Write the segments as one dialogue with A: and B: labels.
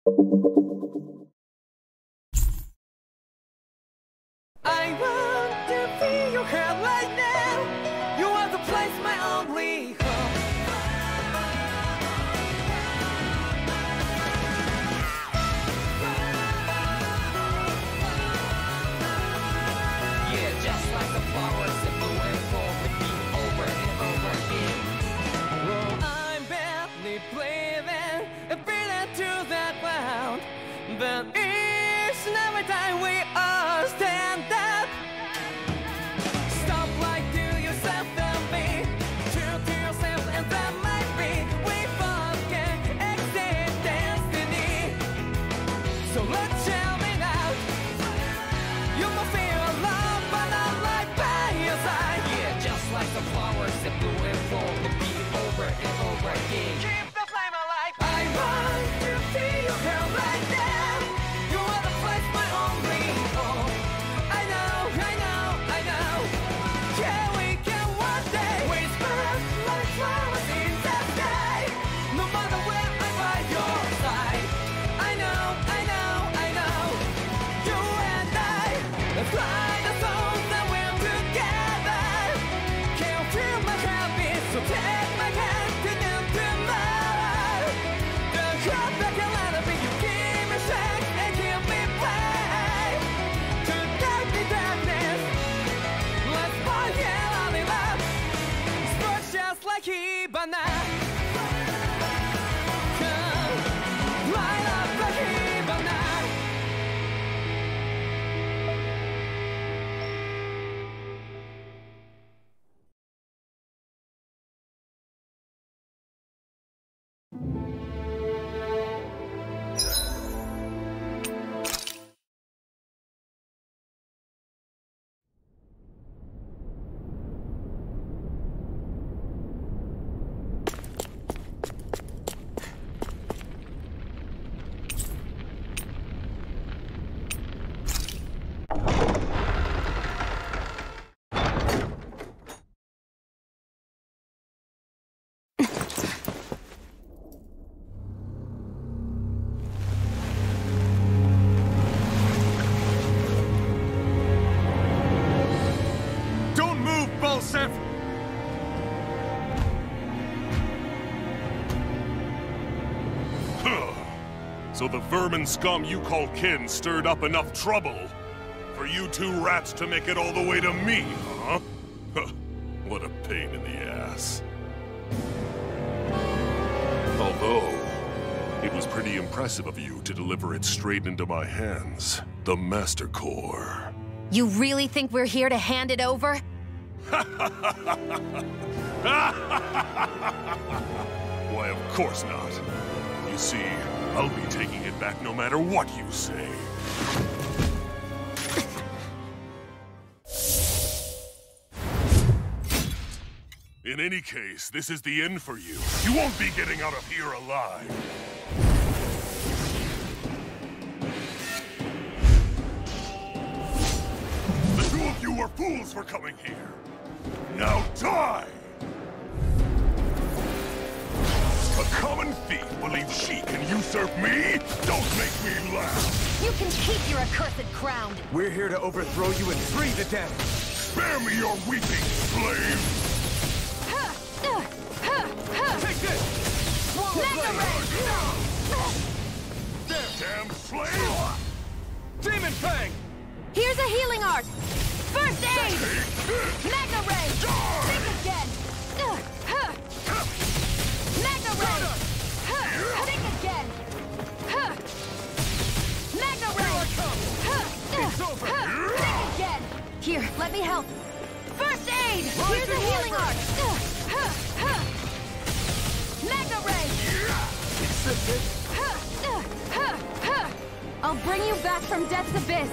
A: I want to feel your head right now. You are the place, my only home. Yeah, just like the flowers that bloom and fall with me over and over again. Well, I'm badly breathing and feeling to that ground, but each and every time we all stand up. Stop like to yourself and be true to yourself, and that might be we both can exit destiny. So let's shout it out. You must feel love, but I'm right by your side. Yeah, just like the flowers that bloom and fall to be over and over again. Keep the flame alive. I want to feel your hand right now. You are the place, my only home. I know, I know, I know. Yeah, we can one day whisper like flowers in the sky. No matter where I'm by your side. I know, I know, I know. You and I, let's fly the souls that we're together. Can't feel my heartbeat, so take my hand to the tomorrow. The heart that can let it be, you give me strength and give me faith. To take the darkness, let's forget all the love. Spark just like Hibana. Come, light up like Hibana.
B: Don't move, Bolsef!
C: So the vermin scum you call kin stirred up enough trouble for you two rats to make it all the way to me, huh? What a pain in the ass. Although, it was pretty impressive of you to deliver it straight into my hands. The Master Core.
D: You really think we're here to hand it over?
C: Why, of course not. You see, I'll be taking it back no matter what you say. In any case, this is the end for you. You won't be getting out of here alive. The two of you were fools for coming here. Now die! A common thief believes she can usurp me? Don't make me laugh!
D: You can keep your accursed crown.
B: We're here to overthrow you and free the dead.
C: Spare me your weeping, slave!
B: Take this!
C: Damn slave!
B: Demon Fang!
D: Here's a healing art. First aid. Mega Ray. Think again. Mega Ray. Think again. Mega Ray.
B: It's over!
D: Think again. Here, let me help. First aid. Here's a healing art. Mega Ray. I'll bring you back from death's abyss.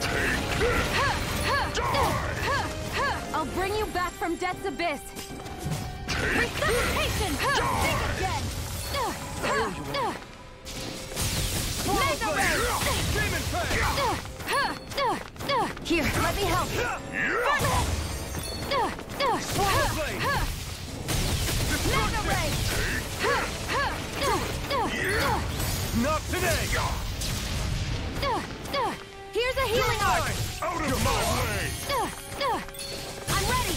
D: I'll bring you back from death's abyss. Resuscitation! Think again! Mega Ray!
B: Demon Fang!
D: Here, let me help.
B: Swallow Blade!
D: Mega Ray!
B: Not today!
D: art!
B: Out of my way!
D: I'm ready!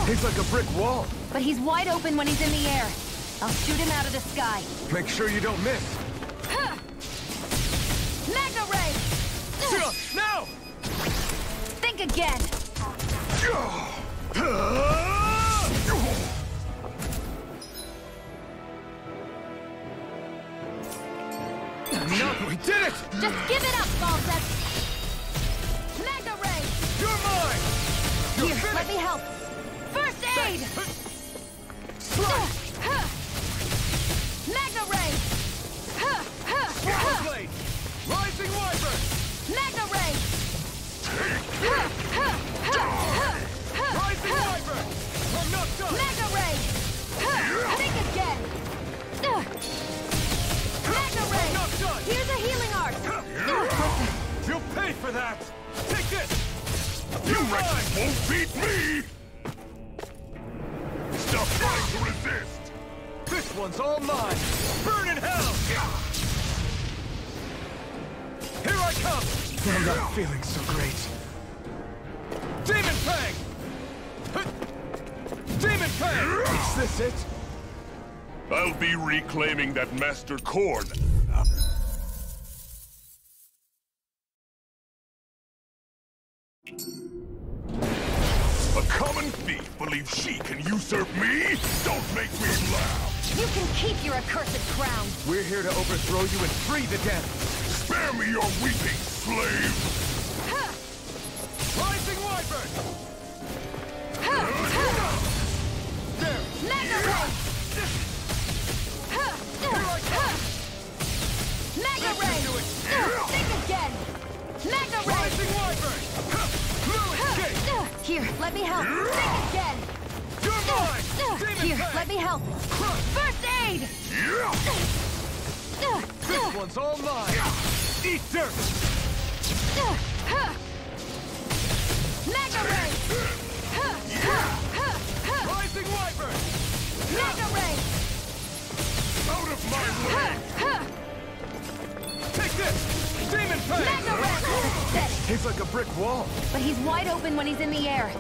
B: He's like a brick wall.
D: But he's wide open when he's in the air. I'll shoot him out of the sky.
B: Make sure you don't miss.
D: Mega Ray!
B: Now!
D: Think again!
B: No, we did it!
D: Just give it up, Falset! Mega Ray!
B: You're mine! You're
D: Here, let
B: finished!
D: me help! First aid! Mega Ray!
B: Swallow blade! Rising Wyvern!
D: Mega Ray!
B: Rising Wyvern! I'm not done!
D: Mega Ray! Think again! Mega Ray!
B: I'm not done!
D: Here's a healing art!
B: You'll pay for that! Take this!
C: You wretches won't beat me! Stop trying to resist!
B: This one's all mine! Burn in hell! Here I come! I'm not feeling so great. Demon Fang! Demon Fang! Is this it?
C: I'll be reclaiming that Master Core. A common thief believes she can usurp me? Don't make me laugh!
D: You can keep your accursed crown!
B: We're here to overthrow you and free the damned.
C: Spare me your weeping, slave!
B: Rising Wyvern! There!
D: Mega Ray! Mega Ray! Think again! Mega Ray!
B: Rising Wyvern! No escape!
D: Here, let me help! Think again!
B: You're mine! Demon
D: Here,
B: Fang!
D: let me help! First aid!
B: This one's all mine! Eat dirt!
D: Mega Ray!
B: Rising Wyvern!
D: Mega Ray!
C: Out of my way!
B: Take this! Demon Fang!
D: Mega Ray! Pathetic.
B: He's like a brick wall.
D: But he's wide open when he's in the air.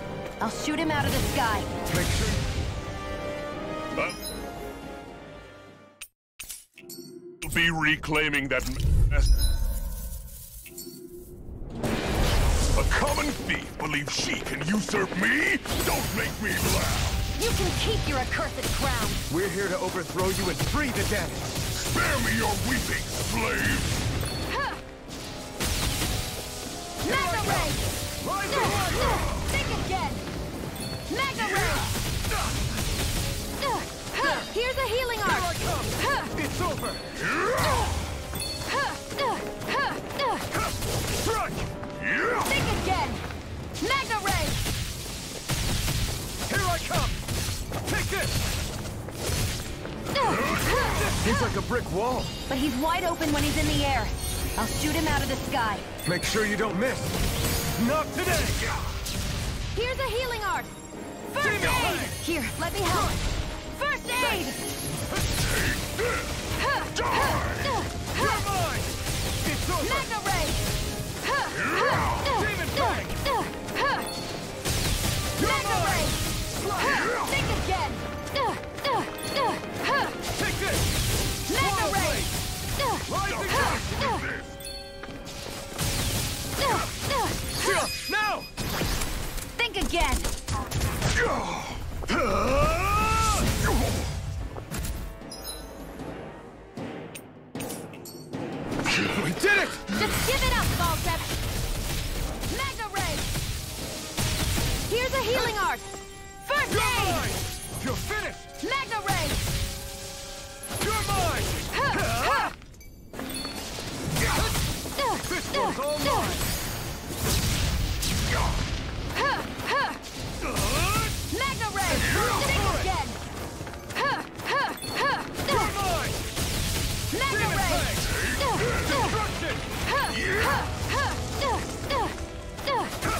D: I'll shoot him out of the sky.
B: Make sure
C: I'll be reclaiming that A common thief believes she can usurp me? Don't make me laugh!
D: You can keep your accursed crown.
B: we're here to overthrow you and free the damned.
C: Spare me your weeping, slave!
D: Mega Ray!
B: Rising Wyvern!
D: Think again! Mega Ray! Here's a healing
B: Here I
D: art!
B: come! It's over! Strike!
D: Think again! Mega Ray!
B: Here I come! Take this! He's like a brick wall.
D: But he's wide open when he's in the air. I'll shoot him out of the sky.
B: Make sure you don't miss. Not today!
D: Here's a healing art! First
B: Demon
D: aid!
B: Fang!
D: Here, let me help! First aid!
B: You're mine! It's over!
D: Mega Ray!
B: Demon Fang!
D: Mega Ray! Think again!
B: Take this!
D: Mega
B: Swallow
D: Ray!
B: blade! Rising Wyvern! Now!
D: Think again!
B: We did it!
D: Just give it up, Falset! Mega Ray! Here's a healing art! First
B: You're
D: aid!
B: mine! You're finished!
D: Mega Ray!
B: You're mine! This one's all mine!
D: Mega Ray! Think again!
B: You're mine!
D: Mega
B: Demon
D: Ray!
B: Fang! Destruction!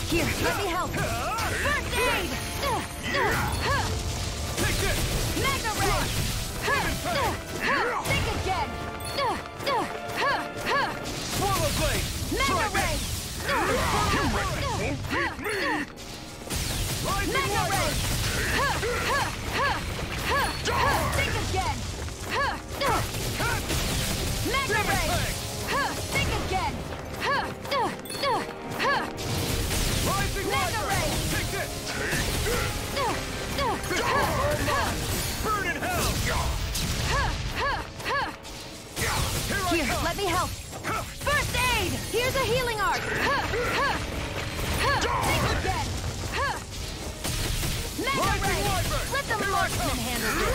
D: Here, let me help! First aid!
B: Take this!
D: Mega Ray!
B: Demon Fang!
D: Think again! Mega Ray!
B: Take this!
E: Burn in hell!
D: Here, let me help. First aid! Here's a healing art! Think again! Mega Ray! Let the marksman handle this!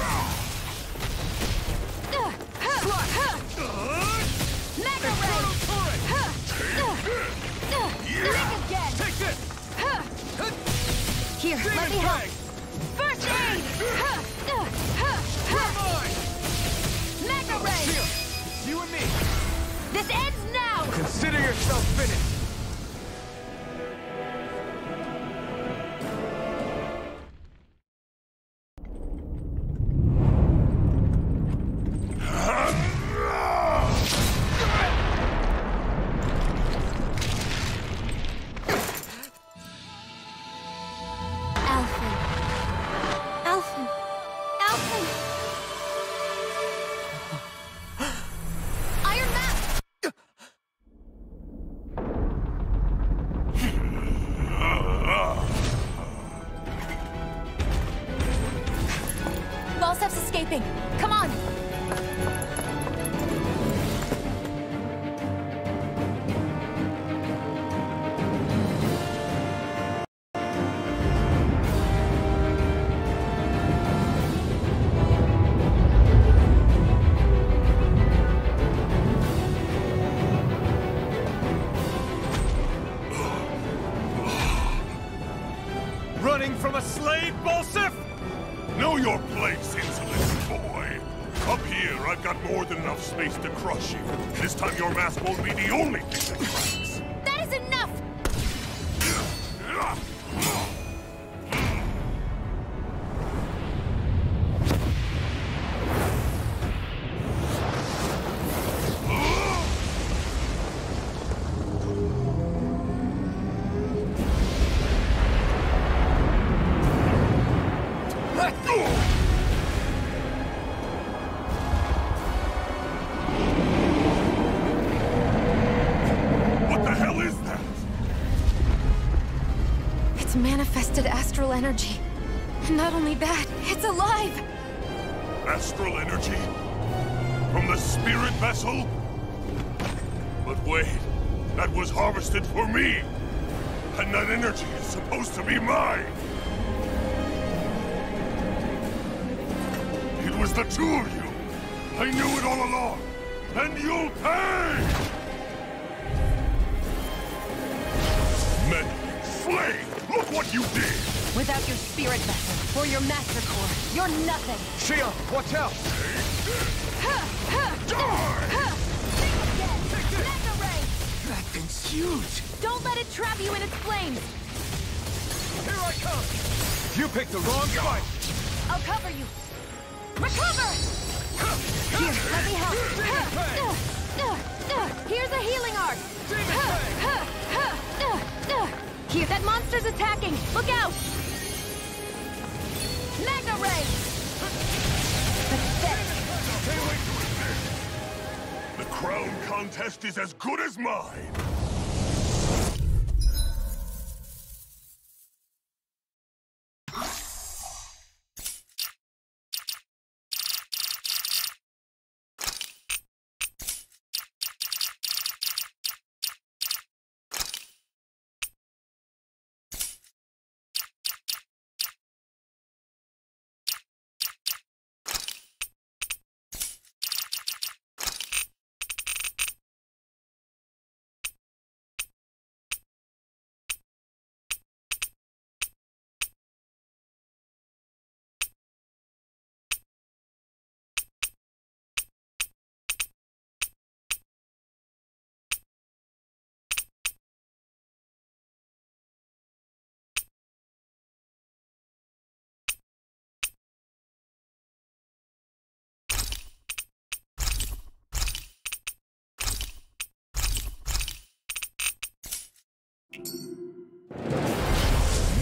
D: Mega Ray! Think again!
B: Take this!
D: Here, let me help! First aid! Mega Ray!
B: It's you and me.
D: This ends now!
B: Consider yourself finished.
D: Escaping! Come on!
B: Running from a slave, Bolsif?
C: Know your place, insolent boy. Up here, I've got more than enough space to crush you. This time your mask won't be the only thing that cracks.
D: That is enough! Manifested astral energy. Not only that, it's alive!
C: Astral energy? From the spirit vessel? But wait, that was harvested for me! And that energy is supposed to be mine! It was the two of you! I knew it all along! And you'll pay! Meddling flame! Look what you did!
D: Without your spirit vessel, or your master core, you're nothing!
B: Shia, watch out! That thing's huge!
D: Don't let it trap you in its flames!
B: Here I come! You picked the wrong fight!
D: I'll cover you! Recover! Here, let me help! Here's a healing arc! Here, that monster's attacking! Look out! Mega Ray! Pathetic!
C: The crown contest is as good as mine!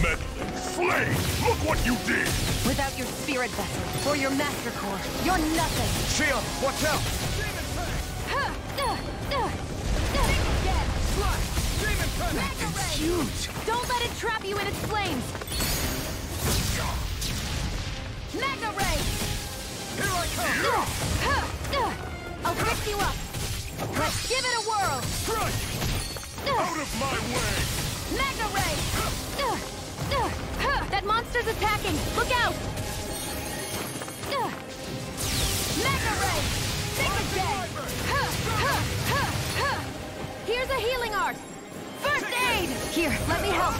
C: Meddling flame! Look what you did!
D: Without your spirit vessel, or your master core, you're nothing!
B: Shia, watch out!
D: Think again!
B: That thing's huge!
D: Don't let it trap you in its flames! Mega Ray!
B: Here I come!
D: I'll fix you up! Let's give it a whirl!
B: Strike! Out of my way!
D: Mega Ray! That monster's attacking! Look out! Mega Ray! Think again! Here's a healing art! First aid! Here, let me help!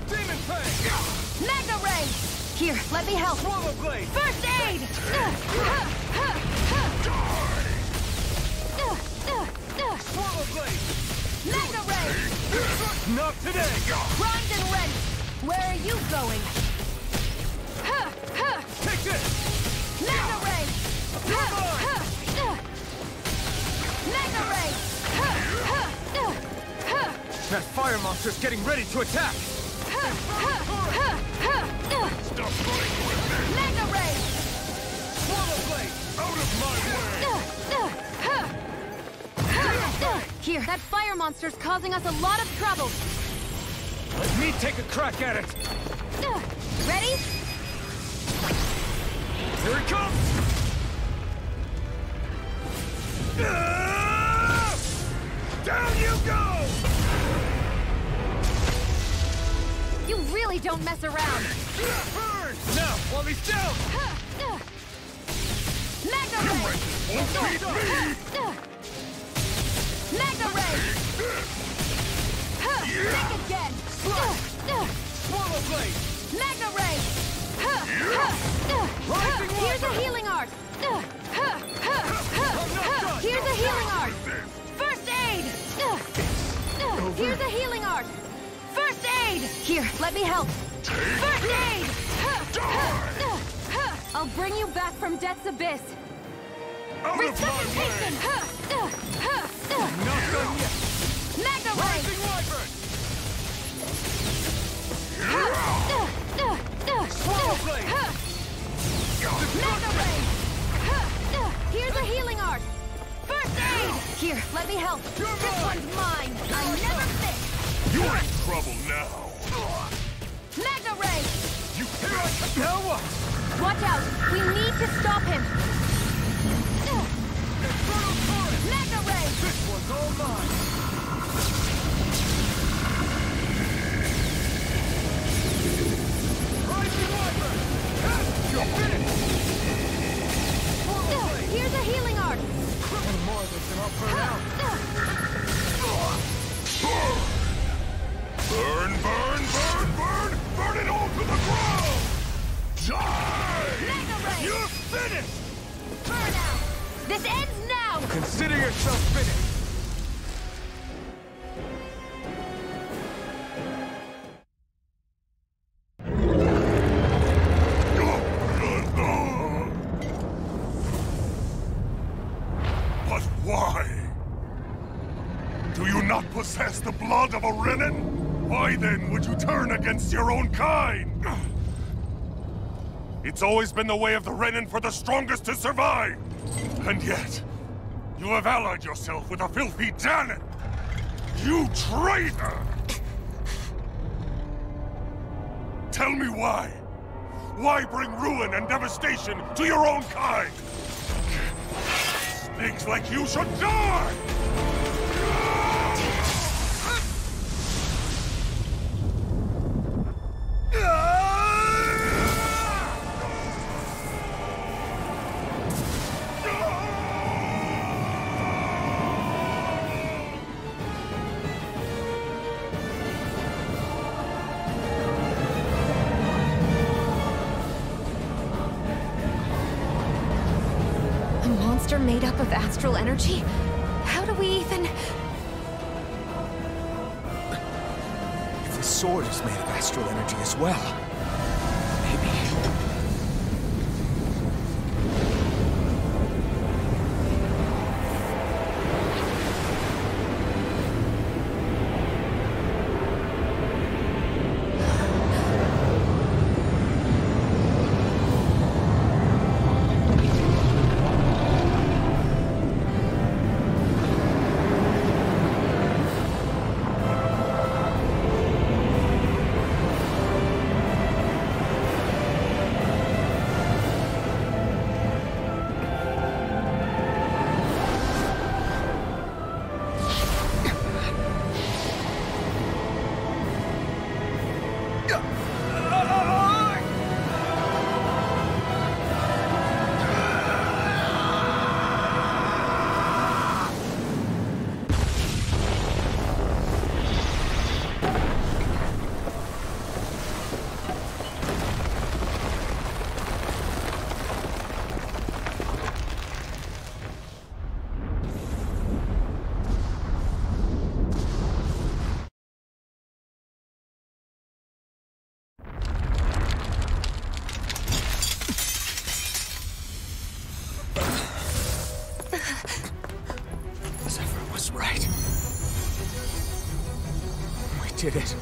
B: Demon Fang!
D: Mega Ray! Here, let me help!
B: Swallow Blade!
D: First aid!
B: Swallow Blade!
D: Mega Ray!
B: Not today!
D: Grind and rent! Where are you going?
B: Take this!
D: Mega Ray! Mega Ray!
B: That fire monster's getting ready to attack!
C: Stop running with me!
D: Mega Ray!
B: Swallow Blade! Out of my way!
D: Here, that fire monster's causing us a lot of trouble.
B: Let me take a crack at it!
D: Ready?
B: Here it comes! Down you go!
D: You really don't mess around.
B: Burn! Now, while he's down!
D: Mega Ray! Mega Ray! Think again!
B: Swallow Blade!
D: Mega Ray!
B: Rising
D: Here's a
B: Wyvern!
D: healing art! Here's a healing art! First aid! Here's a healing art! First aid! Here, let me help! First aid! I'll bring you back from death's abyss!
C: Out of my way!
D: Resuscitation!
B: Not done yet!
D: Mega Ray!
B: Rising Wyvern! Swallow Blade!
D: Mega Ray! Here's a healing art! First aid! Here, let me help! This one's mine! I never miss!
C: You're in trouble now!
D: Mega Ray!
B: You here I come! Now what?
D: Watch out! We need to stop him!
B: Infernal Torrent!
D: Mega Ray!
B: This one's all mine! Rising Wyvern! You're finished! Swallow Blade!
D: Here's a healing art!
B: Any more of this and I'll burn out!
C: Burn, burn, burn, burn! Burn it all to the ground! Die!
D: Mega Ray!
C: You're finished!
D: Burn out! This ends now!
B: Consider yourself finished!
C: But why? Do you not possess the blood of a Renin? Why then would you turn against your own kind? It's always been the way of the Renin for the strongest to survive! And yet, you have allied yourself with a filthy Danon! You traitor! Tell me why? Why bring ruin and devastation to your own kind? Snakes like you should die!
D: A monster made up of astral energy? How do we even...
B: If the sword is made of astral energy as well, maybe... Did it.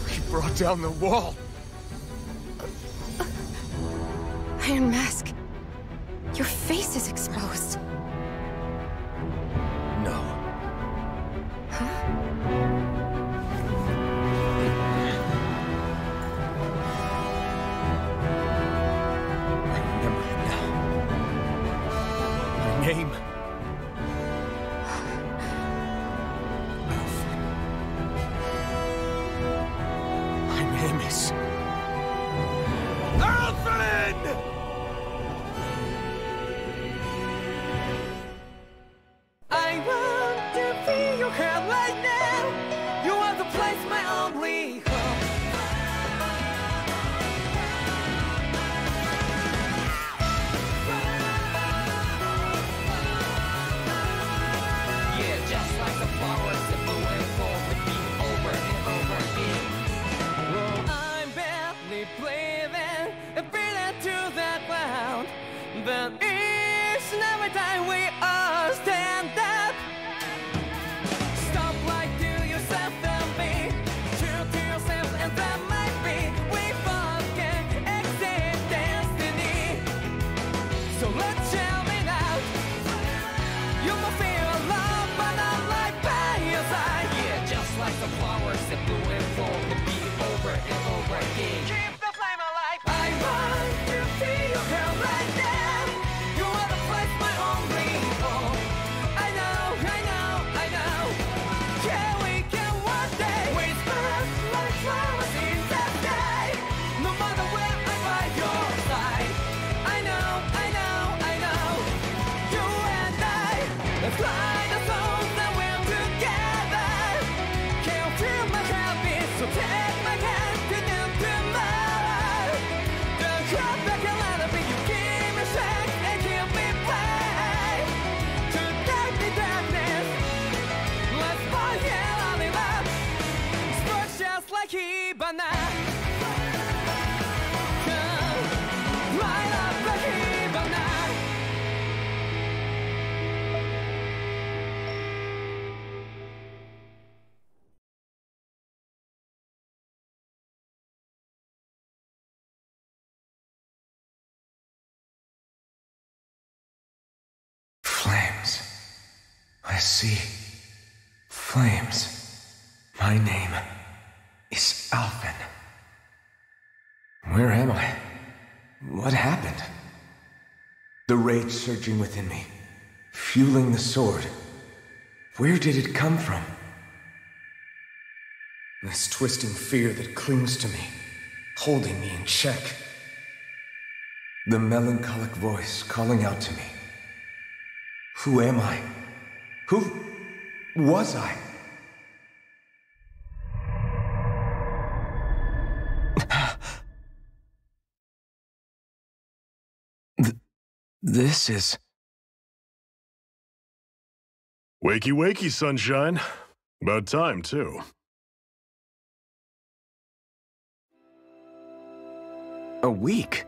B: We brought down the wall.
D: Iron Mask, your face is exposed.
B: No. I remember it now. My name.
A: I want to feel your hair right now. You are the place, my only home. Yeah, just like the flowers that bloom and fall repeat over and over again. Well, I'm barely breathing and breathing to that ground, but each and every time we all stand up. Stop right to yourself and be true to yourself, and that might be we forget exist destiny. So let's jam it out. You must feel love, but not like by your side. Yeah, just like the flowers that bloom and fall repeat over and over again. Keep the flame alive. I want to feel your hair right now. You are the place, my only home. I know, I know, I know. Yeah, we can one day whisper like flowers in the sky. No matter where I'm by your side. I know, I know, I know. You and I, let's fly the souls that we're together. Can't feel my heartbeat, so take my hand to the tomorrow. The crowd back and let it be. You give me strength and give me play. To take the darkness, let's forget all the love. Sparks just like Hibana. Come, light up like Hibana.
B: Flames. I see. Flames. My name is Alphen. Where am I? What happened? The rage surging within me, fueling the sword. Where did it come from? This twisting fear that clings to me, holding me in check. The melancholic voice calling out to me. Who am I? Who was I? This is...
C: Wakey, wakey, sunshine. About time, too.
B: A week?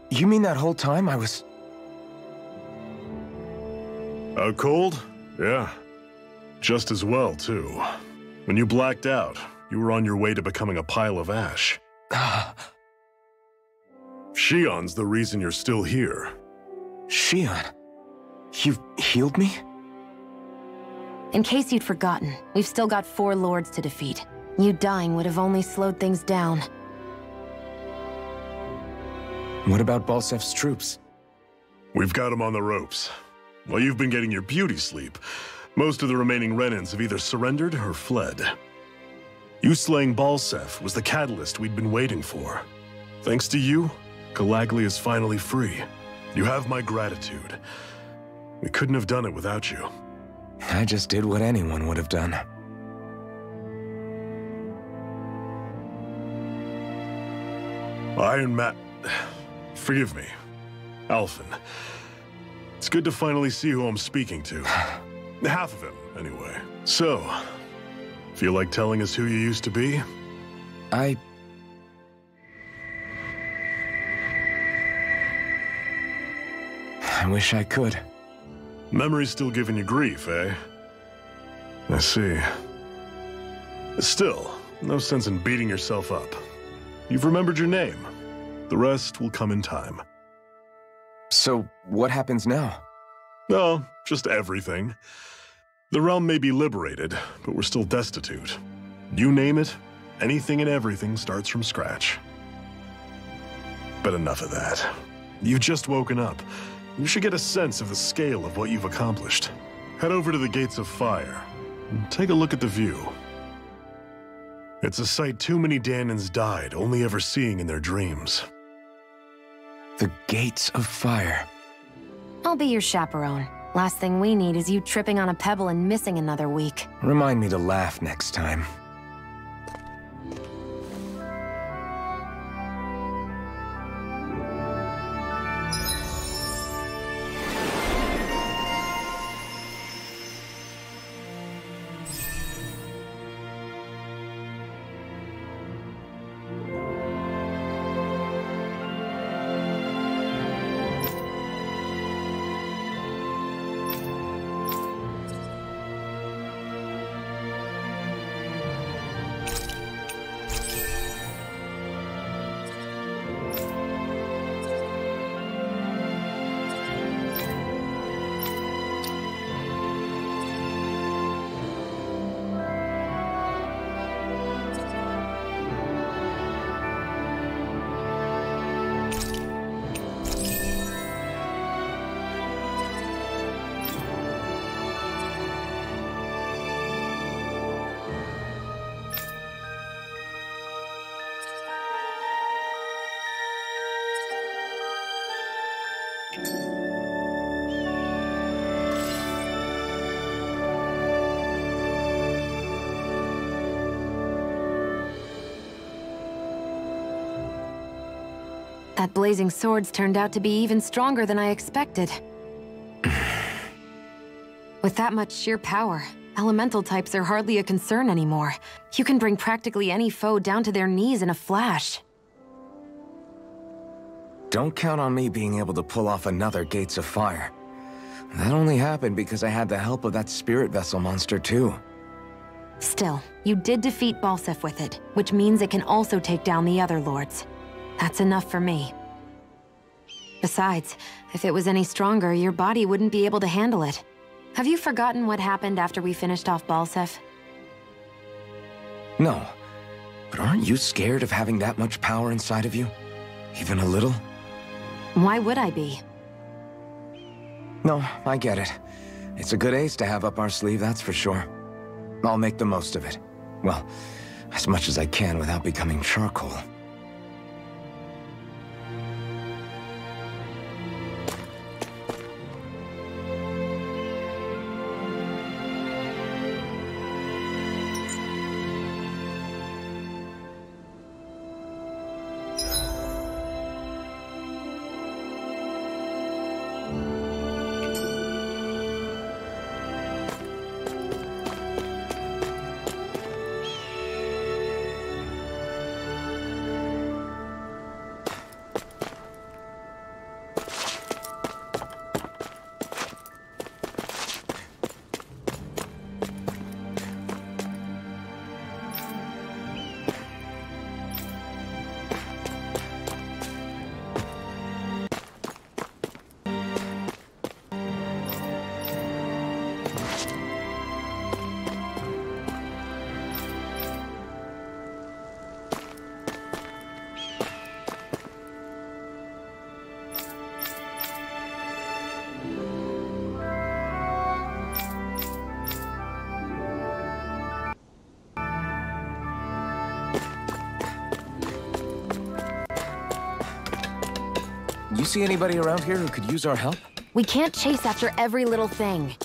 B: You mean that whole time I was...
C: Out cold? Yeah. Just as well, too. When you blacked out, you were on your way to becoming a pile of ash. Shion's the reason you're still here.
B: Shion, you've healed me?
D: In case you'd forgotten, we've still got 4 lords to defeat. You dying would have only slowed things down.
B: What about Balsef's troops?
C: We've got them on the ropes. While you've been getting your beauty sleep, most of the remaining Renans have either surrendered or fled.
F: You slaying Balseph was the catalyst we'd been waiting for. Thanks to you, Galaglia is finally free. You have my gratitude. We couldn't have done it without you.
B: I just did what anyone would have done.
F: Iron Man... Forgive me. Alphen. It's good to finally see who I'm speaking to. Half of him, anyway. So, feel like telling us who you used to be?
B: I wish I could.
F: Memory's still giving you grief, eh? I see. Still, no sense in beating yourself up. You've remembered your name. The rest will come in time.
B: So, what happens now?
F: Oh, just everything. The realm may be liberated, but we're still destitute. You name it, anything and everything starts from scratch. But enough of that. You've just woken up. You should get a sense of the scale of what you've accomplished. Head over to the Gates of Fire and take a look at the view. It's a sight too many Danans died only ever seeing in their dreams.
B: The Gates of Fire.
D: I'll be your chaperone. Last thing we need is you tripping on a pebble and missing another week.
B: Remind me to laugh next time.
D: That blazing sword's turned out to be even stronger than I expected. With that much sheer power, elemental types are hardly a concern anymore. You can bring practically any foe down to their knees in a flash.
B: Don't count on me being able to pull off another Gates of Fire. That only happened because I had the help of that spirit vessel monster too.
D: Still, you did defeat Balseph with it, which means it can also take down the other lords. That's enough for me. Besides, if it was any stronger, your body wouldn't be able to handle it. Have you forgotten what happened after we finished off Balseph?
B: No, but aren't you scared of having that much power inside of you? Even a little?
D: Why would I be?
B: No, I get it. It's a good ace to have up our sleeve, that's for sure. I'll make the most of it. Well, as much as I can without becoming charcoal. You see anybody around here who could use our help?
D: We can't chase after every little thing.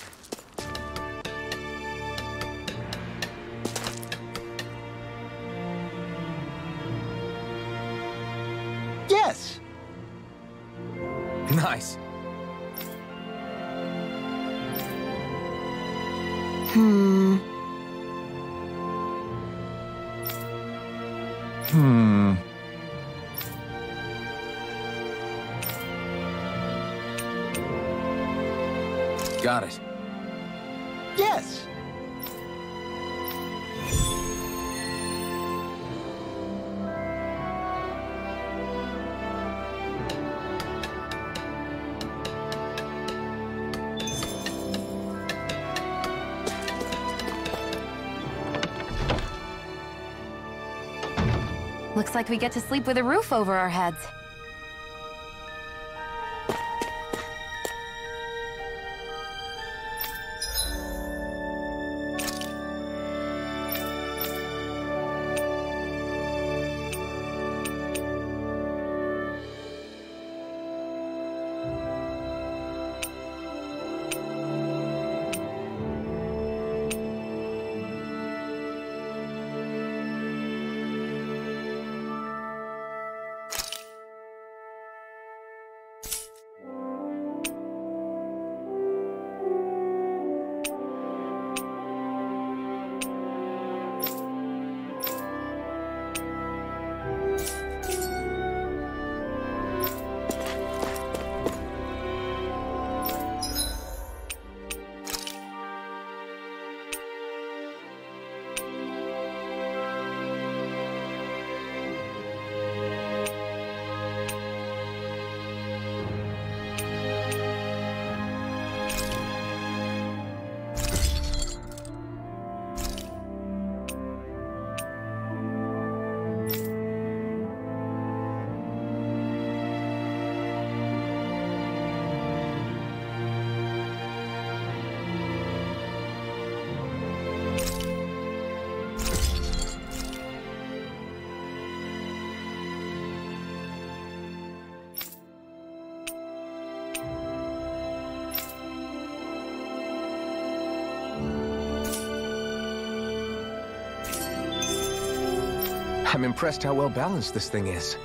B: Yes! Nice. Got it. Yes!
D: Looks like we get to sleep with a roof over our heads.
B: I'm impressed how well balanced this thing is.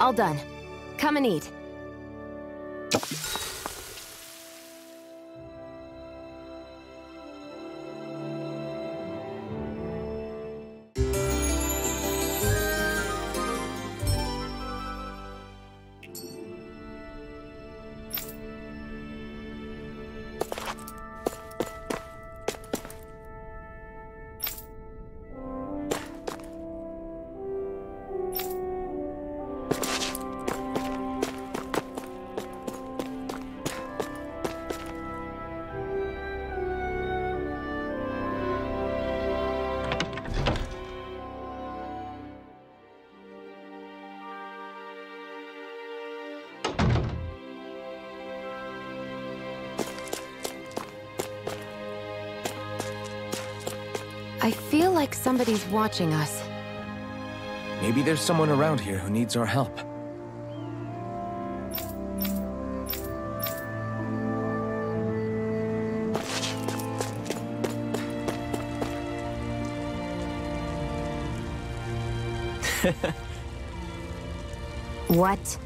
D: All done. Come and eat. I feel like somebody's watching us.
B: Maybe there's someone around here who needs our help.
D: What?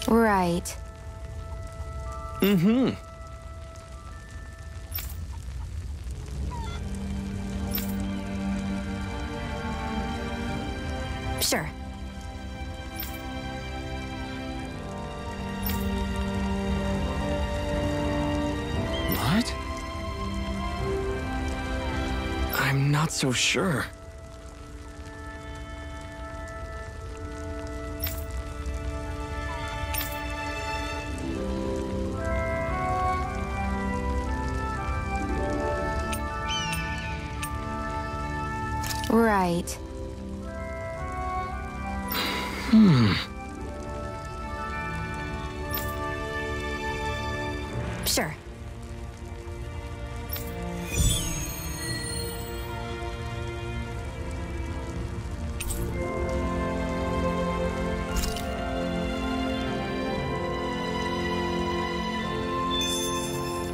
D: Right.
B: Mm-hmm.
D: Sure.
B: What? I'm not so sure.
D: Right. Sure.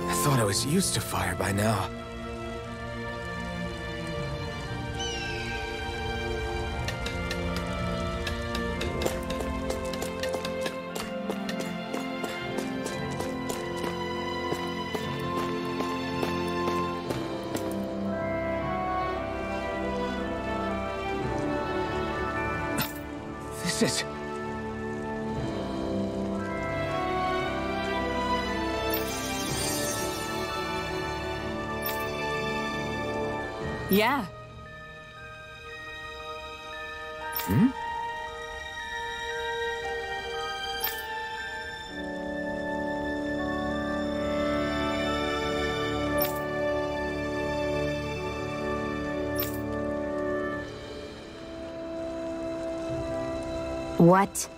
B: I thought I was used to fire by now. This is...
G: Yeah.
B: Hmm?
D: What?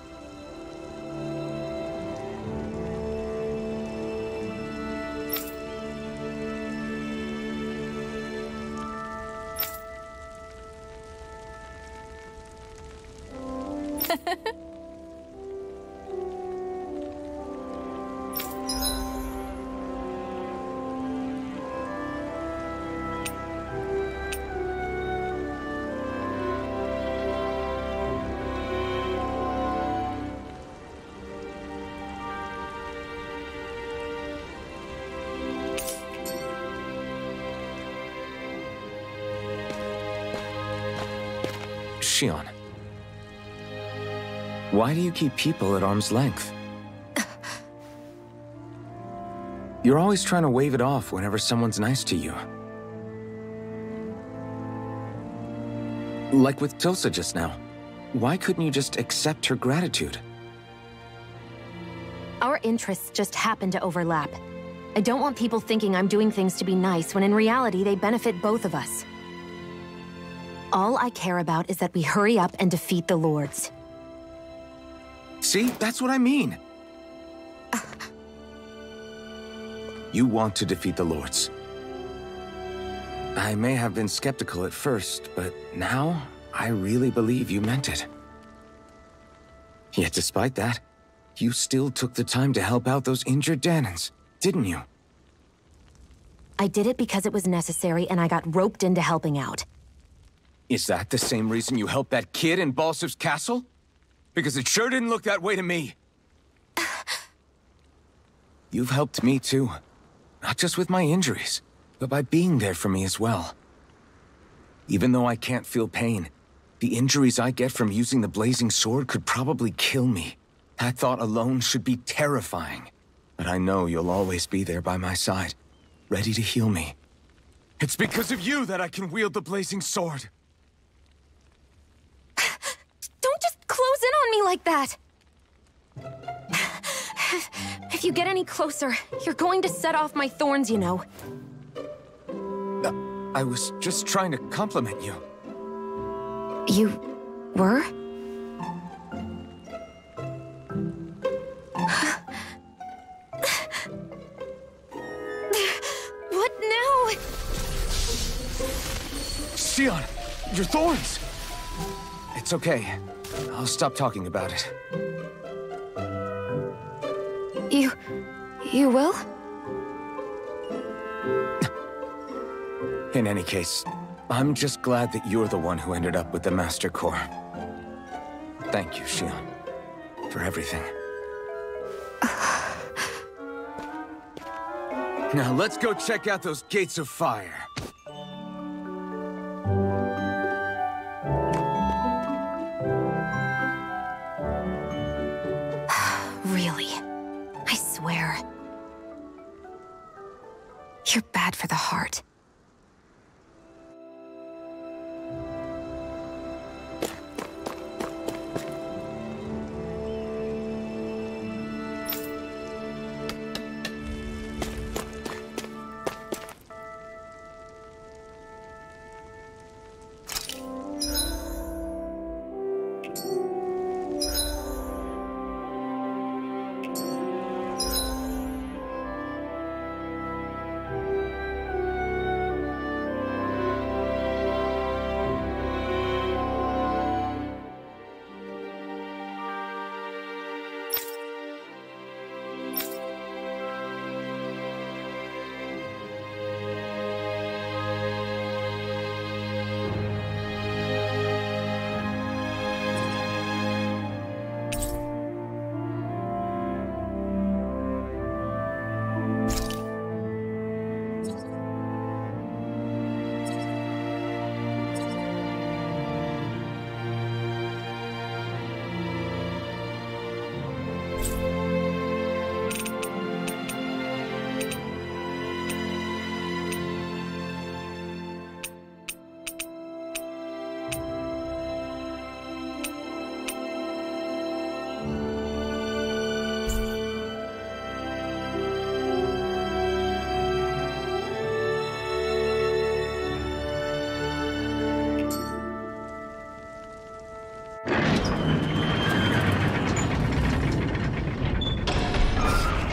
B: Shion. Why do you keep people at arm's length? You're always trying to wave it off whenever someone's nice to you. Like with Tosa just now. Why couldn't you just accept her gratitude?
D: Our interests just happen to overlap. I don't want people thinking I'm doing things to be nice when in reality they benefit both of us. All I care about is that we hurry up and defeat the Lords.
B: See? That's what I mean. You want to defeat the Lords. I may have been skeptical at first, but now I really believe you meant it. Yet despite that, you still took the time to help out those injured Danans, didn't you?
D: I did it because it was necessary and I got roped into helping out.
B: Is that the same reason you helped that kid in Balsev's castle? Because it sure didn't look that way to me. You've helped me too. Not just with my injuries, but by being there for me as well. Even though I can't feel pain, the injuries I get from using the blazing sword could probably kill me. That thought alone should be terrifying. But I know you'll always be there by my side, ready to heal me. It's because of you that I can wield the blazing sword.
D: Don't just close on me like that? If you get any closer, you're going to set off my thorns, you know.
B: I was just trying to compliment you.
D: You were? What now?
B: Xion, your thorns! It's okay. I'll stop talking about it.
D: You will?
B: In any case, I'm just glad that you're the one who ended up with the Master Core. Thank you, Xion, for everything. Now let's go check out those gates of fire.
D: Really? I swear. You're bad for the heart.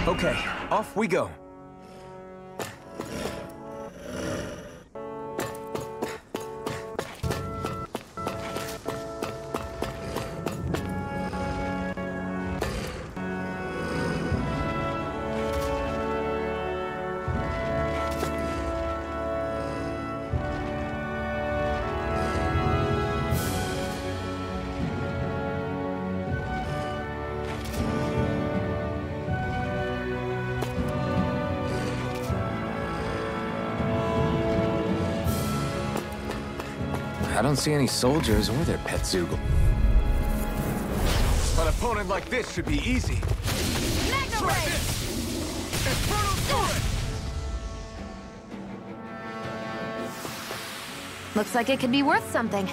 B: Okay, off we go. I don't see any soldiers or their pet Zoogle. An opponent like this should be easy.
D: Looks like it could be worth something.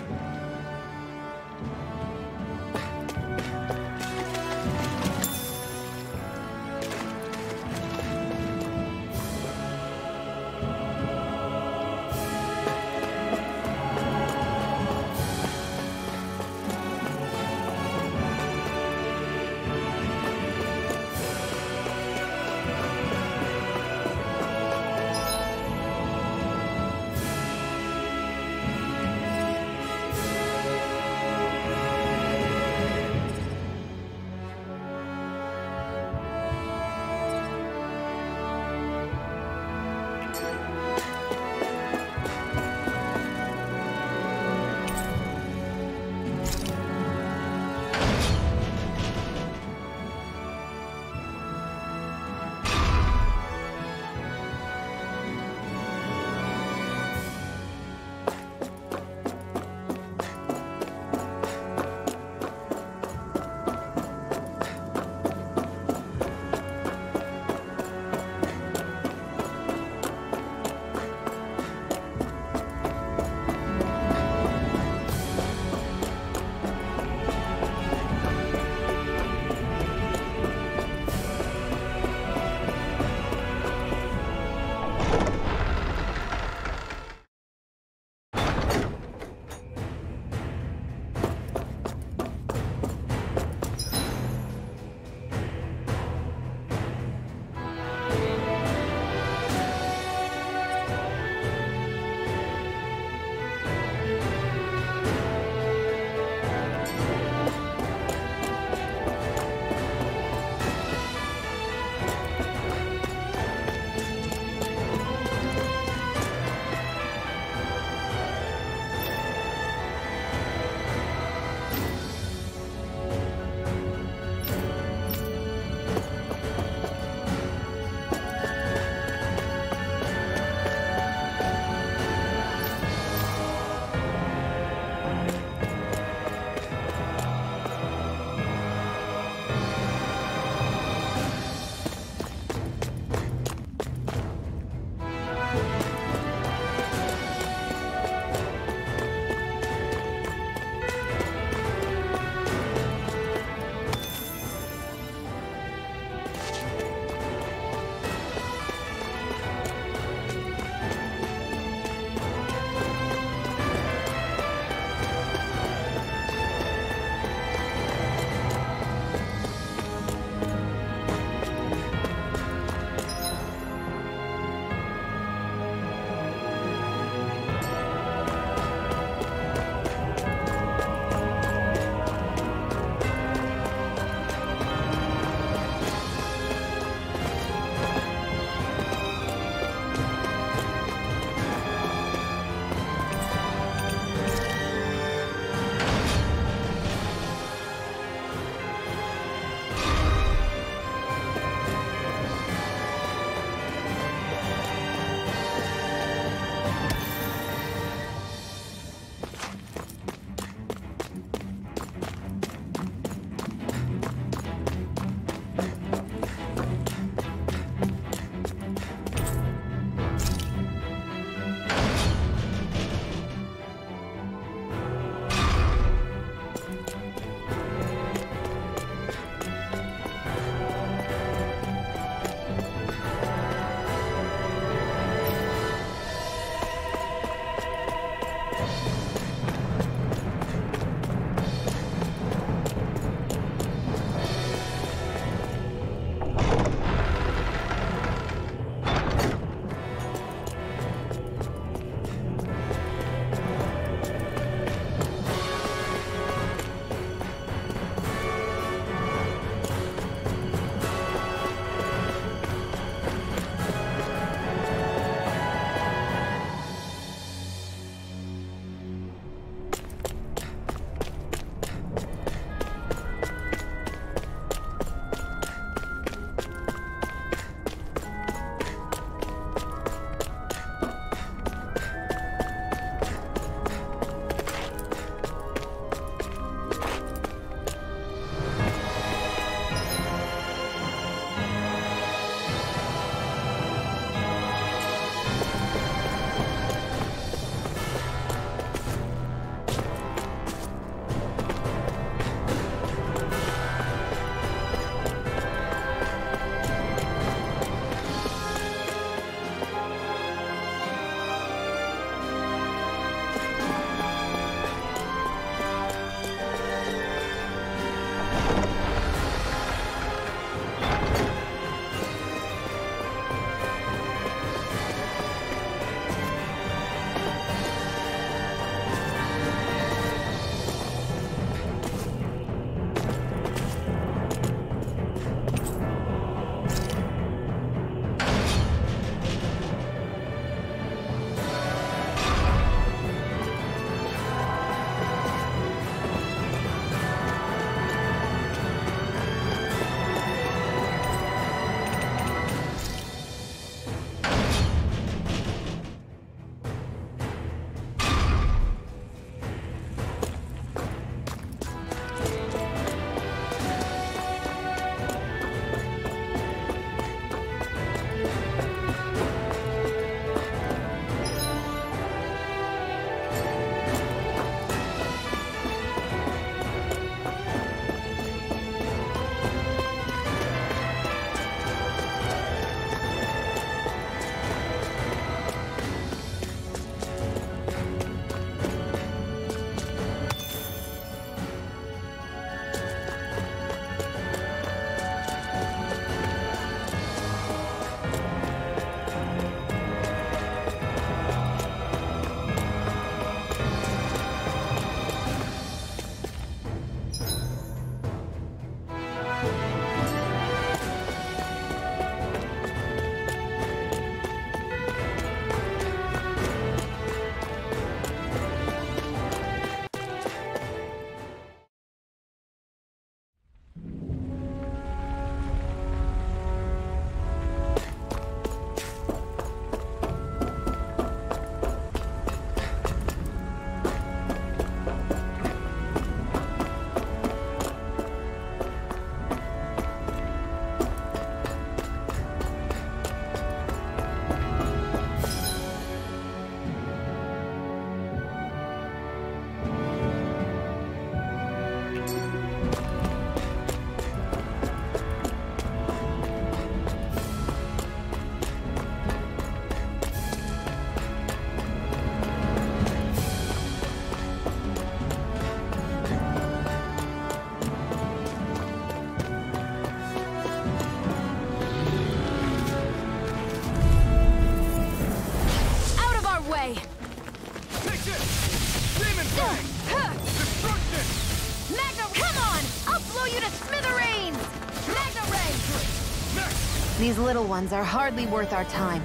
D: These little ones are hardly worth our time.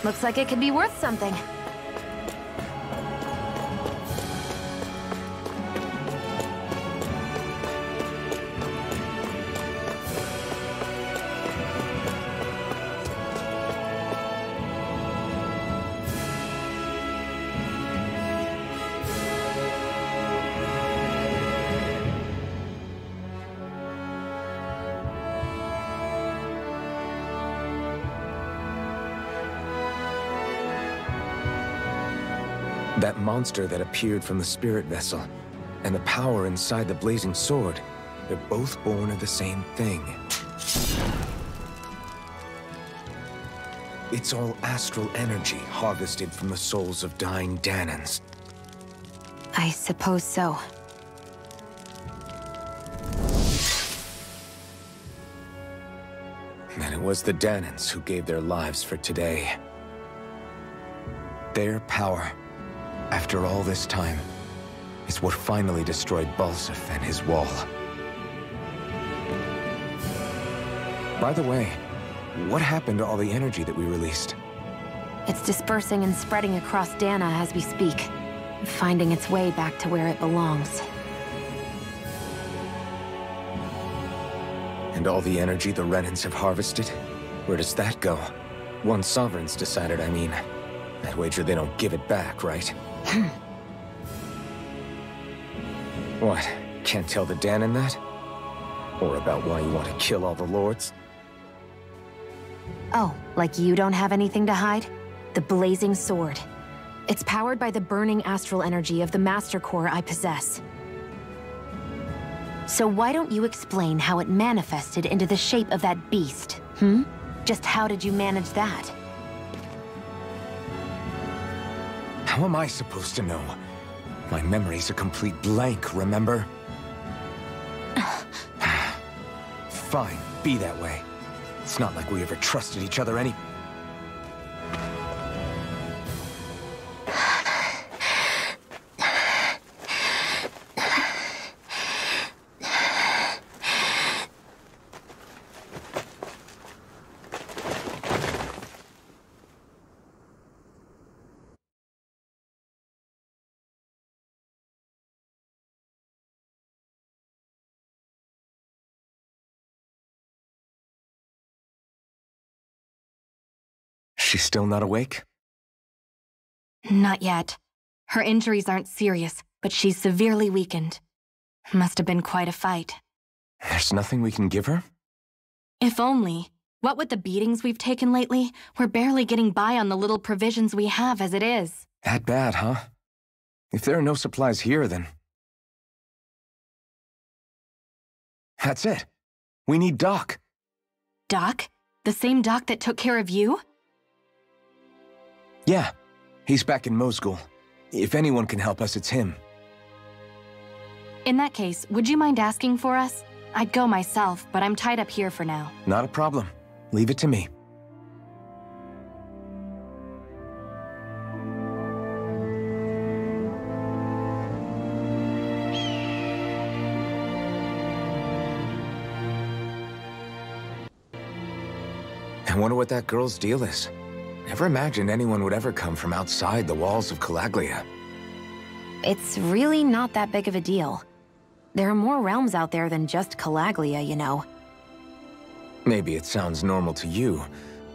D: Looks like it could be worth something.
B: That monster that appeared from the spirit vessel, and the power inside the blazing sword, they're both born of the same thing. It's all astral energy harvested from the souls of dying Danans.
D: I suppose so.
B: And it was the Danans who gave their lives for today. Their power, after all this time, is what finally destroyed Balsef and his wall. By the way, what happened to all the energy that we released?
D: It's dispersing and spreading across Dana as we speak, finding its way back to where it belongs.
B: And all the energy the Renans have harvested? Where does that go? Once Sovereign's decided, I mean. I'd wager they don't give it back, right? What? Can't tell the Danan that? Or about why you want to kill all the lords?
D: Oh, like you don't have anything to hide? The blazing sword. It's powered by the burning astral energy of the Master Core I possess. So why don't you explain how it manifested into the shape of that beast, hmm? Just how did you manage that?
B: How am I supposed to know? My memory's a complete blank, remember? Fine, be that way. It's not like we ever trusted each other any... She's still not awake?
G: Not yet. Her injuries aren't serious, but she's severely weakened. Must have been quite a fight.
B: There's nothing we can give her?
G: If only. What with the beatings we've taken lately, we're barely getting by on the little provisions we have as it is.
B: That bad, huh? If there are no supplies here, then... That's it. We need Doc.
G: Doc? The same Doc that took care of you?
B: Yeah, he's back in Mosgul. If anyone can help us, it's him.
G: In that case, would you mind asking for us? I'd go myself, but I'm tied up here for now.
B: Not a problem. Leave it to me. I wonder what that girl's deal is. Never imagined anyone would ever come from outside the walls of Calaglia.
D: It's really not that big of a deal. There are more realms out there than just Calaglia, you know.
B: Maybe it sounds normal to you,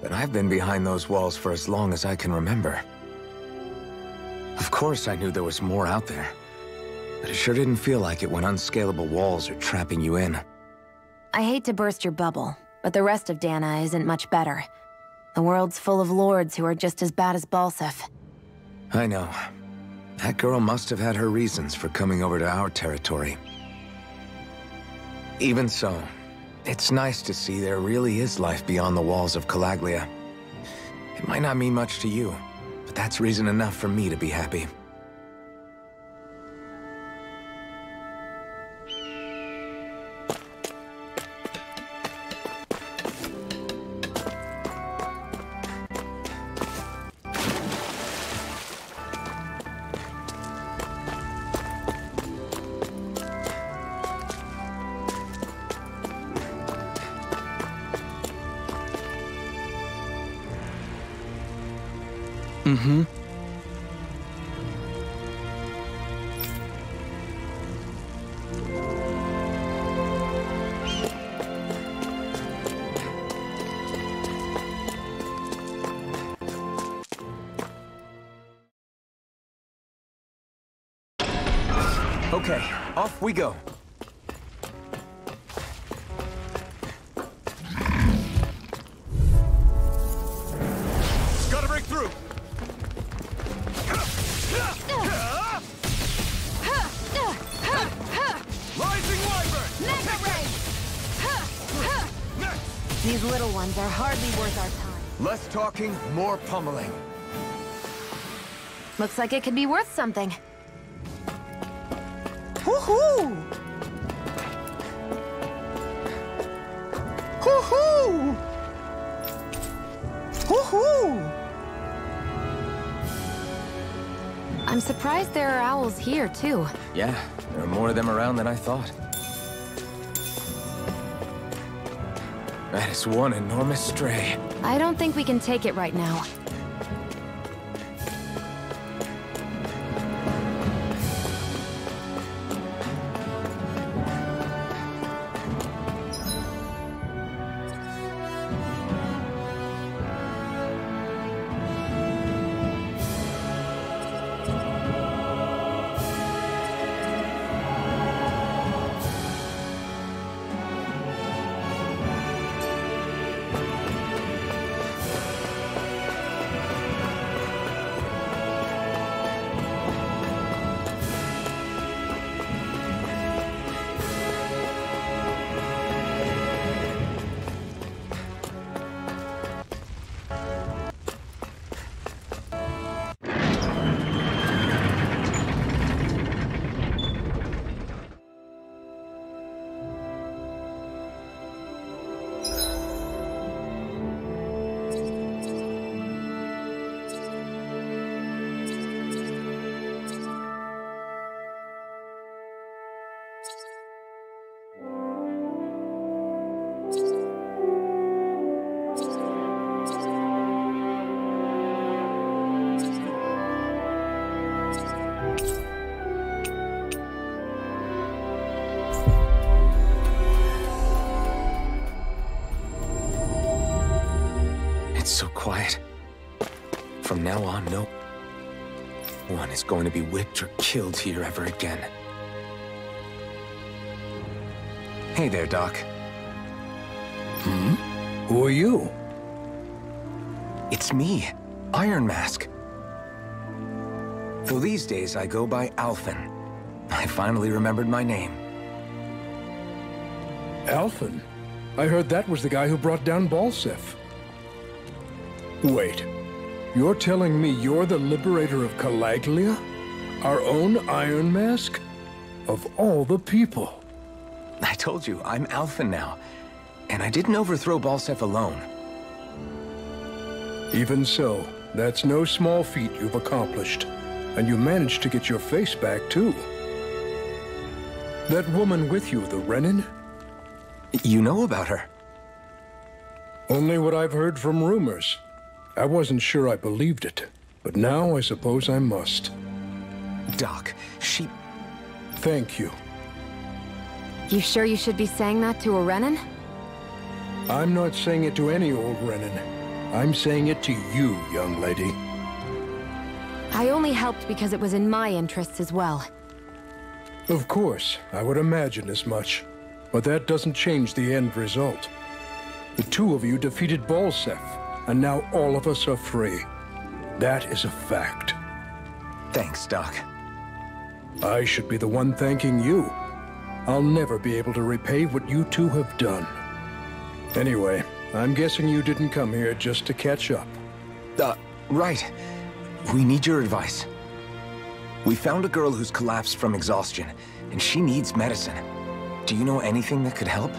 B: but I've been behind those walls for as long as I can remember. Of course I knew there was more out there, but it sure didn't feel like it when unscalable walls are trapping you in.
D: I hate to burst your bubble, but the rest of Dana isn't much better. The world's full of lords who are just as bad as Balsef.
B: I know. That girl must have had her reasons for coming over to our territory. Even so, it's nice to see there really is life beyond the walls of Calaglia. It might not mean much to you, but that's reason enough for me to be happy. Mm-hmm. Okay, off we go.
E: Gotta break through. Rising Wyvern.
D: Megatrends! These little ones are hardly worth our time.
B: Less talking, more pummeling.
D: Looks like it could be worth something. Woohoo! Woohoo! Woohoo! I'm surprised there are owls here, too.
B: Yeah, there are more of them around than I thought. That is one enormous stray.
D: I don't think we can take it right now.
B: So quiet. From now on, no one is going to be whipped or killed here ever again. Hey there, Doc.
H: Hmm? Who are you?
B: It's me, Iron Mask. Though these days I go by Alphen. I finally remembered my name.
H: Alphen? I heard that was the guy who brought down Balsef. Wait, you're telling me you're the liberator of Calaglia? Our own Iron Mask? Of all the people.
B: I told you, I'm Alphen now. And I didn't overthrow Balsef alone.
H: Even so, that's no small feat you've accomplished. And you managed to get your face back, too. That woman with you, the Renin?
B: You know about her?
H: Only what I've heard from rumors. I wasn't sure I believed it, but now I suppose I must.
B: Doc, she...
H: Thank you.
D: You sure you should be saying that to a Renin?
H: I'm not saying it to any old Renin. I'm saying it to you, young lady.
D: I only helped because it was in my interests as well.
H: Of course, I would imagine as much. But that doesn't change the end result. The two of you defeated Balsef, and now all of us are free. That is a fact.
B: Thanks, Doc.
H: I should be the one thanking you. I'll never be able to repay what you two have done. Anyway, I'm guessing you didn't come here just to catch up.
B: Right. We need your advice. We found a girl who's collapsed from exhaustion, and she needs medicine. Do you know anything that could help?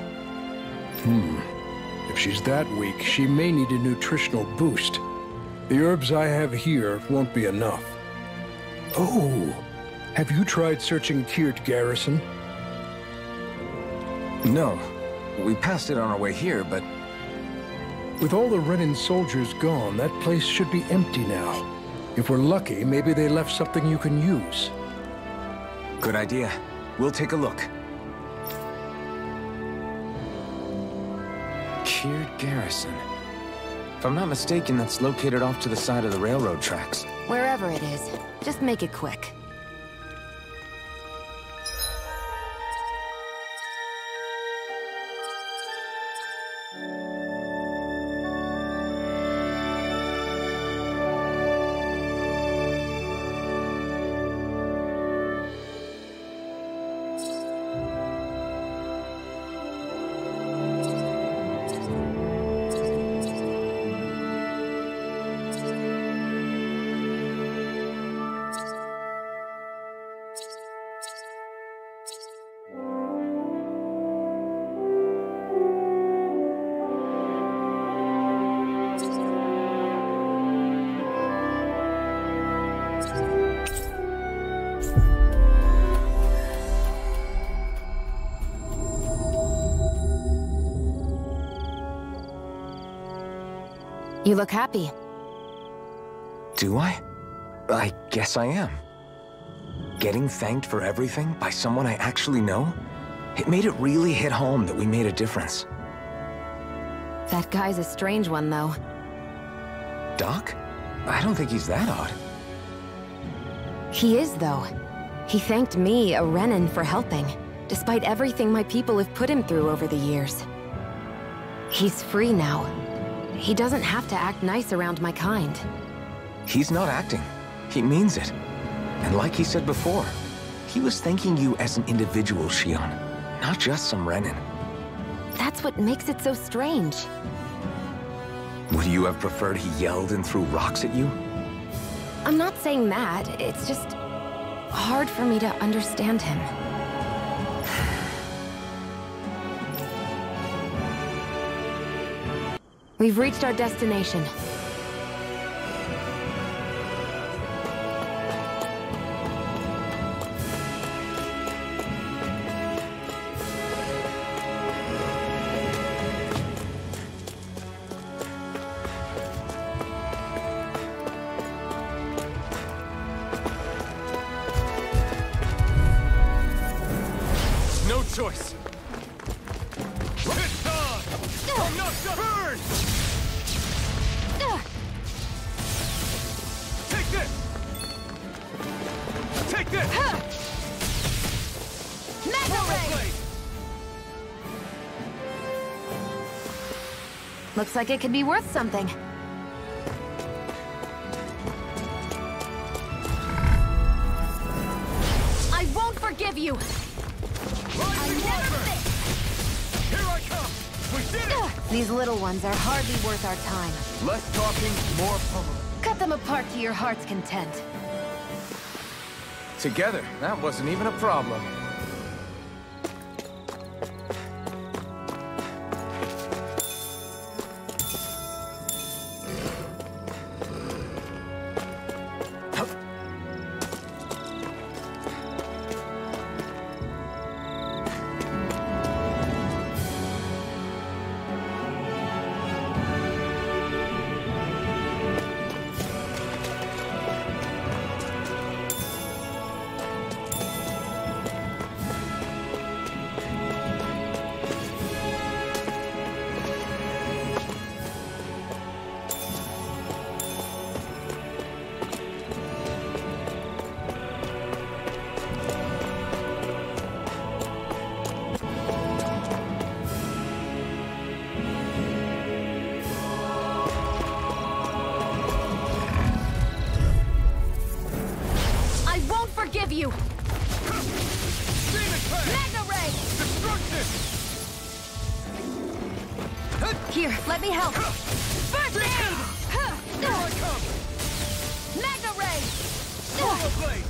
H: If she's that weak, she may need a nutritional boost. The herbs I have here won't be enough. Oh, have you tried searching Kirt Garrison?
B: No. We passed it on our way here, but...
H: With all the Renin soldiers gone, that place should be empty now. If we're lucky, maybe they left something you can use.
B: Good idea. We'll take a look. Kiered Garrison. If I'm not mistaken, that's located off to the side of the railroad tracks.
D: Wherever it is, just make it quick. You look happy.
B: Do I? I guess I am. Getting thanked for everything by someone I actually know? It made it really hit home that we made a difference.
D: That guy's a strange one, though.
B: Doc? I don't think he's that odd.
D: He is, though. He thanked me, a Renan, for helping, despite everything my people have put him through over the years. He's free now. He doesn't have to act nice around my kind.
B: He's not acting. He means it. And like he said before, he was thanking you as an individual, Shion, not just some Renan.
D: That's what makes it so strange.
B: Would you have preferred he yelled and threw rocks at you?
D: I'm not saying that. It's just hard for me to understand him. We've reached our destination.
E: No choice. It's on! I'm not burn! Take this! Take this!
D: Megatrends! Looks like it could be worth something. I won't forgive you!
E: Here I come! We did it!
D: These little ones are hardly worth our time.
E: Less talking, more pummeling.
D: Cut them apart to your heart's content.
B: Together, that wasn't even a problem.
D: Forgive you! Megatrends!
E: Destruction!
D: Here, let me help. First aid!
E: Here I come!
D: Megatrends!
E: Rollerblade!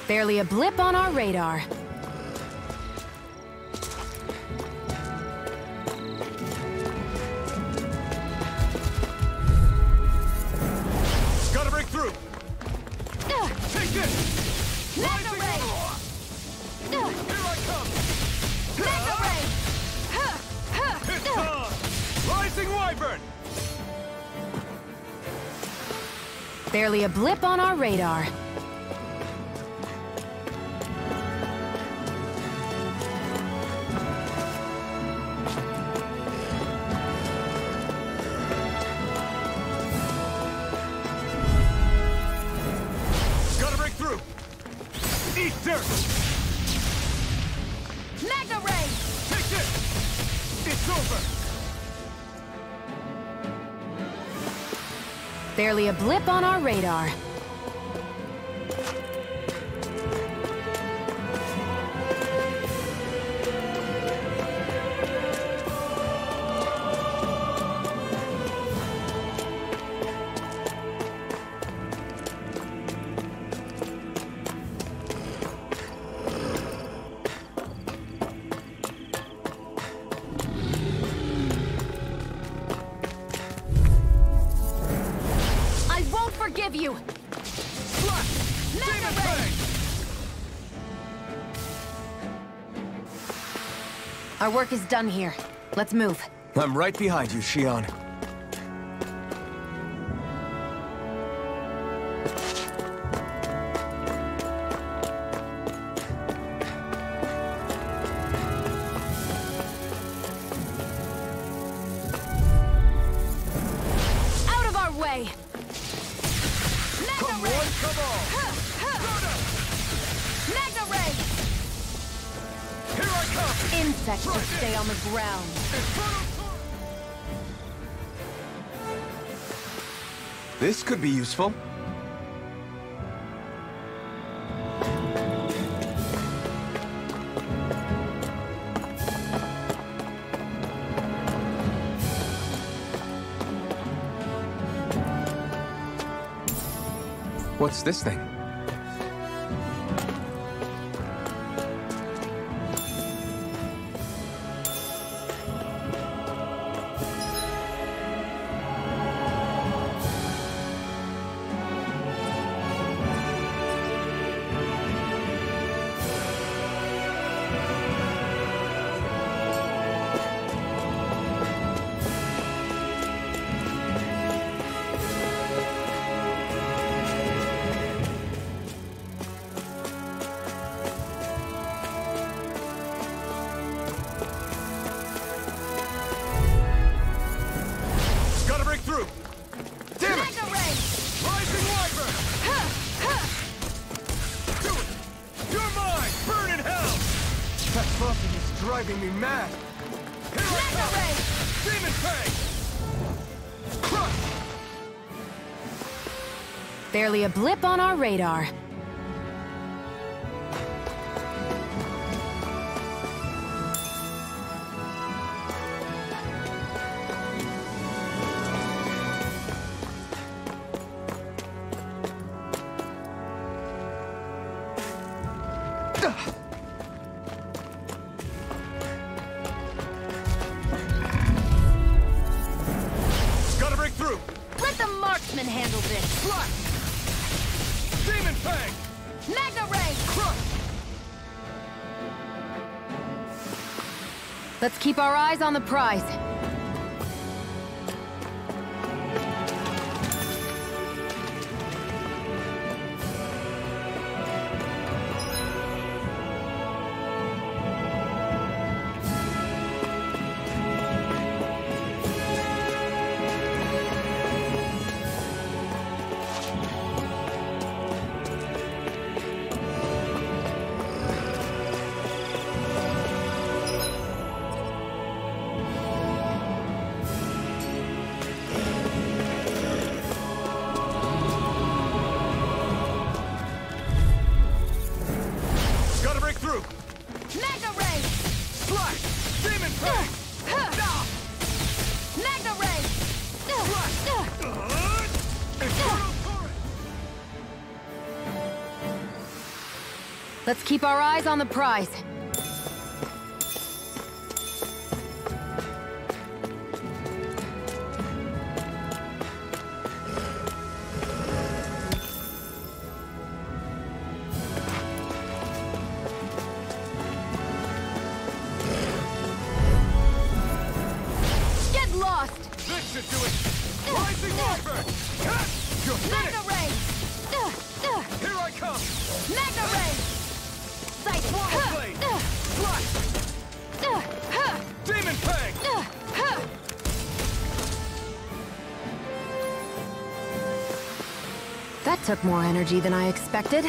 D: Barely a blip on our radar.
E: Gotta break through! Take this!
D: Megatrends!
E: Here I come!
D: Megatrends!
E: It's on! Rising Wyvern!
D: Barely a blip on our radar.
E: Gotta break through! Eat dirt!
G: Mega Ray!
E: Take this! It's over!
D: Barely a blip on our radar.
G: Forgive you!
E: Mega Ray!
D: Our work is done here. Let's move.
B: I'm right behind you, Shion.
D: Out of our way!
E: Come on, come on!
G: Mega Ray!
E: Here I come!
D: Insects should stay on the ground.
B: This could be useful. What's this thing? Driving me mad.
E: Here I come! Demon Fang! Crush!
D: Barely a blip on our radar.
G: Handle this.
E: Flash! Demon Fang!
G: Mega Ray!
E: Crush!
D: Let's keep our eyes on the prize. Let's keep our eyes on the prize.
E: This should do it! Rising Warfare! You're
G: Mega
E: finished!
G: Ray!
E: Here I come!
G: Mega Ray! Sight!
E: Swallow blade! Slash! Demon Fang!
D: That took more energy than I expected.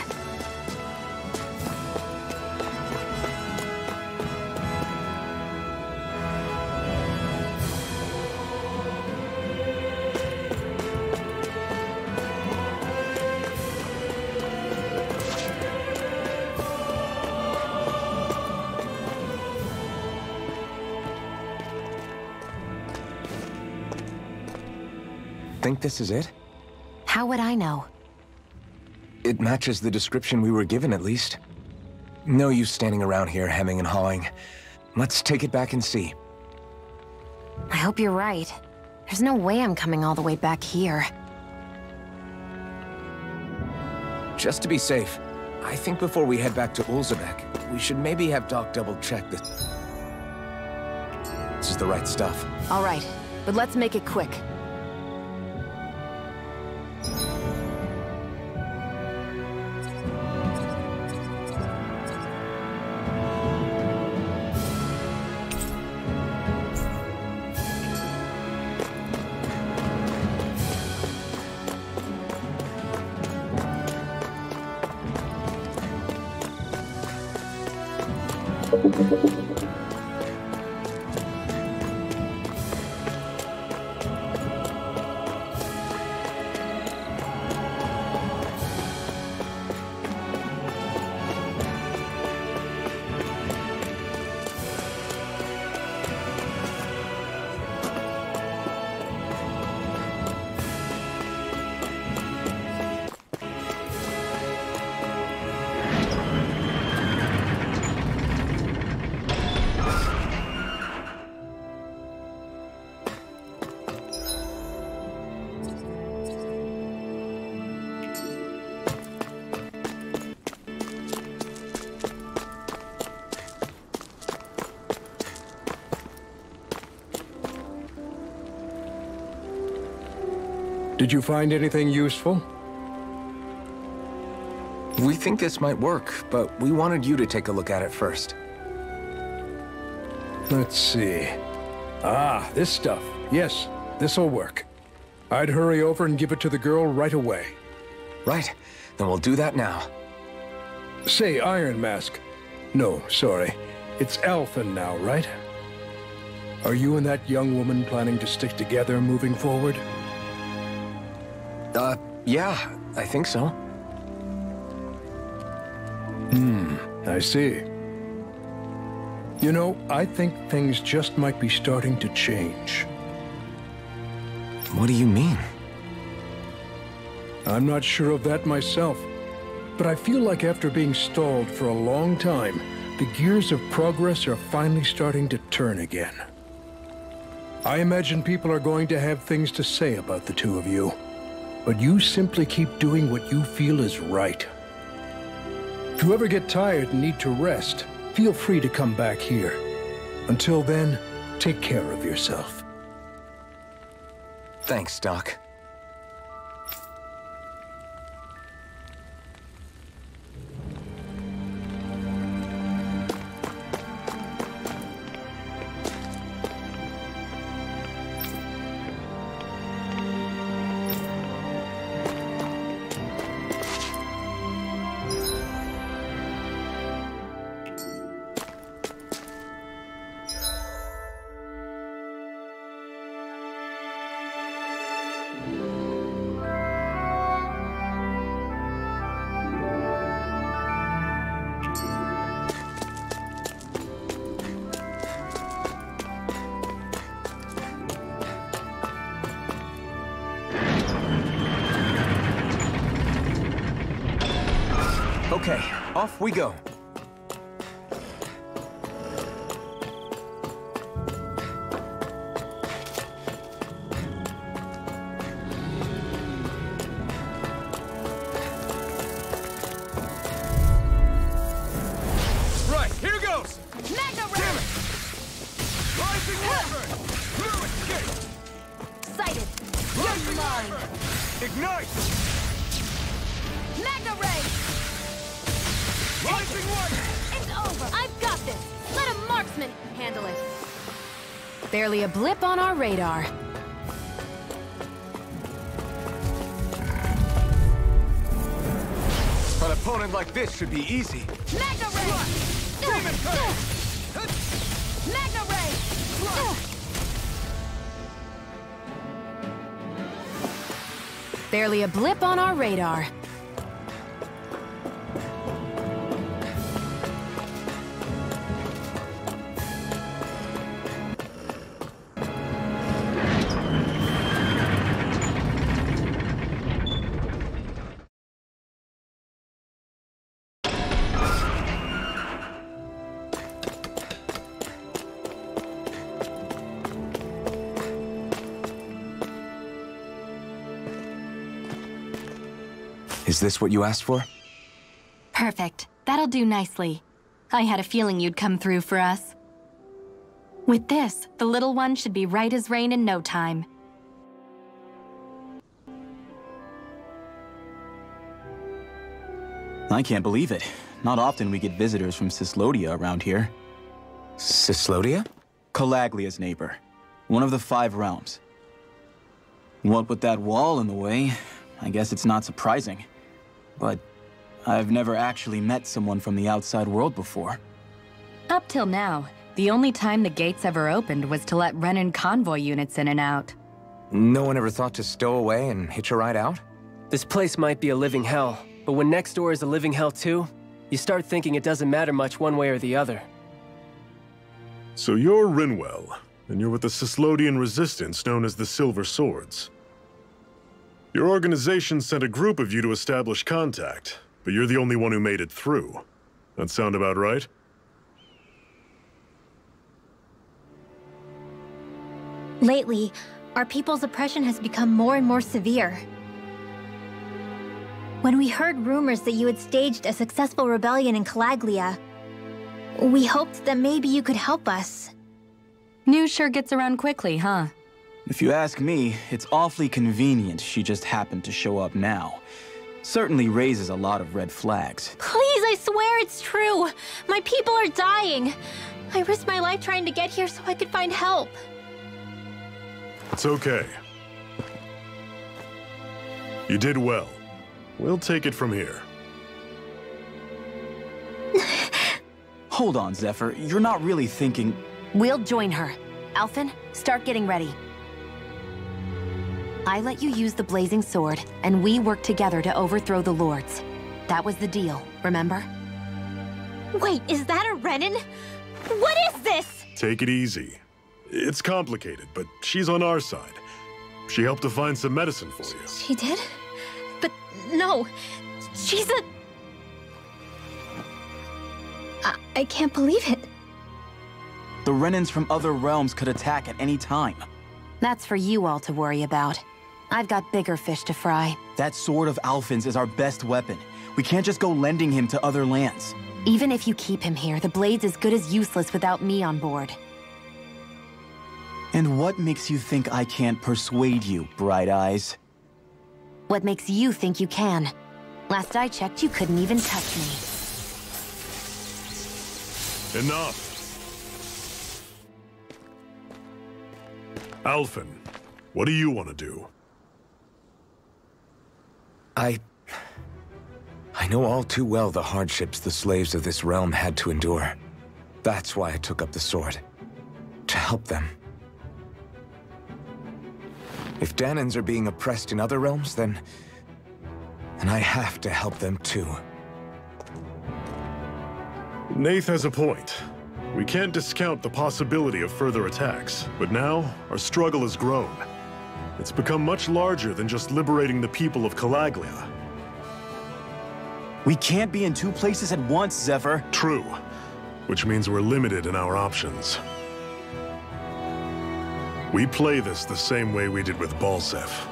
B: Think this is it?
D: How would I know?
B: It matches the description we were given, at least. No use standing around here hemming and hawing. Let's take it back and see.
D: I hope you're right. There's no way I'm coming all the way back here.
B: Just to be safe, I think before we head back to Ulzebek, we should maybe have Doc double-check this. This is the right stuff.
D: All right, but let's make it quick.
H: Did you find anything useful?
B: We think this might work, but we wanted you to take a look at it first.
H: Let's see. Ah, this stuff. Yes, this'll work. I'd hurry over and give it to the girl right away.
B: Right, then we'll do that now.
H: Say, Iron Mask. No, sorry. It's Alphen now, right? Are you and that young woman planning to stick together moving forward?
B: Yeah, I think so.
H: I see. You know, I think things just might be starting to change.
B: What do you mean?
H: I'm not sure of that myself, but I feel like after being stalled for a long time, the gears of progress are finally starting to turn again. I imagine people are going to have things to say about the two of you, but you simply keep doing what you feel is right. If you ever get tired and need to rest, feel free to come back here. Until then, take care of yourself.
B: Thanks, Doc. Okay, off we go.
E: Right, here goes!
G: Mega Ray!
E: Damn it! Rising Wyvern! Through escape!
G: Sighted!
E: Rising
G: You're mine!
E: Wyvern! Ignite!
I: Mega Ray!
E: Rising light!
I: It's over! I've got this! Let a marksman handle it!
D: Barely a blip on our radar.
B: An opponent like this should be easy.
I: Mega Ray! Mega Ray!
D: Barely a blip on our radar.
B: Is this what you asked for?
G: Perfect. That'll do nicely. I had a feeling you'd come through for us. With this, the little one should be right as rain in no time.
J: I can't believe it. Not often we get visitors from Cyslodia around here.
B: Cyslodia?
J: Calaglia's neighbor. One of the 5 realms. What with that wall in the way, I guess it's not surprising. But I've never actually met someone from the outside world before.
G: Up till now, the only time the gates ever opened was to let Renan convoy units in and out.
B: No one ever thought to stow away and hitch a ride out?
K: This place might be a living hell, but when next door is a living hell too, you start thinking it doesn't matter much one way or the other.
F: So you're Rinwell, and you're with the Cyslodian resistance known as the Silver Swords. Your organization sent a group of you to establish Kontakt, but you're the only one who made it through. That sound about right?
L: Lately, our people's oppression has become more and more severe. When we heard rumors that you had staged a successful rebellion in Calaglia, we hoped that maybe you could help us.
G: News sure gets around quickly, huh?
J: If you ask me, it's awfully convenient she just happened to show up now. Certainly raises a lot of red flags.
L: Please, I swear it's true! My people are dying! I risked my life trying to get here so I could find help.
F: It's okay. You did well. We'll take it from here.
J: Hold on, Zephyr. You're not really thinking...
D: We'll join her. Alphen, start getting ready. I let you use the blazing sword, and we worked together to overthrow the lords. That was the deal, remember?
L: Wait, is that a Renan? What is this?
F: Take it easy. It's complicated, but she's on our side. She helped to find some medicine for you.
L: She did? But no, she's a... I can't believe it.
J: The Renans from other realms could attack at any time.
D: That's for you all to worry about. I've got bigger fish to fry.
J: That sword of Alphen's is our best weapon. We can't just go lending him to other lands.
D: Even if you keep him here, the blade's as good as useless without me on board.
J: And what makes you think I can't persuade you, Bright Eyes?
D: What makes you think you can? Last I checked, you couldn't even touch me.
F: Enough! Alphen, what do you want to do?
B: I know all too well the hardships the slaves of this realm had to endure. That's why I took up the sword. To help them. If Danans are being oppressed in other realms, then I have to help them too.
F: Nath has a point. We can't discount the possibility of further attacks, but now our struggle has grown. It's become much larger than just liberating the people of Calaglia.
J: We can't be in 2 places at once, Zephyr.
F: True, which means we're limited in our options. We play this the same way we did with Balsef.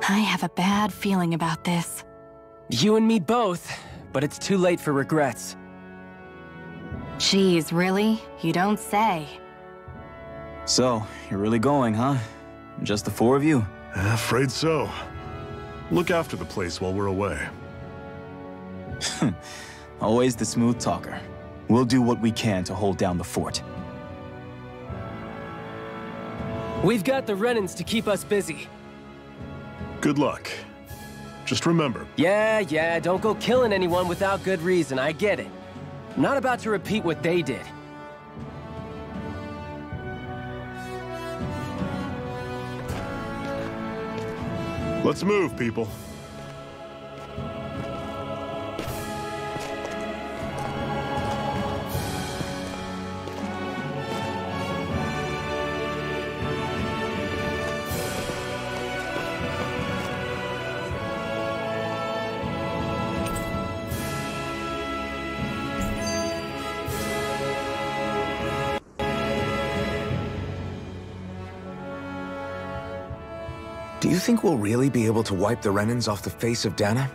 G: I have a bad feeling about this.
K: You and me both, but it's too late for regrets.
G: Geez, really? You don't say.
J: So, you're really going, huh? Just the four of you?
F: Afraid so. Look after the place while we're away.
J: Always the smooth talker. We'll do what we can to hold down the fort.
K: We've got the Renans to keep us busy.
F: Good luck. Just remember...
K: Yeah, don't go killing anyone without good reason, I get it. I'm not about to repeat what they did.
F: Let's move, people.
B: Do you think we'll really be able to wipe the Renans off the face of Dana?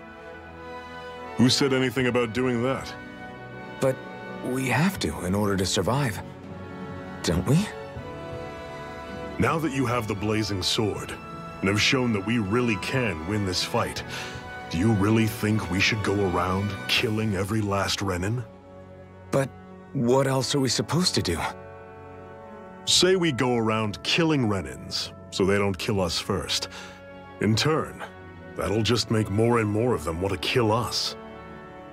F: Who said anything about doing that?
B: But we have to in order to survive. Don't we?
F: Now that you have the blazing sword, and have shown that we really can win this fight, do you really think we should go around killing every last Renan?
B: But what else are we supposed to do?
F: Say we go around killing Renans, so they don't kill us first. In turn, that'll just make more and more of them want to kill us.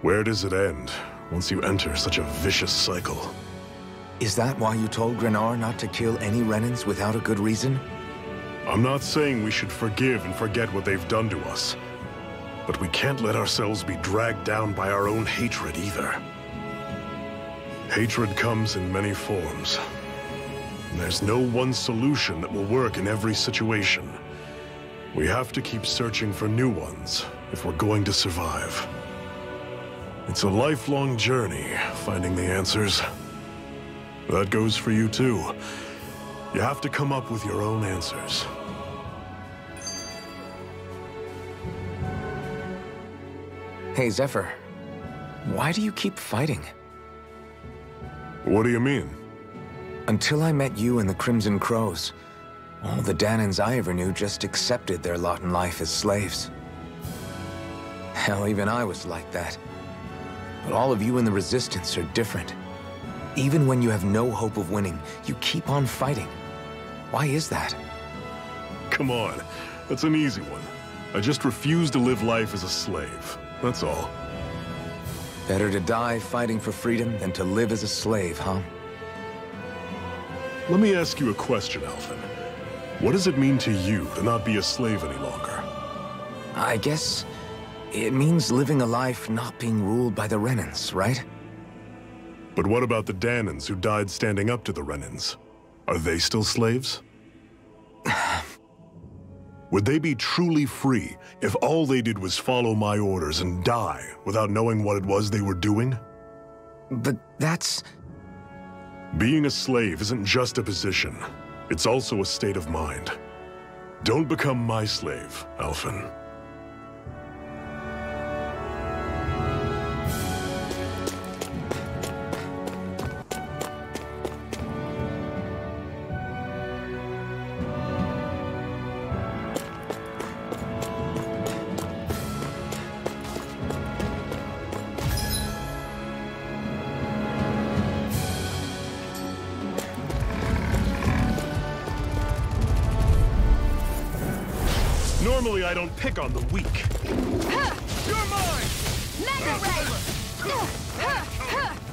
F: Where does it end, once you enter such a vicious cycle?
B: Is that why you told Grenar not to kill any Renans without a good reason?
F: I'm not saying we should forgive and forget what they've done to us. But we can't let ourselves be dragged down by our own hatred either. Hatred comes in many forms. And there's no one solution that will work in every situation. We have to keep searching for new ones if we're going to survive. It's a lifelong journey, finding the answers. That goes for you too. You have to come up with your own answers.
B: Hey, Zephyr. Why do you keep fighting?
F: What do you mean?
B: Until I met you and the Crimson Crows, all the Danans I ever knew just accepted their lot in life as slaves. Hell, even I was like that. But all of you in the Resistance are different. Even when you have no hope of winning, you keep on fighting. Why is that?
F: Come on, that's an easy one. I just refuse to live life as a slave, that's all.
B: Better to die fighting for freedom than to live as a slave, huh?
F: Let me ask you a question, Alphen. What does it mean to you to not be a slave any longer?
B: I guess it means living a life not being ruled by the Renans, right?
F: But what about the Danans who died standing up to the Renans? Are they still slaves? Would they be truly free if all they did was follow my orders and die without knowing what it was they were doing?
B: But that's...
F: Being a slave isn't just a position. It's also a state of mind. Don't become my slave, Alphen. Normally, I don't pick on the weak.
E: You're mine!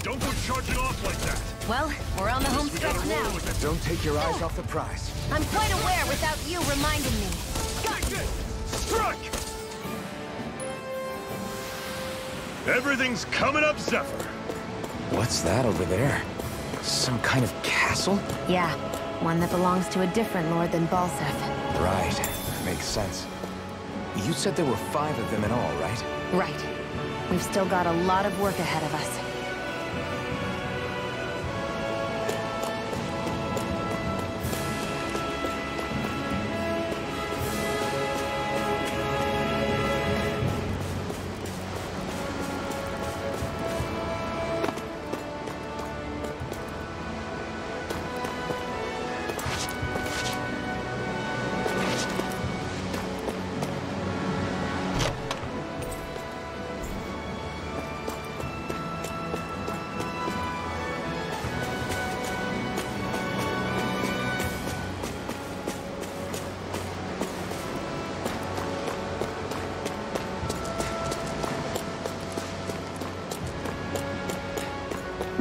C: Don't go charging off like that!
I: Well, we're on the home stretch now.
B: Don't take your eyes off the prize.
I: I'm quite aware without you reminding me.
C: Got it! Strike! Everything's coming up, Zephyr.
B: What's that over there? Some kind of castle?
D: Yeah, one that belongs to a different lord than Balseph.
B: Right. Makes sense. You said there were 5 of them in all, right?
D: Right. We've still got a lot of work ahead of us.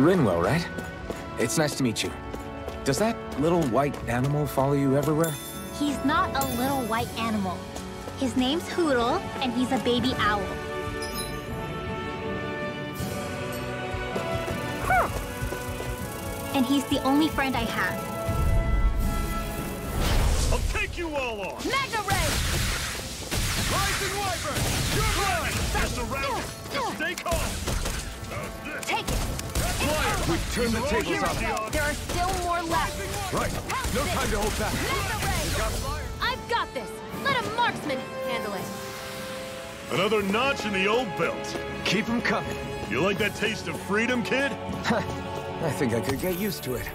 B: Rinwell, right? It's nice to meet you. Does that little white animal follow you everywhere?
L: He's not a little white animal. His name's Hoodle, and he's a baby owl. And he's the only friend I have.
E: I'll take you all on!
I: Mega Ray!
E: Rising Wyvern! You're blind! Just around it! Just stay calm!
I: Take it!
E: Flyer!
H: We've turned the tables on them.
I: There are still more left.
H: Right. No time to hold back.
I: Mega Ray! I've got this. Let a marksman handle it.
F: Another notch in the old belt.
H: Keep them coming.
F: You like that taste of freedom, kid?
B: I think I could get used to it.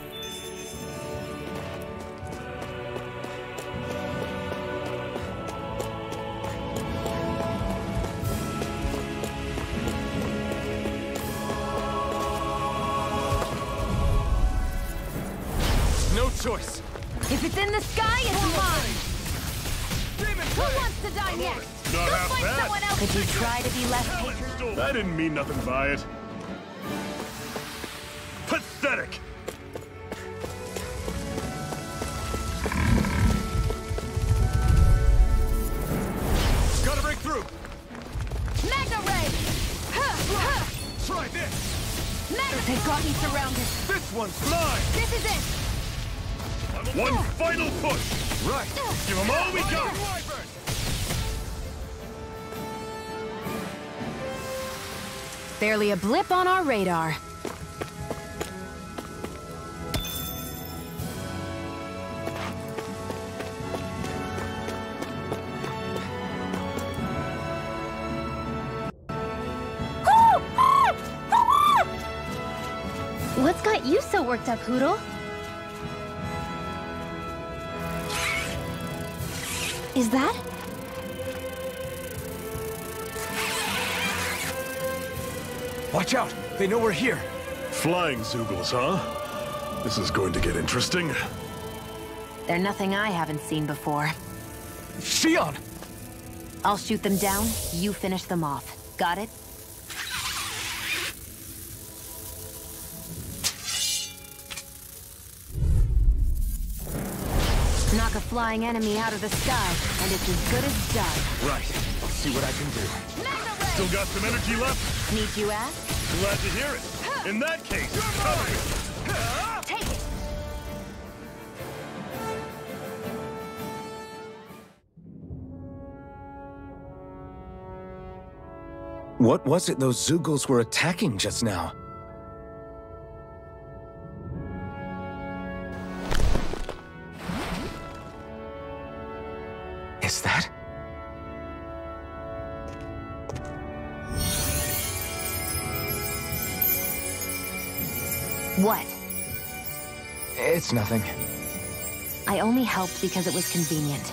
E: No choice.
I: If it's in the sky, it's mine. Who wants to die next?
F: Not
I: Go
F: half
I: find
F: bad.
I: someone else. Could you try to be less patronizing?
F: I didn't mean nothing by it. Pathetic!
E: Gotta break through.
I: Mega Ray!
E: Try this.
I: Mega, they've got me surrounded.
E: This one's mine.
I: This is it.
F: One final push!
E: Right.
F: Give them all we got!
E: Wyvern!
D: Barely a blip on our radar.
L: What's got you so worked up, Hoodle? Is that?
H: Watch out! They know we're here.
F: Flying Zoogles, huh? This is going to get interesting.
D: They're nothing I haven't seen before.
H: Shion!
D: I'll shoot them down, you finish them off. Got it? Knock a flying enemy out of the sky, and it's as good as done.
H: Right. I'll see what I can do.
F: Still got some energy left?
D: Need you ask?
F: Glad to hear it. In that case, cover it.
I: Take it.
B: What was it those Zoogles were attacking just now? Is that?
D: What?
B: It's nothing.
D: I only helped because it was convenient.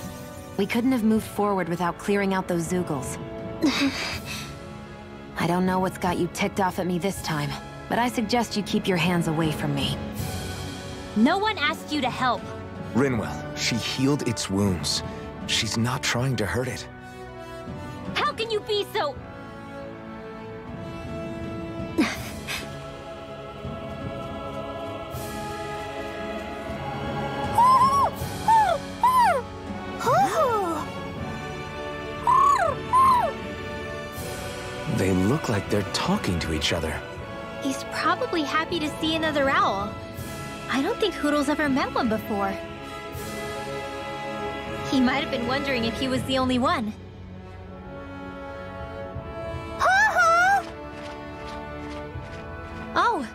D: We couldn't have moved forward without clearing out those Zoogles. I don't know what's got you ticked off at me this time, but I suggest you keep your hands away from me.
L: No one asked you to help.
B: Rinwell, she healed its wounds. She's not trying to hurt it.
L: How can you be so...
B: They look like they're talking to each other.
L: He's probably happy to see another owl. I don't think Hoodle's ever met one before. He might have been wondering if he was the only one. Oh.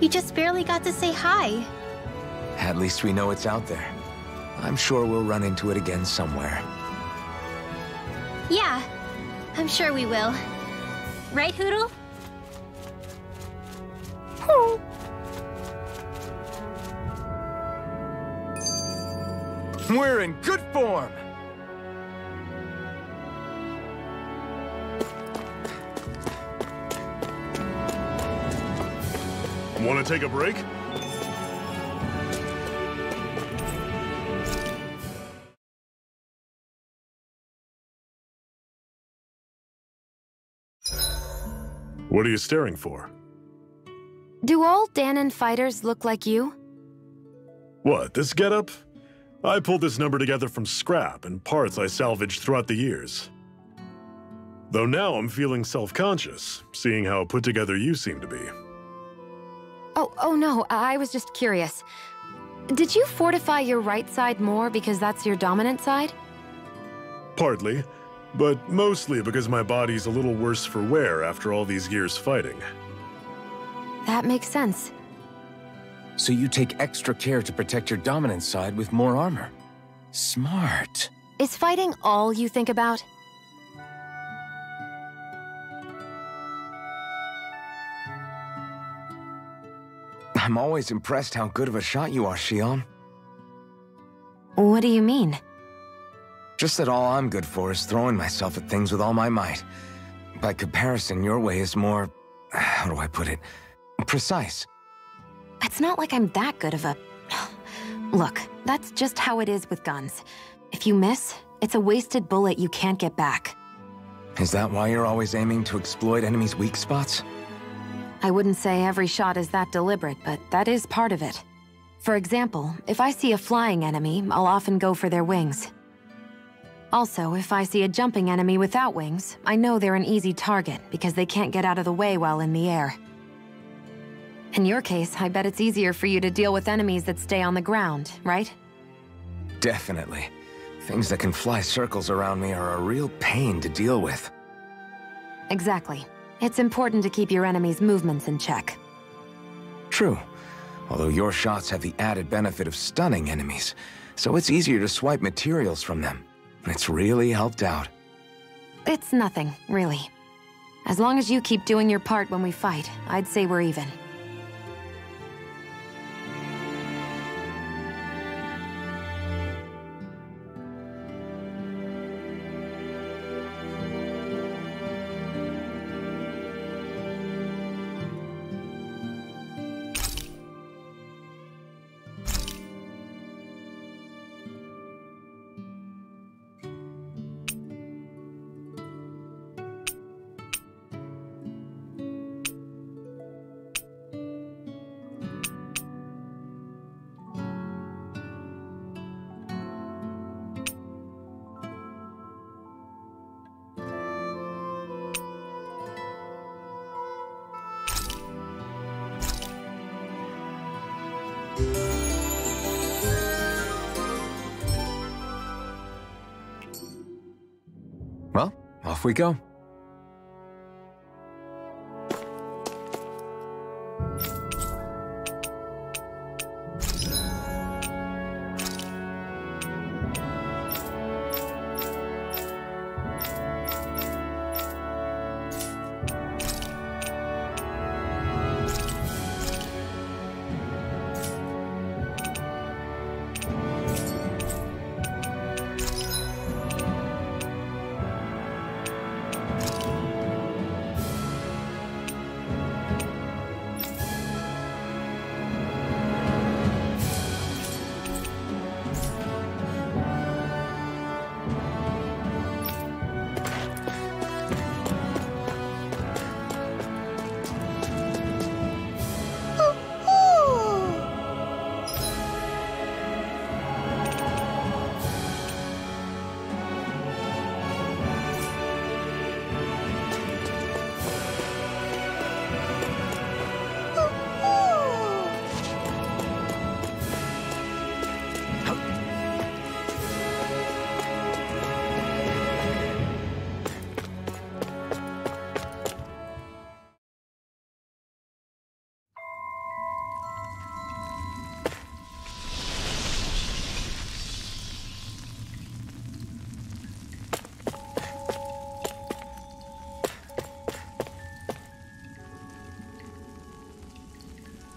L: You just barely got to say hi.
B: At least we know it's out there. I'm sure we'll run into it again somewhere.
L: Yeah, I'm sure we will. Right, Hoodle?
B: We're in good form!
F: Want to take a break? What are you staring for?
D: Do all Danon fighters look like you?
F: What, this getup? I pulled this number together from scrap and parts I salvaged throughout the years. Though now I'm feeling self-conscious, seeing how put together you seem to be.
D: Oh no, I was just curious. Did you fortify your right side more because that's your dominant side?
F: Partly, but mostly because my body's a little worse for wear after all these years fighting.
D: That makes sense.
B: So you take extra care to protect your dominant side with more armor. Smart.
D: Is fighting all you think about?
B: I'm always impressed how good of a shot you are, Shion.
D: What do you mean?
B: Just that all I'm good for is throwing myself at things with all my might. By comparison, your way is more... how do I put it? Precise.
D: It's not like I'm that good of a... Look, that's just how it is with guns. If you miss, it's a wasted bullet you can't get back.
B: Is that why you're always aiming to exploit enemies' weak spots?
D: I wouldn't say every shot is that deliberate, but that is part of it. For example, if I see a flying enemy, I'll often go for their wings. Also, if I see a jumping enemy without wings, I know they're an easy target because they can't get out of the way while in the air. In your case, I bet it's easier for you to deal with enemies that stay on the ground, right?
B: Definitely. Things that can fly circles around me are a real pain to deal with.
D: Exactly. It's important to keep your enemy's movements in check.
B: True. Although your shots have the added benefit of stunning enemies, so it's easier to swipe materials from them. It's really helped out.
D: It's nothing, really. As long as you keep doing your part when we fight, I'd say we're even.
B: Well, off we go.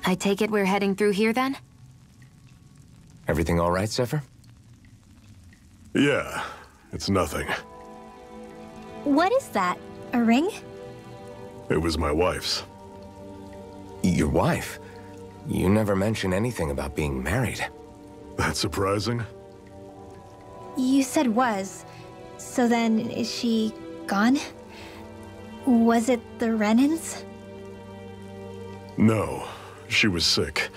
D: I take it we're heading through here then?
B: Everything all right, Zephyr?
F: Yeah, it's nothing.
L: What is that? A ring?
F: It was my wife's.
B: Your wife? You never mentioned anything about being married.
F: That's surprising.
L: You said was. So then, is she gone? Was it the Renans?
F: No, she was sick.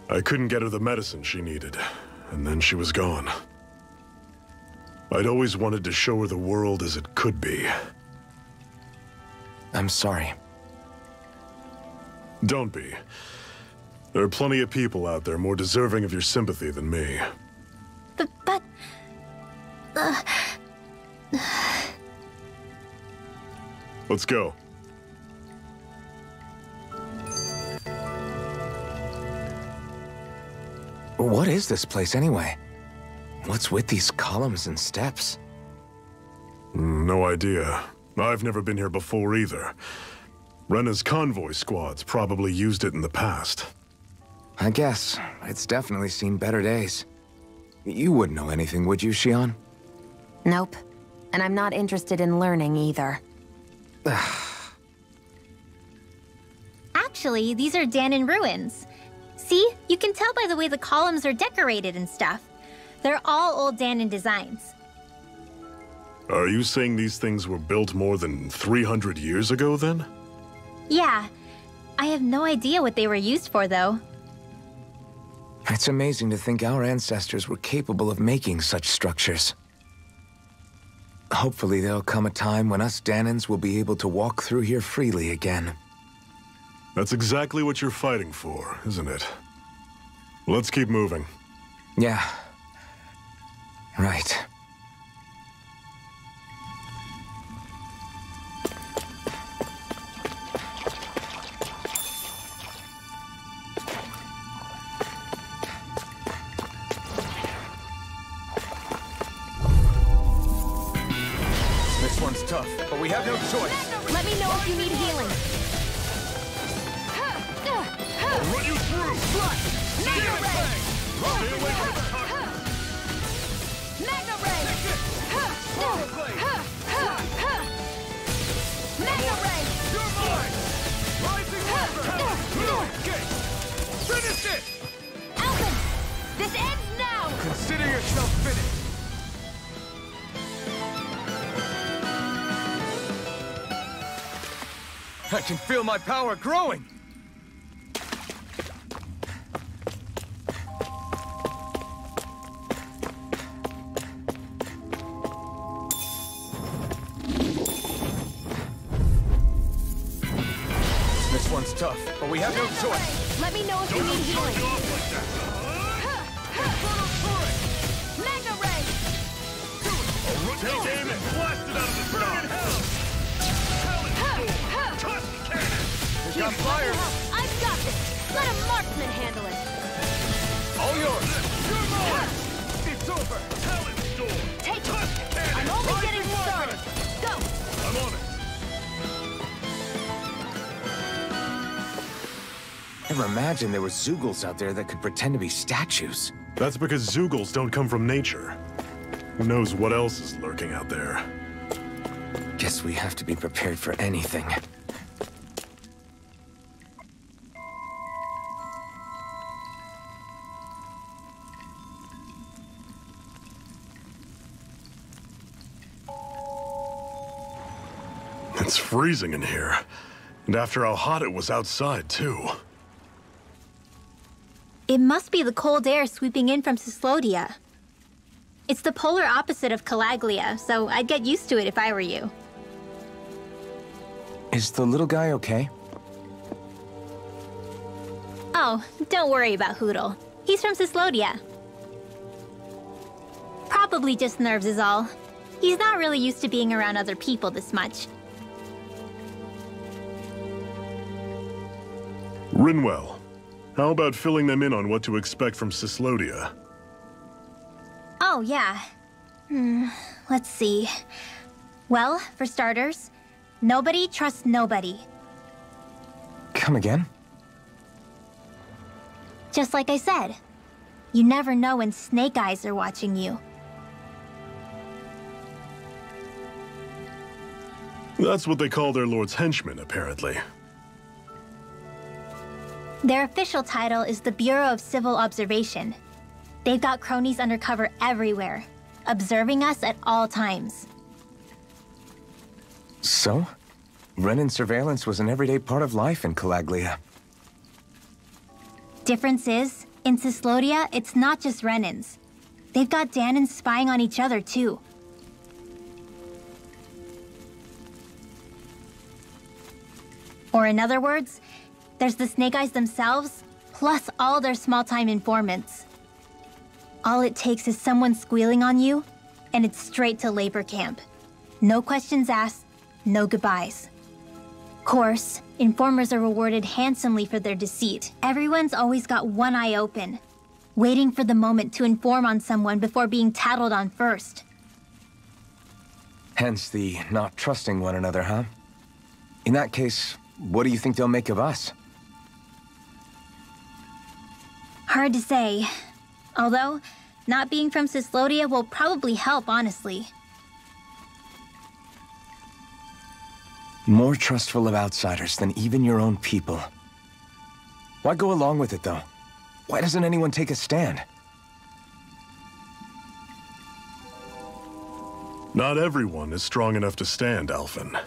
F: I couldn't get her the medicine she needed, and then she was gone. I'd always wanted to show her the world as it could be.
B: I'm sorry.
F: Don't be. There are plenty of people out there more deserving of your sympathy than me.
L: But...
F: Let's go.
B: What is this place anyway? What's with these columns and steps?
F: No idea. I've never been here before either. Rena's convoy squads probably used it in the past.
B: I guess. It's definitely seen better days. You wouldn't know anything, would you, Xion?
D: Nope. And I'm not interested in learning either.
L: Actually, these are Danon ruins. See? You can tell by the way the columns are decorated and stuff. They're all old Danon designs.
F: Are you saying these things were built more than 300 years ago, then?
L: Yeah. I have no idea what they were used for, though.
B: It's amazing to think our ancestors were capable of making such structures. Hopefully there'll come a time when us Danons will be able to walk through here freely again.
F: That's exactly what you're fighting for, isn't it? Let's keep moving.
B: Yeah. Right.
E: This one's tough, but we have no choice.
I: Let me know if you need healing.
E: I'll run you through!
I: Mega Ray!
E: Stay away from the target!
I: Mega Ray!
E: Power blade!
I: Mega Ray!
E: You're mine! Rising River! Okay! Finish it!
I: Alvin! This ends now!
E: Consider yourself finished! I can feel my power growing! This one's tough, but we have no choice.
I: Let me know if you need healing. Mega Ray!
E: Take aim and blast it out of the sky! Tusk cannon! He's got fire!
I: I've got this! Let a marksman handle it!
E: All yours! You're mine! It's over! Talon Storm!
I: Take
E: Tusk
I: it!
E: cannon!
I: I'm only
E: Rising
I: getting
E: River!
I: started! Go!
E: I'm on it!
B: Never imagined there were Zeugles out there that could pretend to be statues.
F: That's because Zeugles don't come from nature. Who knows what else is lurking out there?
B: Guess we have to be prepared for anything.
F: It's freezing in here. And after how hot it was outside, too.
L: It must be the cold air sweeping in from Cyslodia. It's the polar opposite of Calaglia, so I'd get used to it if I were you.
B: Is the little guy okay?
L: Oh, don't worry about Hootle. He's from Cyslodia. Probably just nerves is all. He's not really used to being around other people this much.
F: Rinwell, how about filling them in on what to expect from Cyslodia?
L: Oh, yeah. Let's see. Well, for starters, nobody trusts nobody.
B: Come again?
L: Just like I said, you never know when Snake Eyes are watching you.
F: That's what they call their lord's henchmen, apparently.
L: Their official title is the Bureau of Civil Observation. They've got cronies undercover everywhere, observing us at all times.
B: So? Renan surveillance was an everyday part of life in Calaglia.
L: Difference is, in Cyslodia, it's not just Renans. They've got Danans spying on each other, too. Or in other words, there's the Snake Eyes themselves, plus all their small-time informants. All it takes is someone squealing on you, and it's straight to labor camp. No questions asked, no goodbyes. Of course, informers are rewarded handsomely for their deceit. Everyone's always got one eye open, waiting for the moment to inform on someone before being tattled on first.
B: Hence the not trusting one another, huh? In that case, what do you think they'll make of us?
L: Hard to say. Although, not being from Cyslodia will probably help, honestly.
B: More trustful of outsiders than even your own people. Why go along with it, though? Why doesn't anyone take a stand?
F: Not everyone is strong enough to stand, Alphen.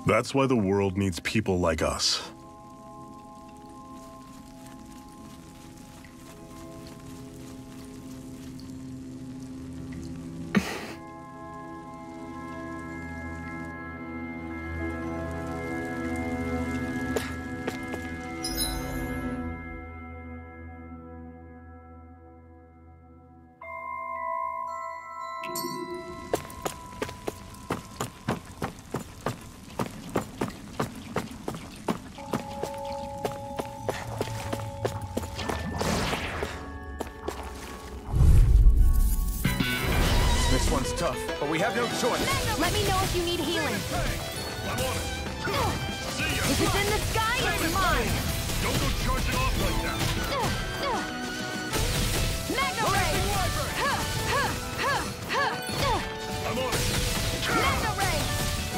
F: That's why the world needs people like us.
B: Tough, but we have no choice.
I: Let me know if you need healing.
C: I'm on it. See ya.
I: If it's in the sky, it's mine.
C: Don't go charging off like that.
I: Mega Ray!
C: I'm on it.
I: Mega Ray!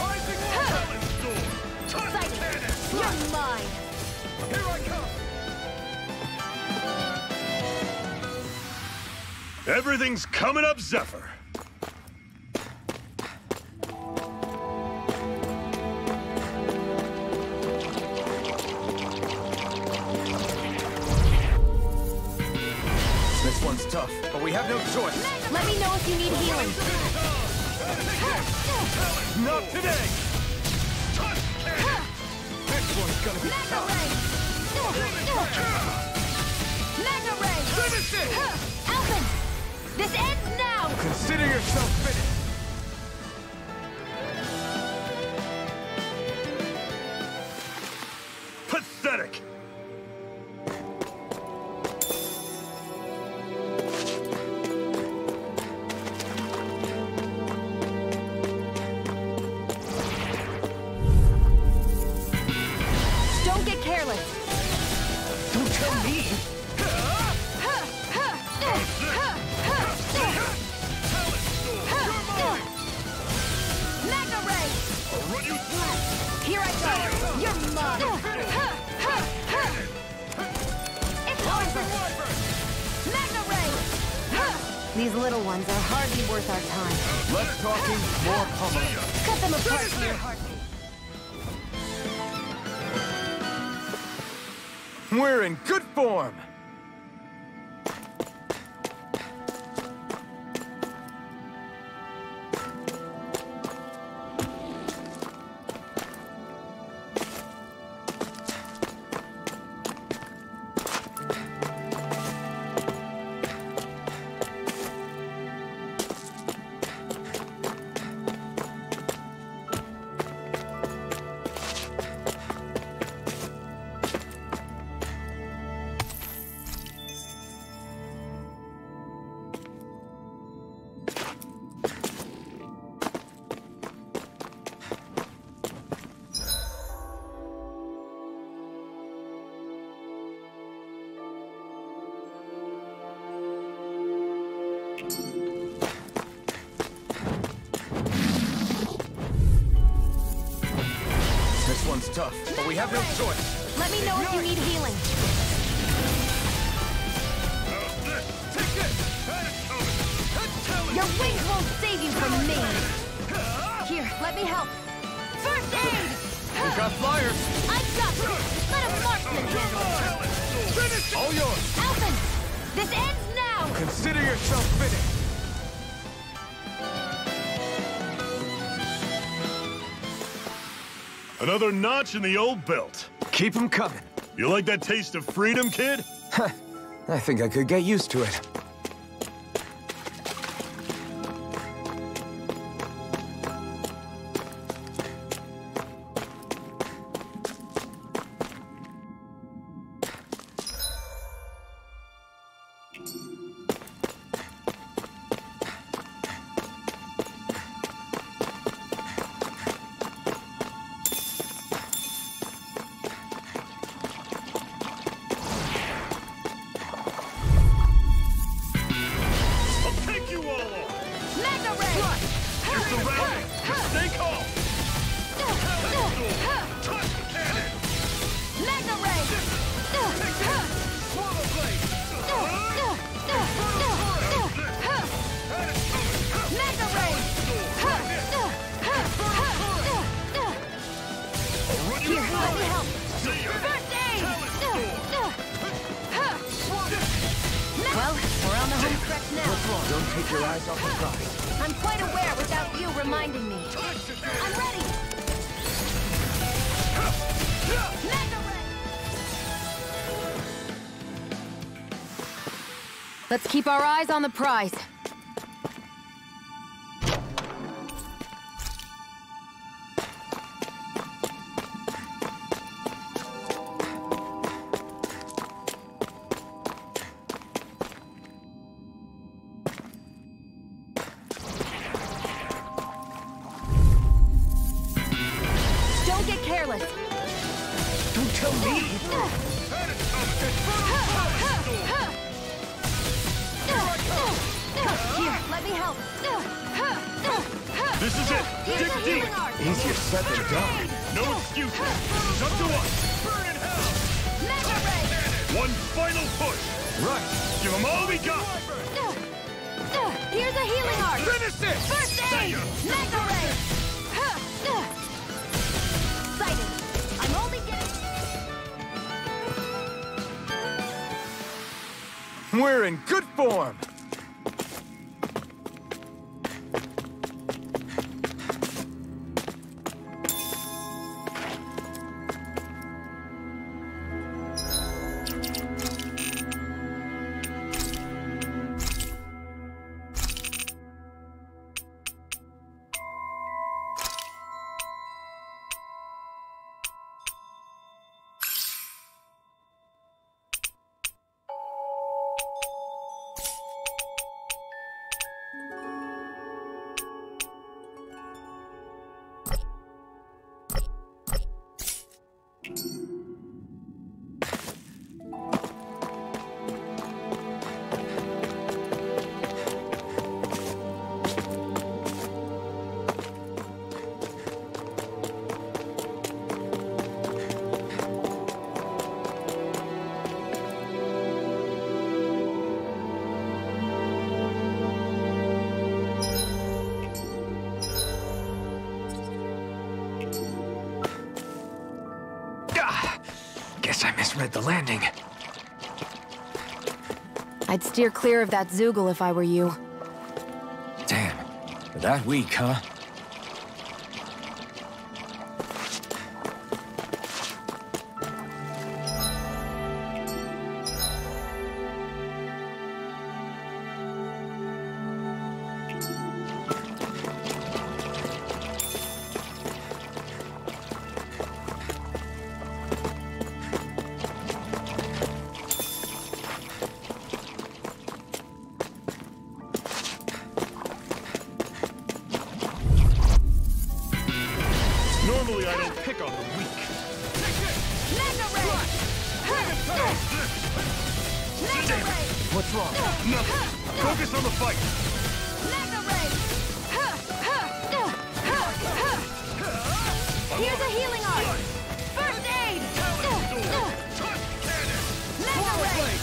C: Rising Talon Storm. Touch
I: Psychic!
C: cannon.
I: You're mine!
C: Here I come. Everything's coming up, Zephyr.
B: Tough, but we have no choice.
I: Let me know if you need healing.
C: Not today.
B: This one's gonna be
I: Mega
B: tough.
I: Ray! Mega Ray!
C: Finish it!
I: Alphen! This ends now!
B: Consider yourself finished.
C: Pathetic.
B: Don't tell me.
I: Mega Ray!
C: I'll run you through.
I: Here I go! You're mine! It's over! Mega Ray!
D: These little ones are hardly worth our time.
B: Less talking, more pummeling.
I: Cut them apart for your heartbeat.
B: We're in good form. This one's tough, but we have no choice.
I: Let me know if you need healing.
C: Take this.
I: Your wings won't save you from me. Here, let me help.
E: got flyers.
I: I've got you. Let him marksman handle it.
E: Finish it. All yours.
I: Alvin, this ends now.
E: Consider yourself finished.
F: Another notch in the old belt.
B: Keep 'em coming.
F: You like that taste of freedom, kid?
B: I think I could get used to it.
I: I'm quite aware without you reminding me. I'm ready! Mega Ray!
D: Let's keep our eyes on the prize.
F: This is it! Dig deep!
B: Easier said than done.
F: No excuses! It's up to us! Burn in hell!
I: Mega Ray!
F: One final push!
B: Right!
F: Give them all we got!
I: Here's a healing art!
E: Finish it!
I: First aid! Mega Ray! Excited! I'm only getting...
B: We're in good form! Guess I misread the landing.
D: I'd steer clear of that Zoogle if I were you.
B: Damn. That weak, huh?
F: Normally I don't pick on the weak.
I: Mega Ray! Mega Ray!
B: What's wrong?
F: Nothing. Focus on the fight.
I: Mega Ray! Here's a healing art! First aid! Mega Ray!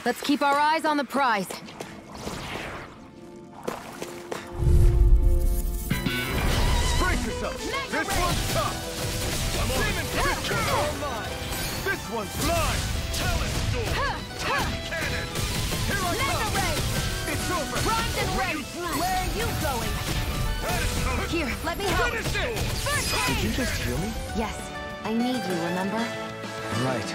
D: Let's keep our eyes on the prize.
E: up. This one's tough. I'm on it. This one's all mine. This one's mine. Talent storm. Titan cannon. Here I come. It's over.
I: Primed and ready. Where are you going?
L: Here, let me help.
E: Finish it.
I: First aid!
B: Did you just heal me?
D: Yes, I need you, remember?
B: Right.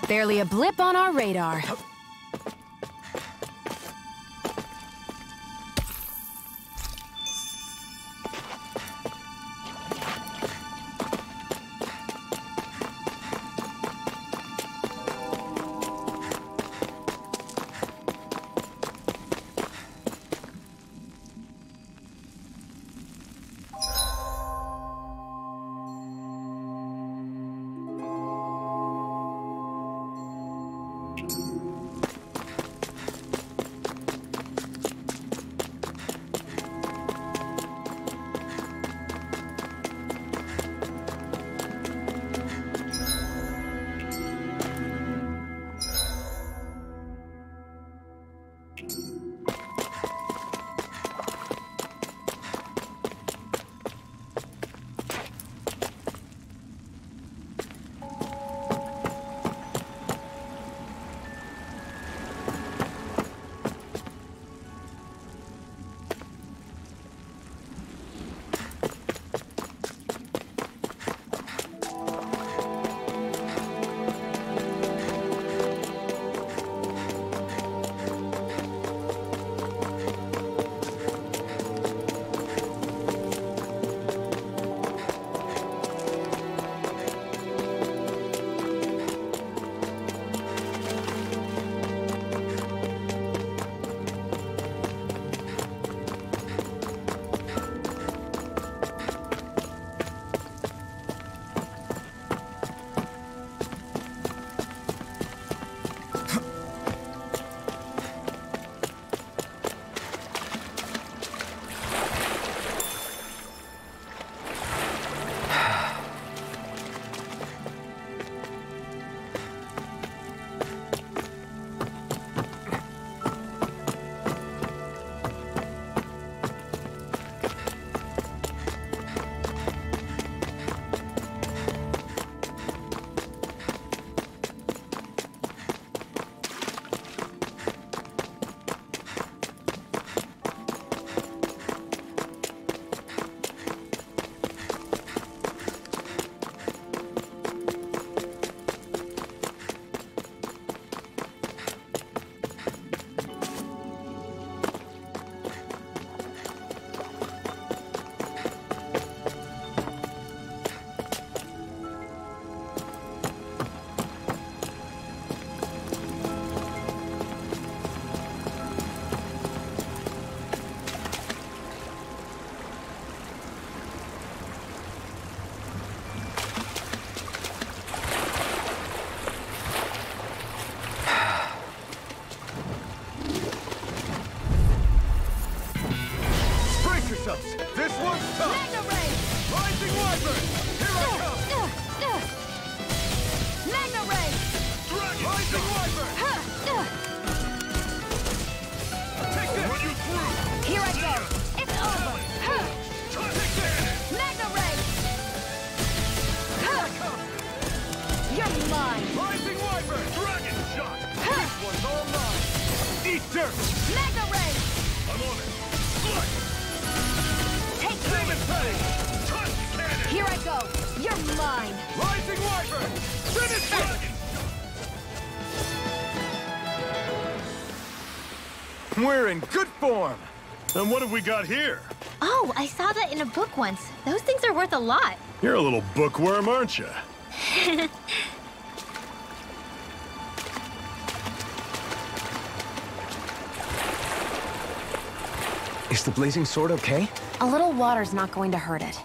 D: Barely a blip on our radar.
E: This one's tough. Rising Wyvern. Here I come.
I: Magna Ray!
E: Rising Wyvern. Take this. Run you through.
I: Here I go. It's over.
E: Take this.
I: Magna Ray!
E: Here I come.
I: You're mine.
E: Rising Wyvern. Dragon shot. This one's all mine. Eat dirt.
I: Magna Ray!
E: I'm on it. Slice.
I: Take
E: CMSTORM. Touch cannon.
I: Here I go. You're mine.
E: Rising Wyvern. Finish it. We're in good form. And what have we got here?
L: Oh, I saw that in a book once. Those things are worth a lot.
F: You're a little bookworm, aren't you?
B: Is the blazing sword okay?
D: A little water's not going to hurt it.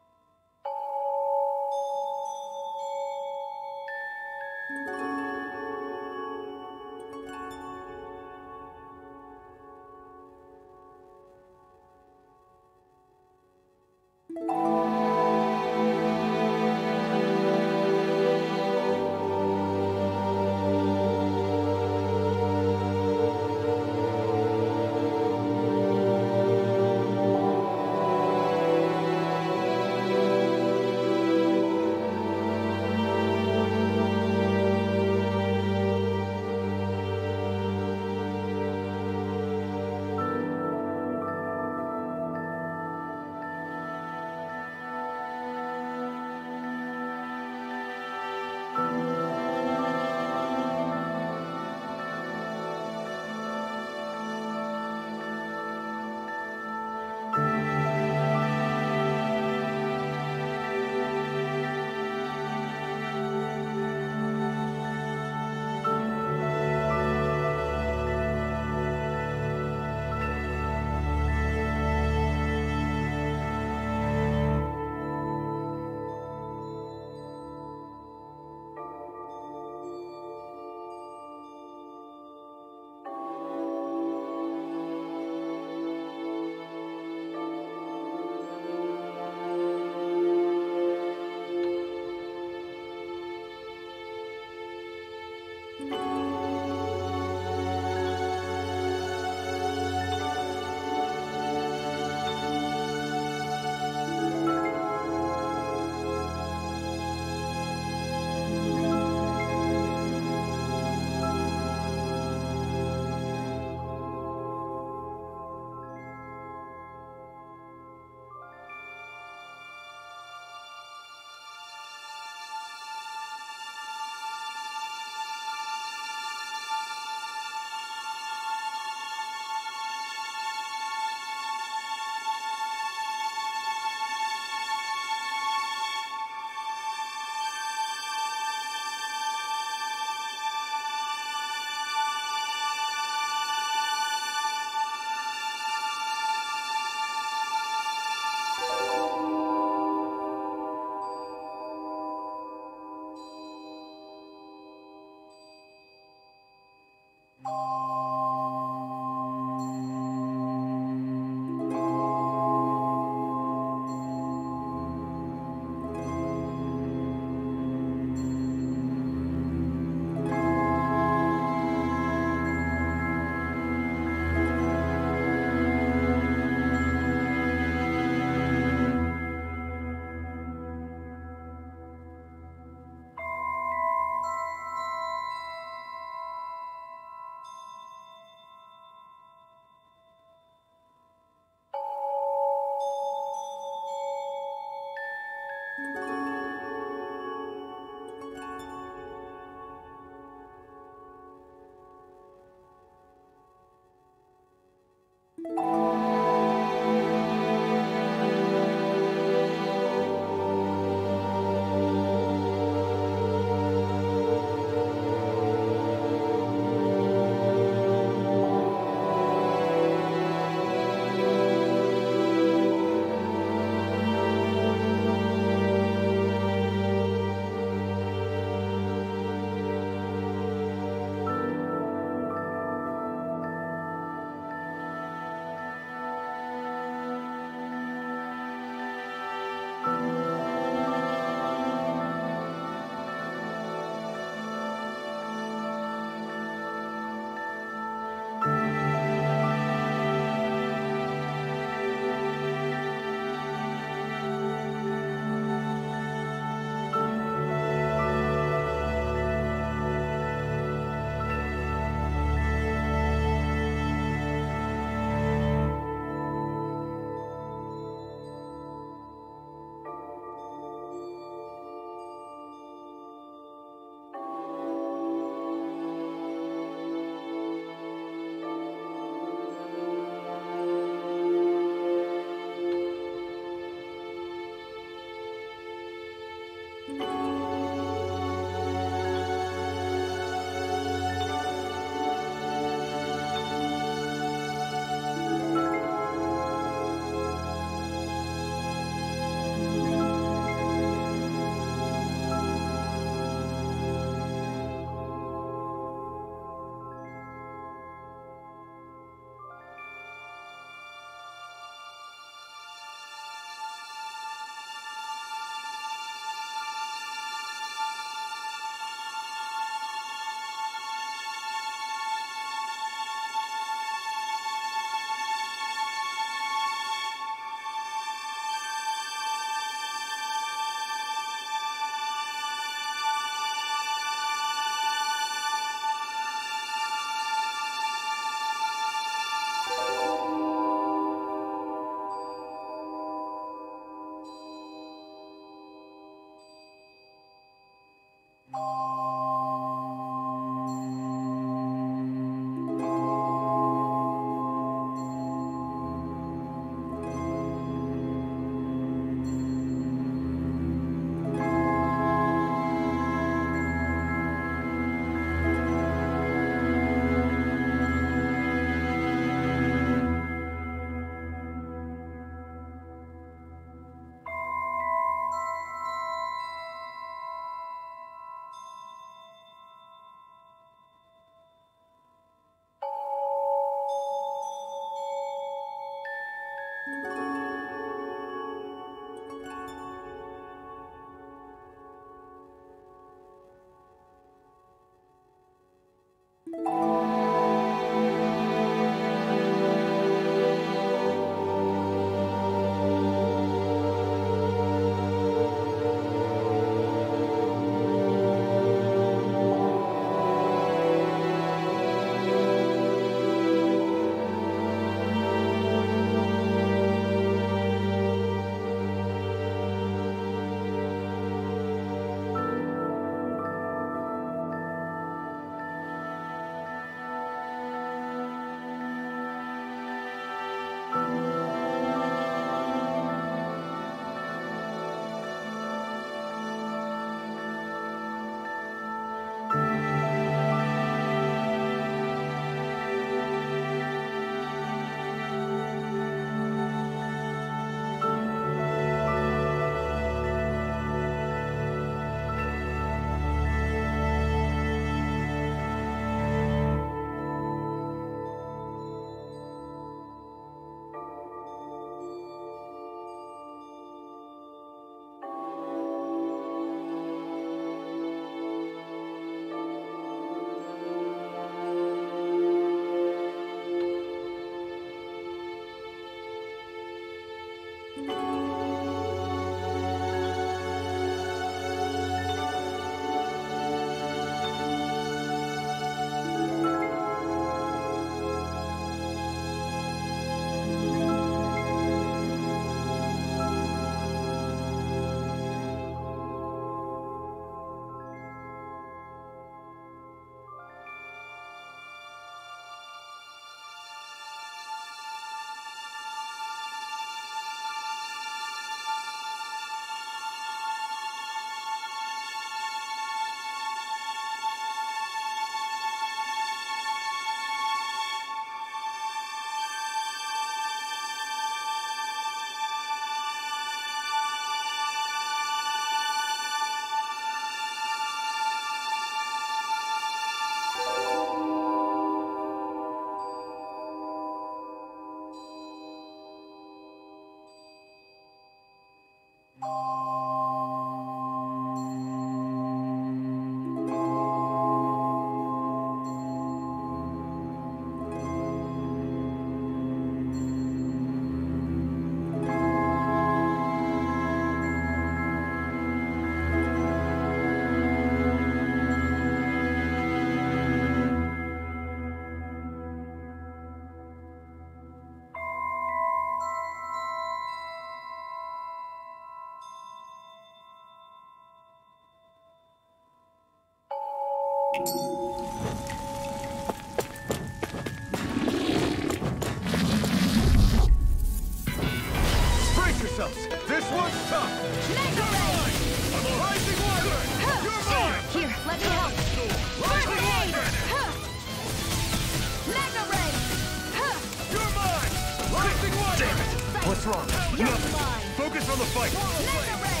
E: What's wrong?
I: You're
E: Nothing.
I: mine.
E: Focus on the fight.
I: Mega ray.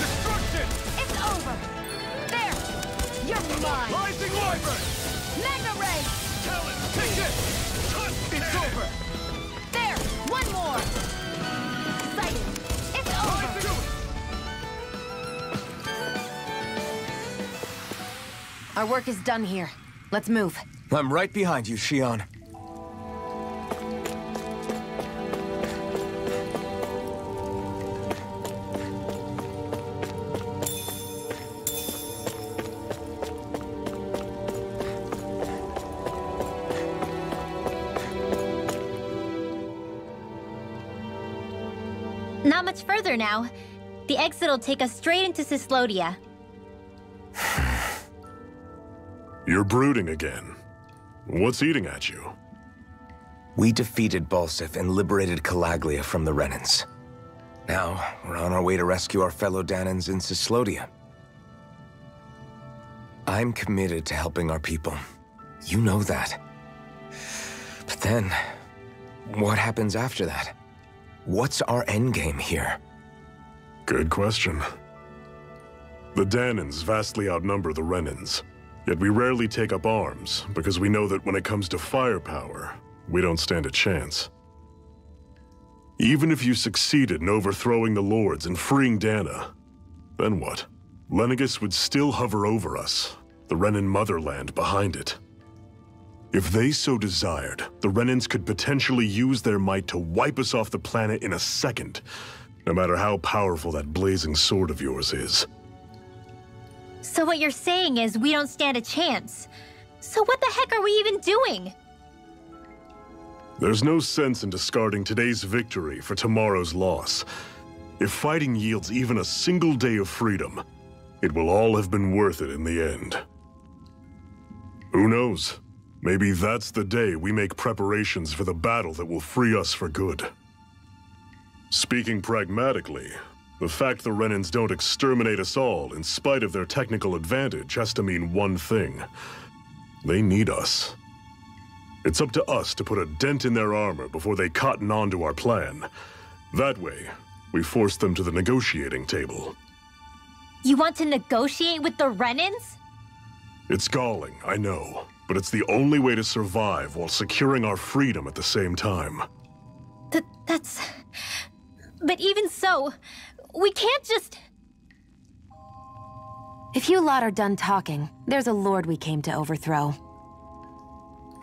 E: Destruction!
I: It's over. There. You're mine.
E: Rising Wyvern!
I: Mega ray.
E: Talon, take this! It's over!
I: There. One more. Sighted. It's over.
E: Rising...
D: Our work is done here. Let's move.
B: I'm right behind you, Shion.
L: Not much further now. The exit'll take us straight into Cyslodia.
F: You're brooding again. What's eating at you?
B: We defeated Balsef and liberated Calaglia from the Renans. Now, we're on our way to rescue our fellow Danans in Cyslodia. I'm committed to helping our people. You know that. But then, what happens after that? What's our endgame here?
F: Good question. The Danans vastly outnumber the Renans, yet we rarely take up arms because we know that when it comes to firepower, we don't stand a chance. Even if you succeeded in overthrowing the Lords and freeing Dana, then what? Lenegis would still hover over us, the Renan motherland behind it. If they so desired, the Renans could potentially use their might to wipe us off the planet in a second, no matter how powerful that blazing sword of yours is.
L: So what you're saying is we don't stand a chance. So what the heck are we even doing?
F: There's no sense in discarding today's victory for tomorrow's loss. If fighting yields even a single day of freedom, it will all have been worth it in the end. Who knows? Maybe that's the day we make preparations for the battle that will free us for good. Speaking pragmatically, the fact the Renans don't exterminate us all in spite of their technical advantage has to mean one thing. They need us. It's up to us to put a dent in their armor before they cotton on to our plan. That way, we force them to the negotiating table.
L: You want to negotiate with the Renans?
F: It's galling, I know, but it's the only way to survive while securing our freedom at the same time.
L: That's... But even so, we can't just...
D: If you lot are done talking, there's a lord we came to overthrow.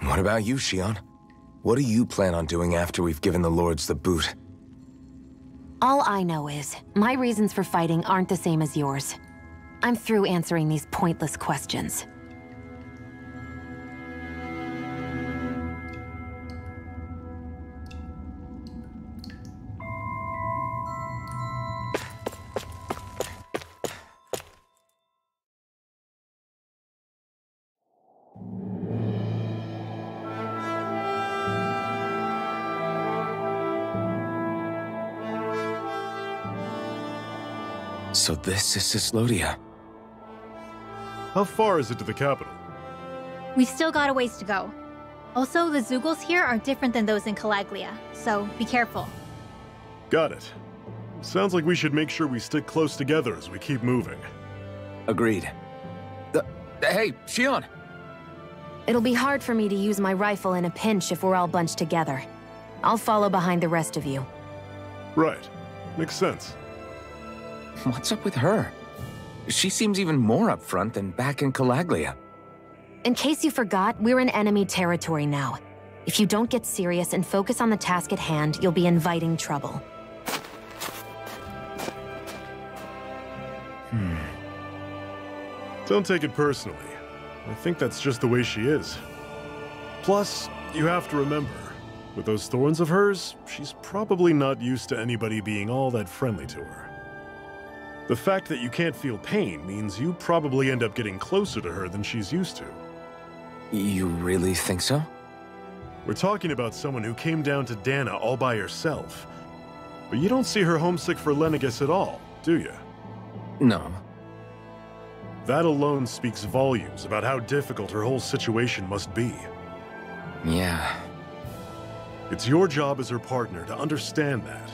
B: What about you, Shion? What do you plan on doing after we've given the Lords the boot?
D: All I know is, my reasons for fighting aren't the same as yours. I'm through answering these pointless questions.
B: So this is Cyslodia.
F: How far is it to the capital?
L: We've still got a ways to go. Also, the Zeugles here are different than those in Calaglia, so be careful.
F: Got it. Sounds like we should make sure we stick close together as we keep moving.
B: Agreed. Hey, Shion!
D: It'll be hard for me to use my rifle in a pinch if we're all bunched together. I'll follow behind the rest of you.
F: Right. Makes sense.
B: What's up with her? She seems even more upfront than back in Calaglia.
D: In case you forgot, we're in enemy territory now. If you don't get serious and focus on the task at hand, you'll be inviting trouble.
F: Don't take it personally. I think that's just the way she is. Plus, you have to remember, with those thorns of hers, she's probably not used to anybody being all that friendly to her. The fact that you can't feel pain means you probably end up getting closer to her than she's used to.
B: You really think so?
F: We're talking about someone who came down to Dana all by herself. But you don't see her homesick for Lenegis at all, do you?
B: No.
F: That alone speaks volumes about how difficult her whole situation must be.
B: Yeah.
F: It's your job as her partner to understand that,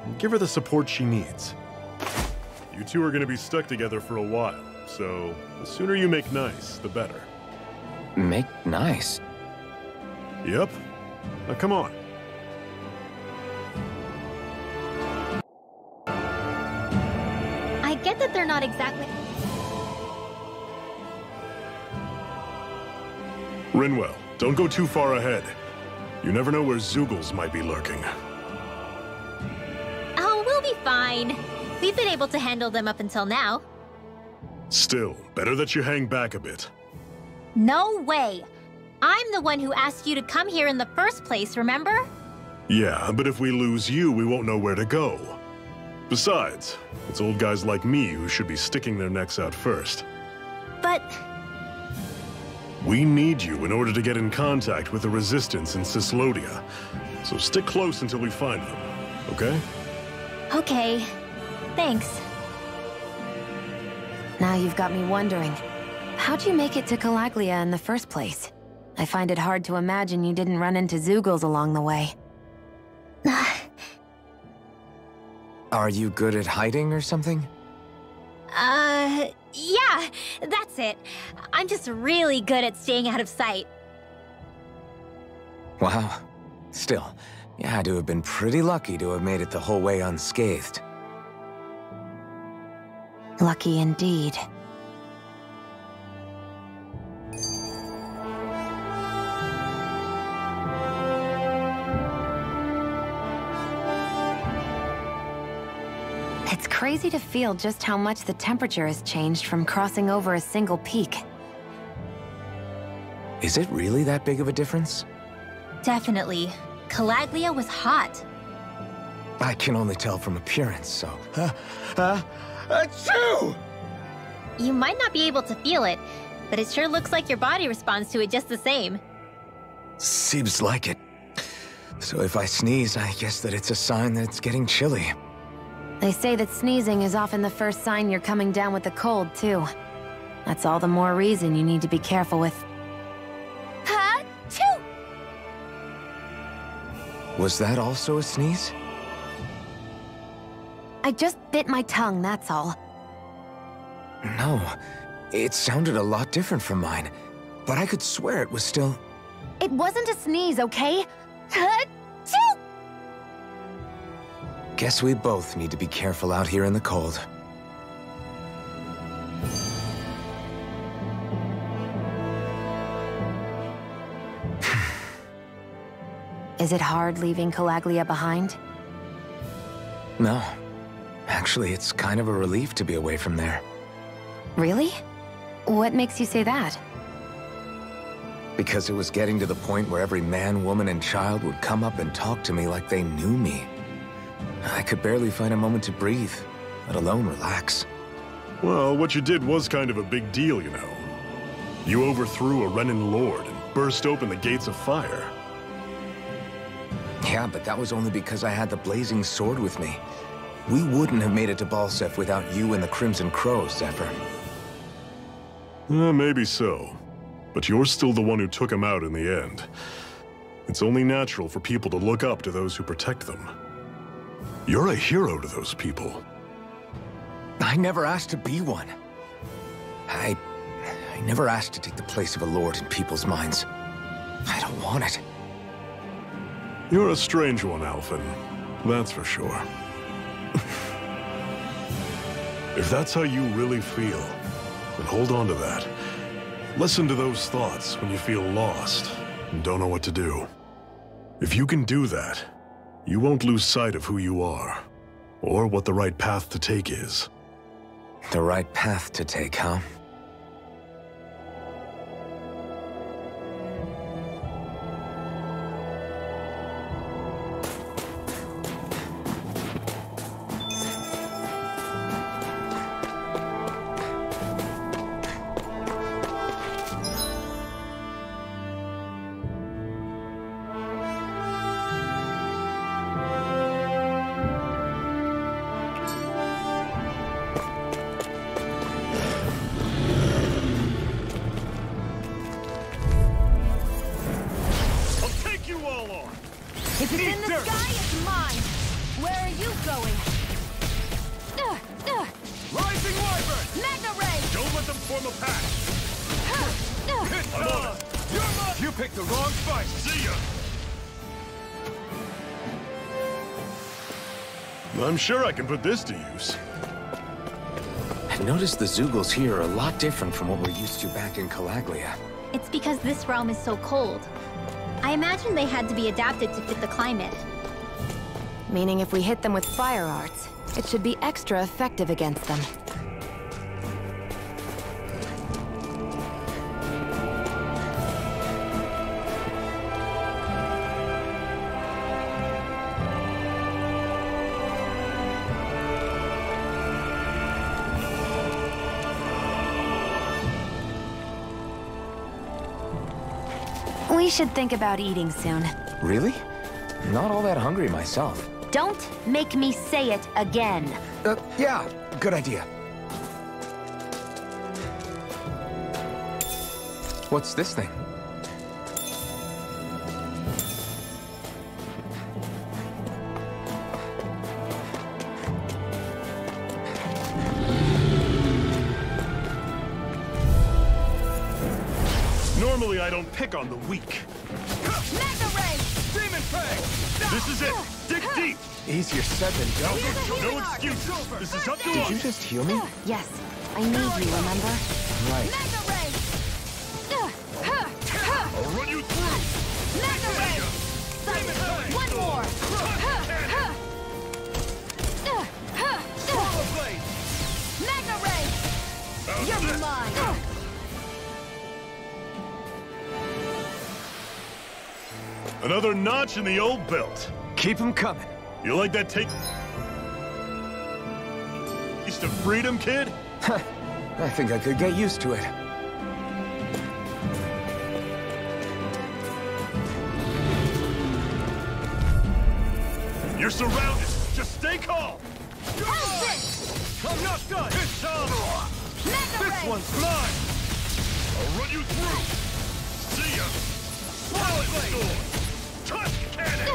F: and give her the support she needs. You two are going to be stuck together for a while, so the sooner you make nice, the better.
B: Make nice?
F: Yep. Now come on.
L: I get that they're not exactly...
F: Rinwell, don't go too far ahead. You never know where Zoogles might be lurking.
L: Oh, we'll be fine. We've been able to handle them up until now.
F: Still, better that you hang back a bit.
L: No way! I'm the one who asked you to come here in the first place, remember?
F: Yeah, but if we lose you, we won't know where to go. Besides, it's old guys like me who should be sticking their necks out first.
L: But...
F: We need you in order to get in contact with the Resistance in Cislodia. So stick close until we find them, okay?
L: Okay. Thanks.
D: Now you've got me wondering. How'd you make it to Calaglia in the first place? I find it hard to imagine you didn't run into Zoogles along the way.
B: Are you good at hiding or something?
L: Yeah, that's it. I'm just really good at staying out of sight.
B: Wow. Still, you had to have been pretty lucky to have made it the whole way unscathed.
D: Lucky indeed. It's crazy to feel just how much the temperature has changed from crossing over a single peak.
B: Is it really that big of a difference?
L: Definitely. Calaglia was hot.
B: I can only tell from appearance, so... Achoo!
L: You might not be able to feel it, but it sure looks like your body responds to it just the same.
B: Seems like it. So if I sneeze, I guess that it's a sign that it's getting chilly.
D: They say that sneezing is often the first sign you're coming down with the cold, too. That's all the more reason you need to be careful with...
L: Ha-choo!
B: Was that also a sneeze?
D: I just bit my tongue, that's all.
B: No, it sounded a lot different from mine, but I could swear it was still...
D: It wasn't a sneeze, okay? Ha-choo!
B: Guess we both need to be careful out here in the cold.
D: Is it hard leaving Calaglia behind?
B: No. Actually, it's kind of a relief to be away from there.
D: Really? What makes you say that?
B: Because it was getting to the point where every man, woman, and child would come up and talk to me like they knew me. I could barely find a moment to breathe, let alone relax.
F: Well, what you did was kind of a big deal, you know. You overthrew a Renin lord and burst open the gates of fire.
B: Yeah, but that was only because I had the blazing sword with me. We wouldn't have made it to Balsef without you and the Crimson Crows, Zephyr.
F: Maybe so. But you're still the one who took him out in the end. It's only natural for people to look up to those who protect them. You're a hero to those people.
B: I never asked to be one. I never asked to take the place of a lord in people's minds. I don't want it.
F: You're a strange one, Alphen. That's for sure. If that's how you really feel, then hold on to that. Listen to those thoughts when you feel lost and don't know what to do. If you can do that, you won't lose sight of who you are, or what the right path to take is.
B: The right path to take, huh?
I: If it's in the sky, it's mine! Where are you going?
E: Rising Wyvern!
I: Mega Ray!
E: Don't let them form a pack! Hit on! You picked the wrong fight! See ya!
F: I'm sure I can put this to use.
B: I noticed the Zeugles here are a lot different from what we're used to back in Calaglia.
L: It's because this realm is so cold. I imagine they had to be adapted to fit the climate.
D: Meaning if we hit them with fire arts, it should be extra effective against them. We should think about eating soon.
B: Really? Not all that hungry myself.
D: Don't make me say it again.
B: Yeah, good idea. What's this thing?
F: Normally I don't pick on the weak.
I: Mega Ray!
E: Demon Fang!
F: This is it! Dig deep!
B: Easier said than done.
F: No excuses! This is up to
B: Did
F: us!
B: you just heal me?
D: Yes, I need you, remember?
B: Right.
I: Mega Ray!
C: I'll run you through!
I: Mega Ray! One more!
E: Swallow Blade!
I: Mega Ray! You're mine!
F: Another notch in the old belt.
B: Keep them coming.
F: You like that taste of freedom, kid?
B: I think I could get used to it.
F: You're surrounded. Just stay calm.
E: I'm not done! It's on!
I: Mega
E: This
I: Ray!
E: one's mine!
C: I'll run you through! See ya!
E: Swallow
C: Touch cannon!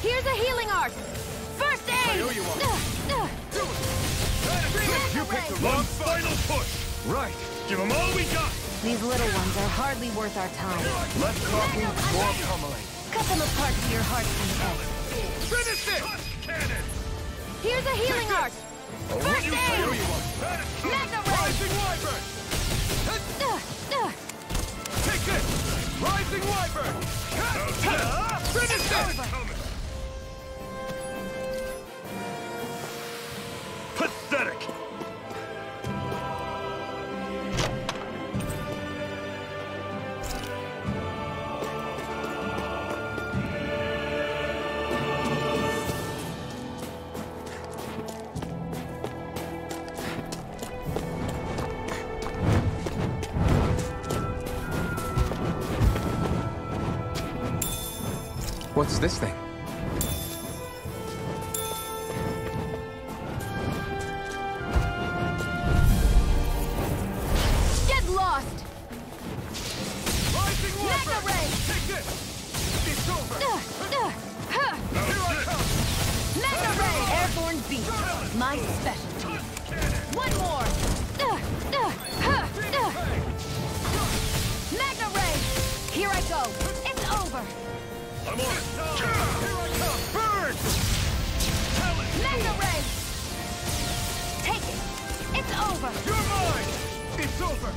I: Here's a healing art! First aid!
E: owe you one. Do it! You picked the
C: One
E: wrong
C: final push!
E: Right!
C: Give them all we got!
D: These little ones are hardly worth our time.
E: Less talking, more pummeling.
I: Cut them apart to your heart's content.
E: Finish it!
C: Touch cannon!
I: Here's a healing art! First
E: I owe you
I: aid!
E: one.
I: Mega Ray!
E: Rising Wyvern! Take this! Rising Wyvern! Finish it!
F: Pathetic.
B: What's this thing?
I: Get lost!
E: Rising
I: Mega
E: Wyvern!
I: Ray!
E: Take this! It's over! Here I come!
I: Mega Ray! Airborne beast. My specialty. One more! Mega Ray! Here I go! It's over!
C: I'm on it!
E: Here I come! Burn!
I: Mega Ray! Take it! It's over!
E: You're mine! It's over!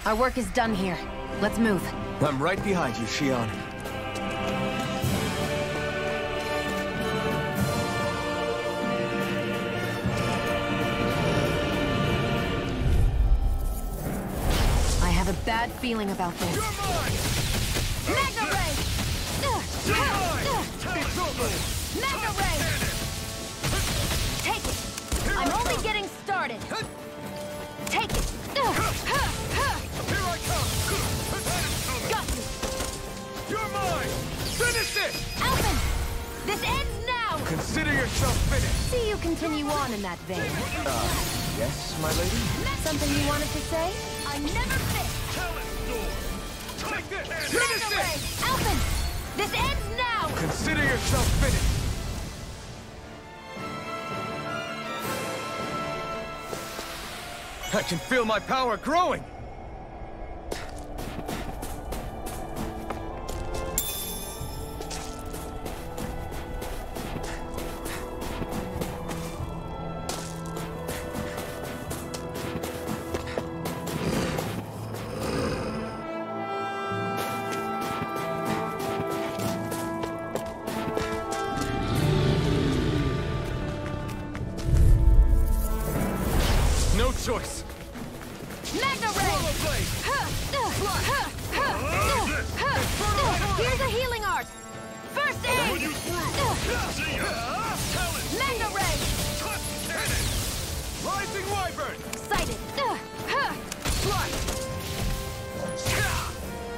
D: Our work is done here. Let's move.
B: I'm right behind you, Shion.
D: I have a bad feeling about this.
E: You're mine!
I: Mega Ray!
E: You're mine! It's over!
I: Mega Ray! Take it! I'm only getting started! Take it!
E: Here I come!
I: Got you!
E: You're mine! Finish it!
I: Alvin! This ends now!
E: Consider yourself finished!
D: See you continue on in that vein.
B: Yes, my lady?
D: Something you wanted to say?
I: I never fit!
E: Take this!
I: Finish it! Alphen! This ends now!
E: Consider yourself finished! I can feel my power growing! No choice!
I: Here's a healing art! First aid!
C: When you through! See ya!
I: Magna Ray!
E: Rising Wyvern!
I: Excited!
E: Fly!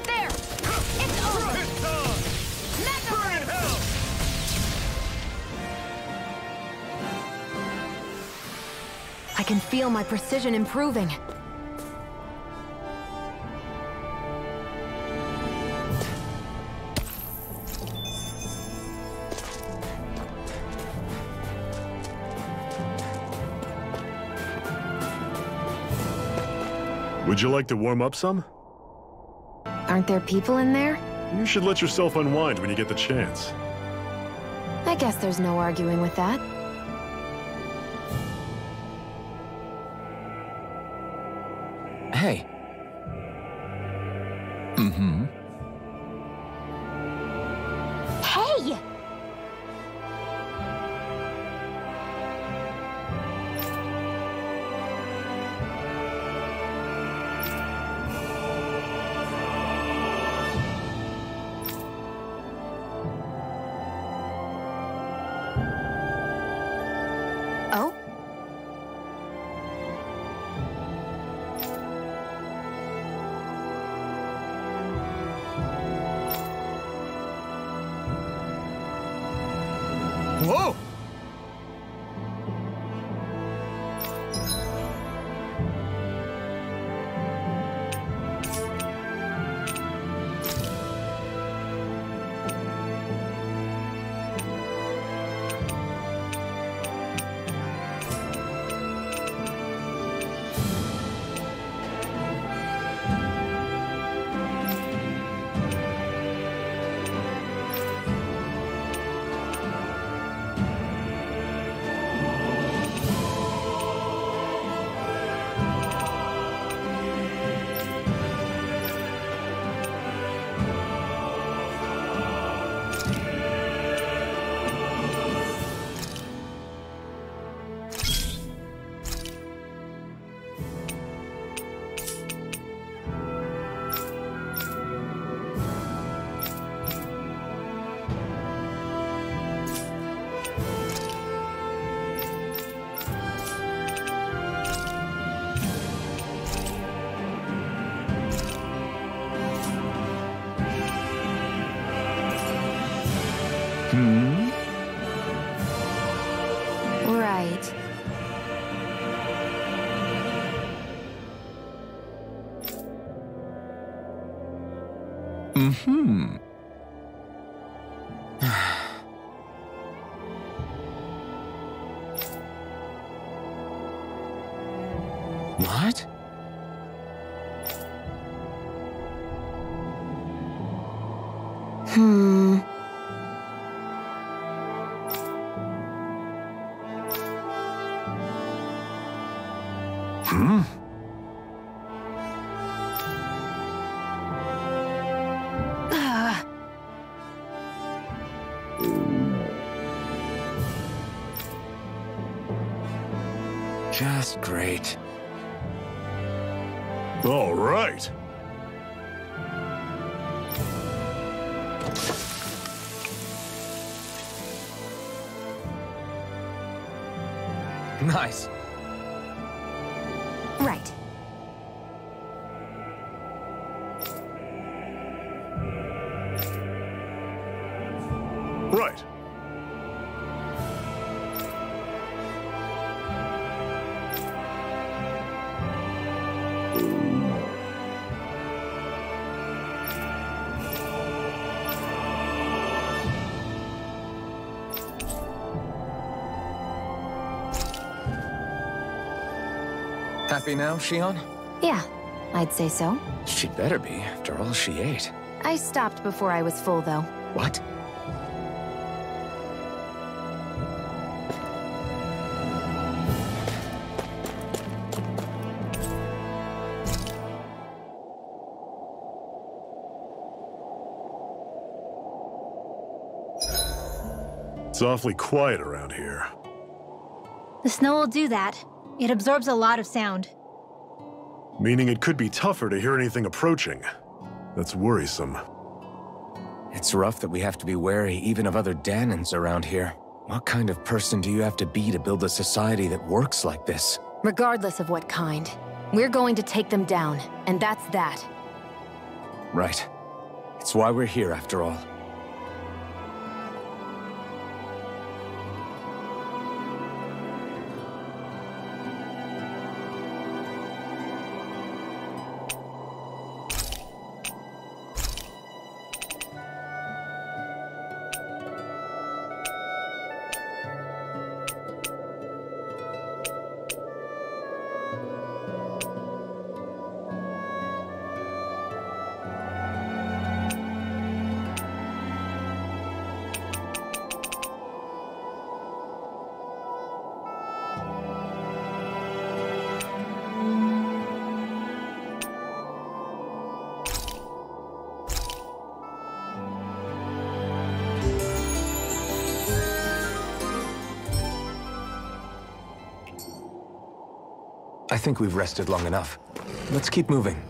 I: There! It's over!
E: It's on!
I: Magna
E: Burn in hell!
D: I can feel my precision improving.
F: Would you like to warm up some?
D: Aren't there people in there?
F: You should let yourself unwind when you get the chance.
D: I guess there's no arguing with that.
B: Hey. Mm-hmm.
L: Hey!
D: Oh?
E: Whoa!
D: Right.
B: Mm-hmm. What? Just great.
F: All right.
B: Nice.
D: Right.
F: Right.
B: happy now, Shion?
D: Yeah, I'd say so.
B: She'd better be, after all she ate.
D: I stopped before I was full, though.
B: What?
F: It's awfully quiet around here.
L: The snow will do that. It absorbs a lot of sound.
F: Meaning it could be tougher to hear anything approaching. That's worrisome.
B: It's rough that we have to be wary even of other Danans around here. What kind of person do you have to be to build a society that works like this?
D: Regardless of what kind, we're going to take them down, and that's that.
B: Right. It's why we're here, after all. I think we've rested long enough. Let's keep moving.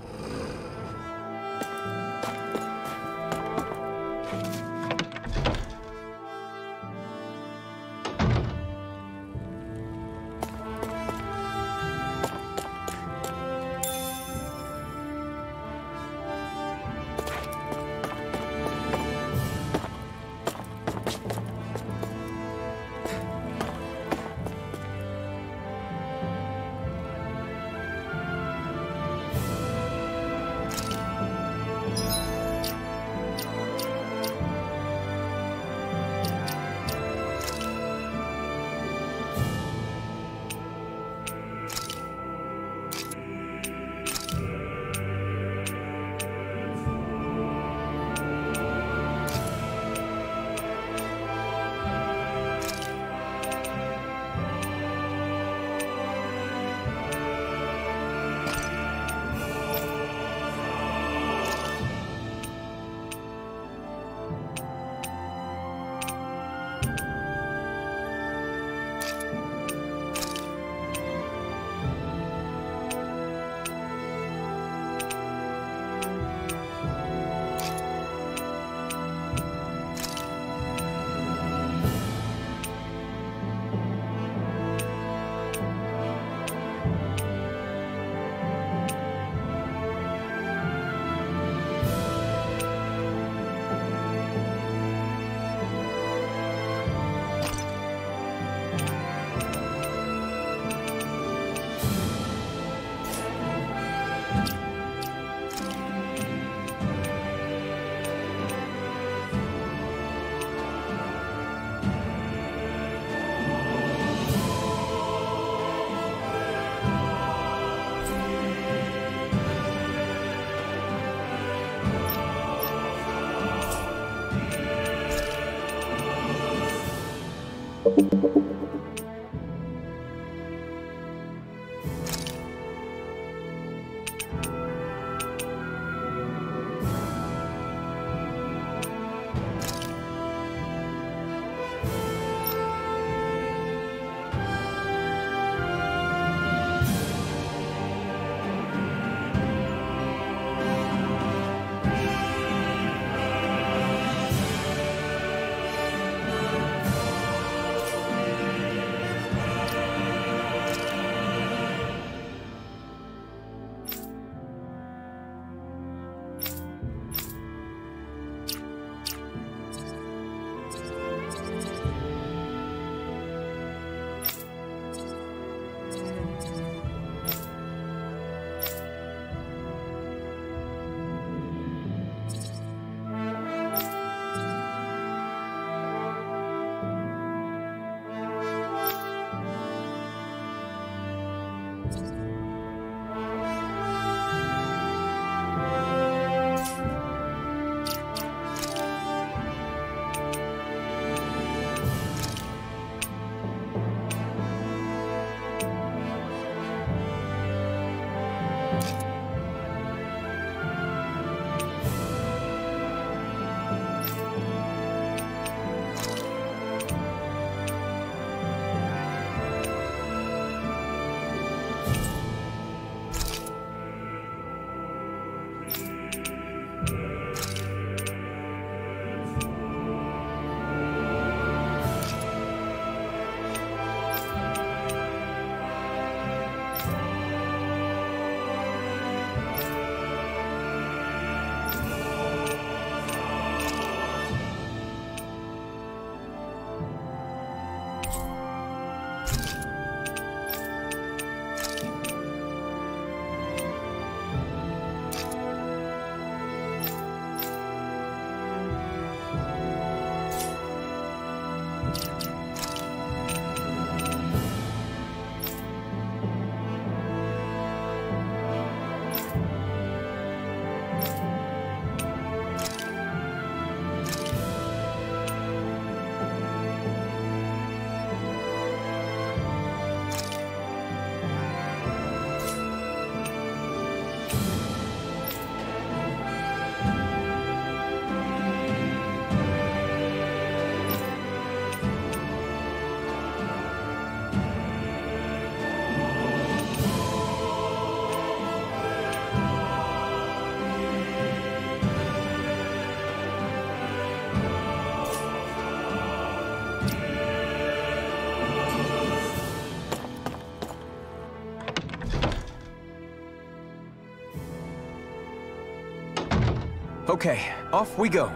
B: Okay, off we go.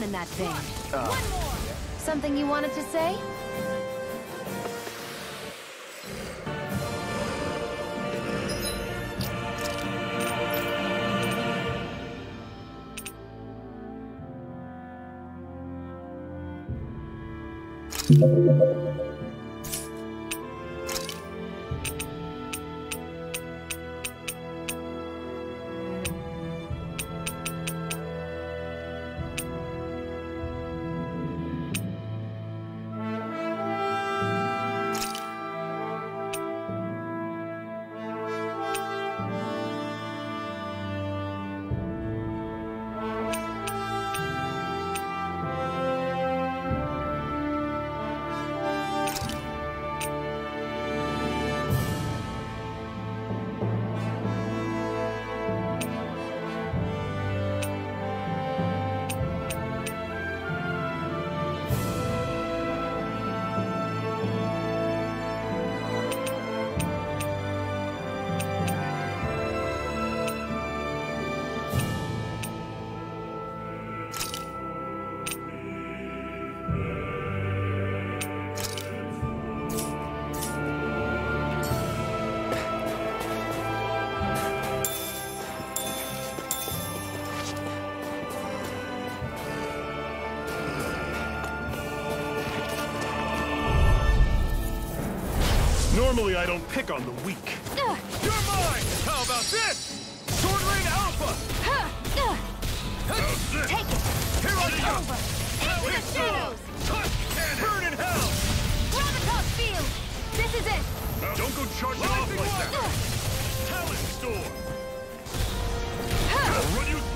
D: In that vein. One more. Something you wanted to say?
E: Normally, I don't pick on the weak. You're mine! How about this? Sword Rain Alpha! How's this?
I: Take it!
E: Here I go!
I: Into the shadows!
E: Burn in hell!
I: Gravitas Field! This is it!
E: Don't go charging off like that! Talent Storm! I'll run you through!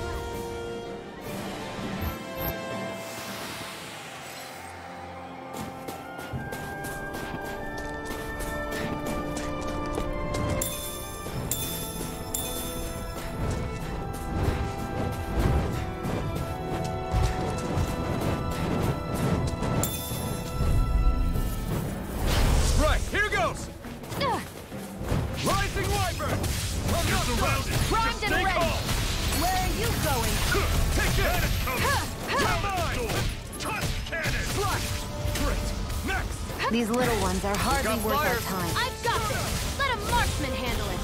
D: These little ones are hardly worth our time.
I: I've got this! Let a marksman handle it!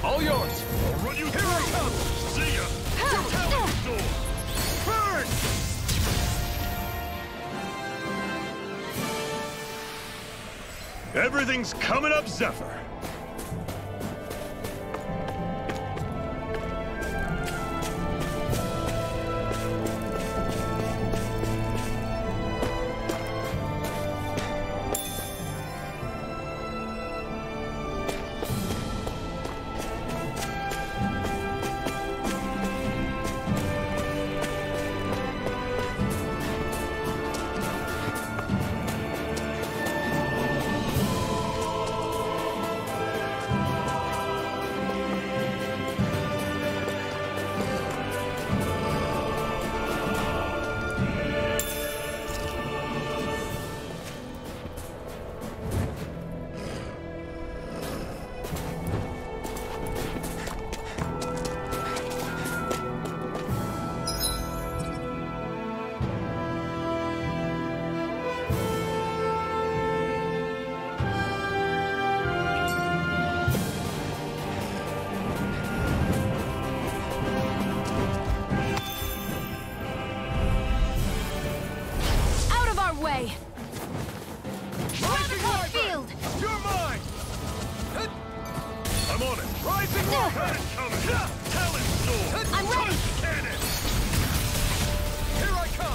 E: All yours! I'll run you through! Here I come! See ya! Talent Storm! Burn! Everything's coming up, Zephyr!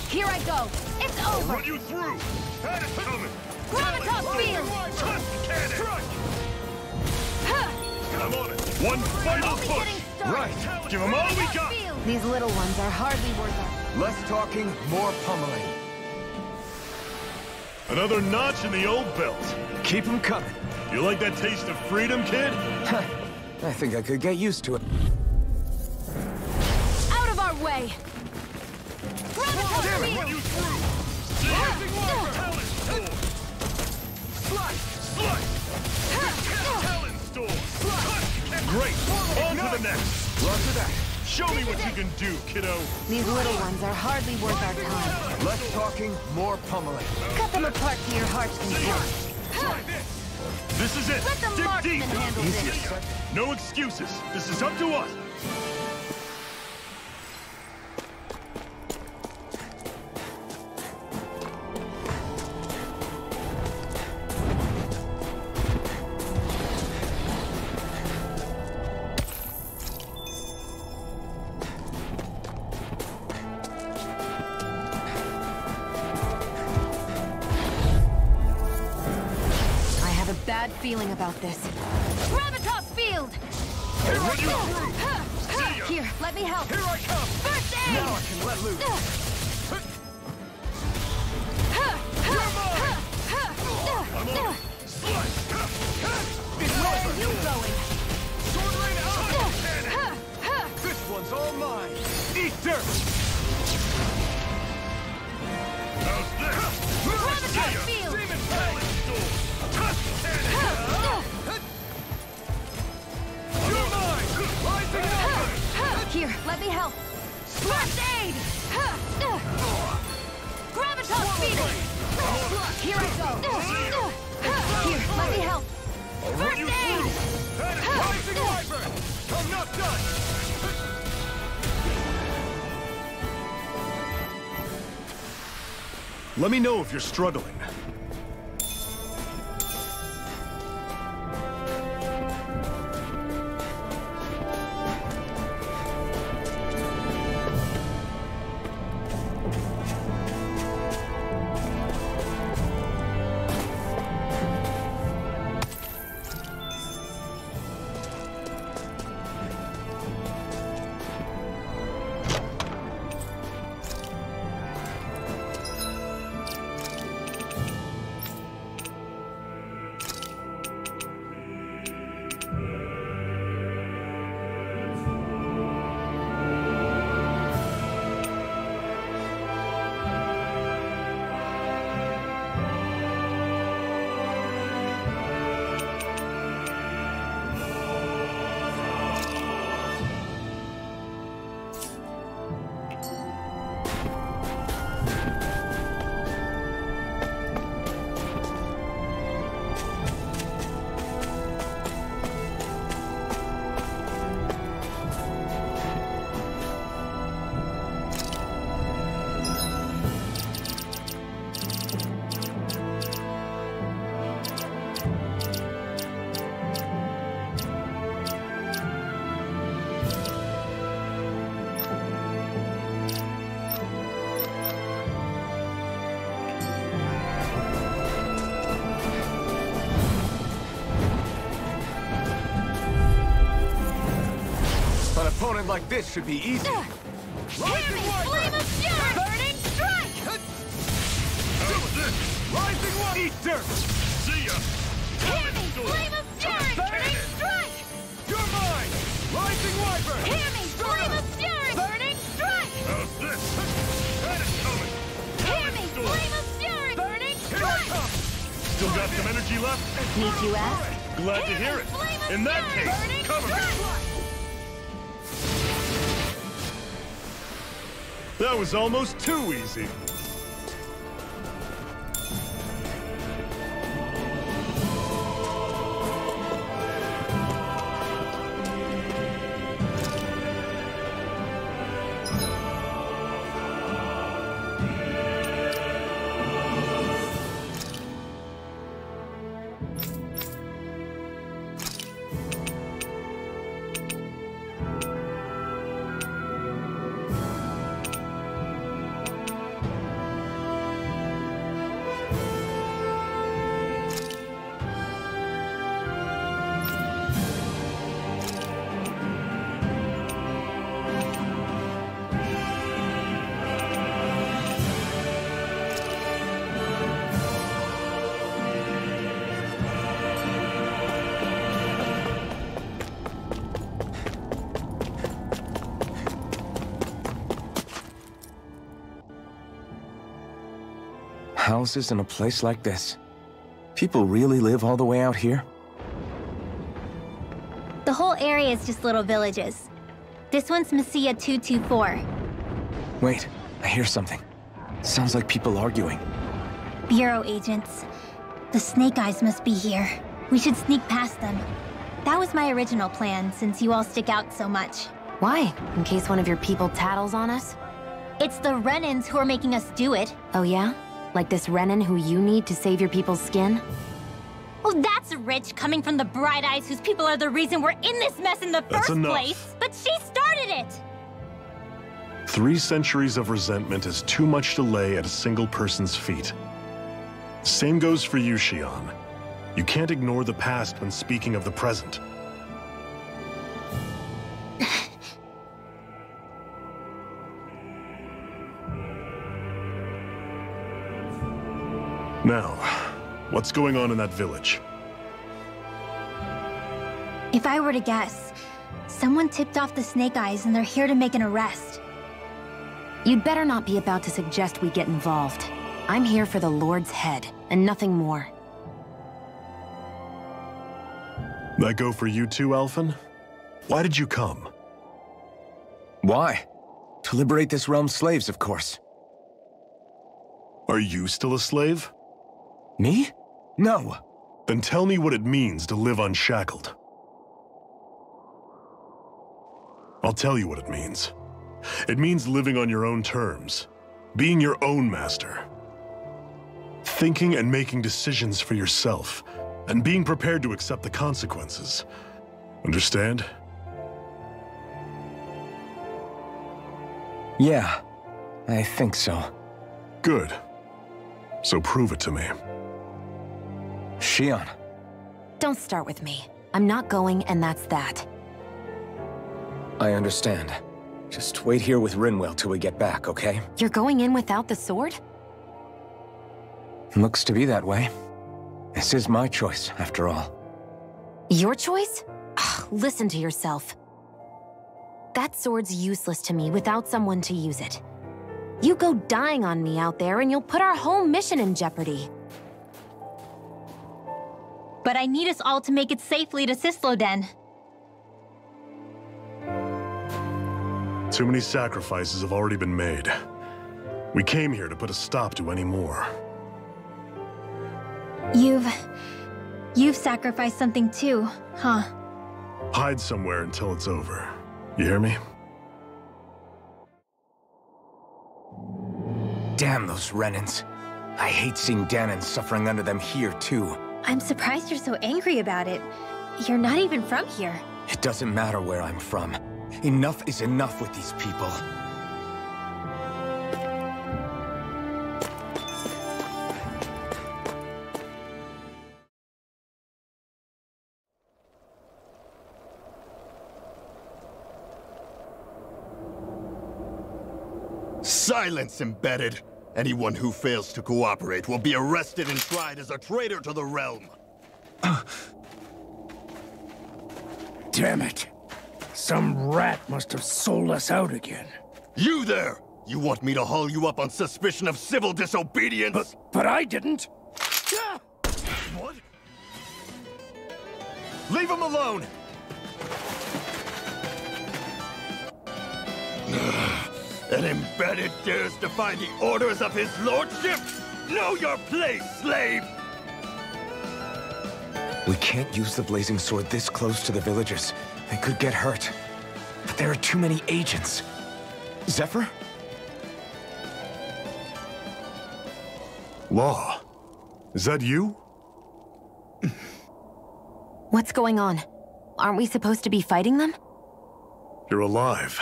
I: Here I go. It's over.
E: I'll run you through. That is coming.
I: Gravitas Field.
E: Trust cannon. I'm
C: One final push!
E: Right! Give them all we got!
D: These little ones are hardly worth our...
E: Less talking, more pummeling.
C: Another notch in the old belt.
E: Keep them coming.
C: You like that taste of freedom, kid?
E: I think I could get used to it.
I: Out of our way!
C: Damn it, run you through!
E: Rising Warper!
C: Talon Storm!
E: Slice! Slice!
C: Talon Storm! Great! On to the next!
E: Roger that.
C: Show me what you can do, kiddo!
D: These little ones are hardly worth our time.
E: Less talking, more pummeling.
D: Cut them apart to your heart's content.
E: Try this!
C: This is it!
I: Let the
C: Dig
I: marksman
C: deep!
I: handle this.
C: No excuses! This is up to us!
D: Bad feeling about this.
I: Gravitas field!
C: I'll run you through! See ya!
D: Here, let me help.
E: Here I come!
I: First aid!
E: Now I can let loose.
C: I'm on! Slice!
I: Where are you going?
E: Sword rain out! This one's all mine. Eat dirt!
C: How's this?
I: Gravitas
C: See ya!
I: field!
C: Demon Talon Storm! Tusk Cannon!
E: You're mine! Rising Warper!
D: Here, let me help.
I: First aid! Gravitas field!
D: Here I go. Here, let me help.
I: First aid!
E: Rising Viper! I'm not done!
F: Let me know if you're struggling.
E: An opponent like this should be easy.
I: Hear me! Flame of Fury! Burning strike!
C: How's this?
E: Rising Warper! Eat dirt!
C: See ya!
I: Hear me! Flame of Fury! Burning strike!
E: You're mine! Rising Viper!
I: Hear me! Flame of Fury! Burning strike!
C: How's this? That is coming!
I: Hear me! Flame of Fury! Burning
E: Here I
I: strike!
E: come!
C: Still got some energy left?
D: Need you ask?
C: Glad to hear it! In that case, cover me! That was almost too easy.
B: Houses in a place like this. People really live all the way out here?
L: The whole area is just little villages. This one's Messiah 224.
B: Wait, I hear something. Sounds like people arguing.
L: Bureau agents. The Snake Eyes must be here. We should sneak past them. That was my original plan, since you all stick out so much.
D: Why? In case one of your people tattles on us?
L: It's the Renans who are making us do it.
D: Oh yeah? Like this Renan who you need to save your people's skin?
L: Oh, that's rich, coming from the Bright Eyes whose people are the reason we're in this mess in the first place. But she started it!
F: 3 centuries of resentment is too much to lay at a single person's feet. Same goes for you, Xion. You can't ignore the past when speaking of the present. Now, what's going on in that village?
L: If I were to guess, someone tipped off the Snake Eyes and they're here to make an arrest.
D: You'd better not be about to suggest we get involved. I'm here for the Lord's head, and nothing more.
F: That go for you too, Alphen? Why did you come?
B: Why? To liberate this realm's slaves, of course.
F: Are you still a slave?
B: Me? No.
F: Then tell me what it means to live unshackled. I'll tell you what it means. It means living on your own terms, being your own master. Thinking and making decisions for yourself, and being prepared to accept the consequences. Understand?
B: Yeah, I think so.
F: Good. So prove it to me.
B: Xion.
D: Don't start with me. I'm not going, and that's that.
B: I understand. Just wait here with Rinwell till we get back, okay?
D: You're going in without the sword?
B: Looks to be that way. This is my choice, after all.
D: Your choice? Ugh, listen to yourself. That sword's useless to me without someone to use it. You go dying on me out there and you'll put our whole mission in jeopardy.
L: But I need us all to make it safely to Sisloden.
F: Too many sacrifices have already been made. We came here to put a stop to any more.
L: You've sacrificed something too, huh?
F: Hide somewhere until it's over. You hear me?
B: Damn those Renans. I hate seeing Danon suffering under them here, too.
L: I'm surprised you're so angry about it. You're not even from here.
B: It doesn't matter where I'm from. Enough is enough with these people.
E: Silence, Embedded! Anyone who fails to cooperate will be arrested and tried as a traitor to the realm.
H: Damn it. Some rat must have sold us out again.
E: You there! You want me to haul you up on suspicion of civil disobedience?
H: But I didn't.
E: What? Leave him alone! An Embedded dares defy the orders of his lordship? Know your place, slave!
B: We can't use the blazing sword this close to the villagers. They could get hurt. But there are too many agents. Zephyr?
F: Law. Is that you?
D: What's going on? Aren't we supposed to be fighting them?
F: You're alive.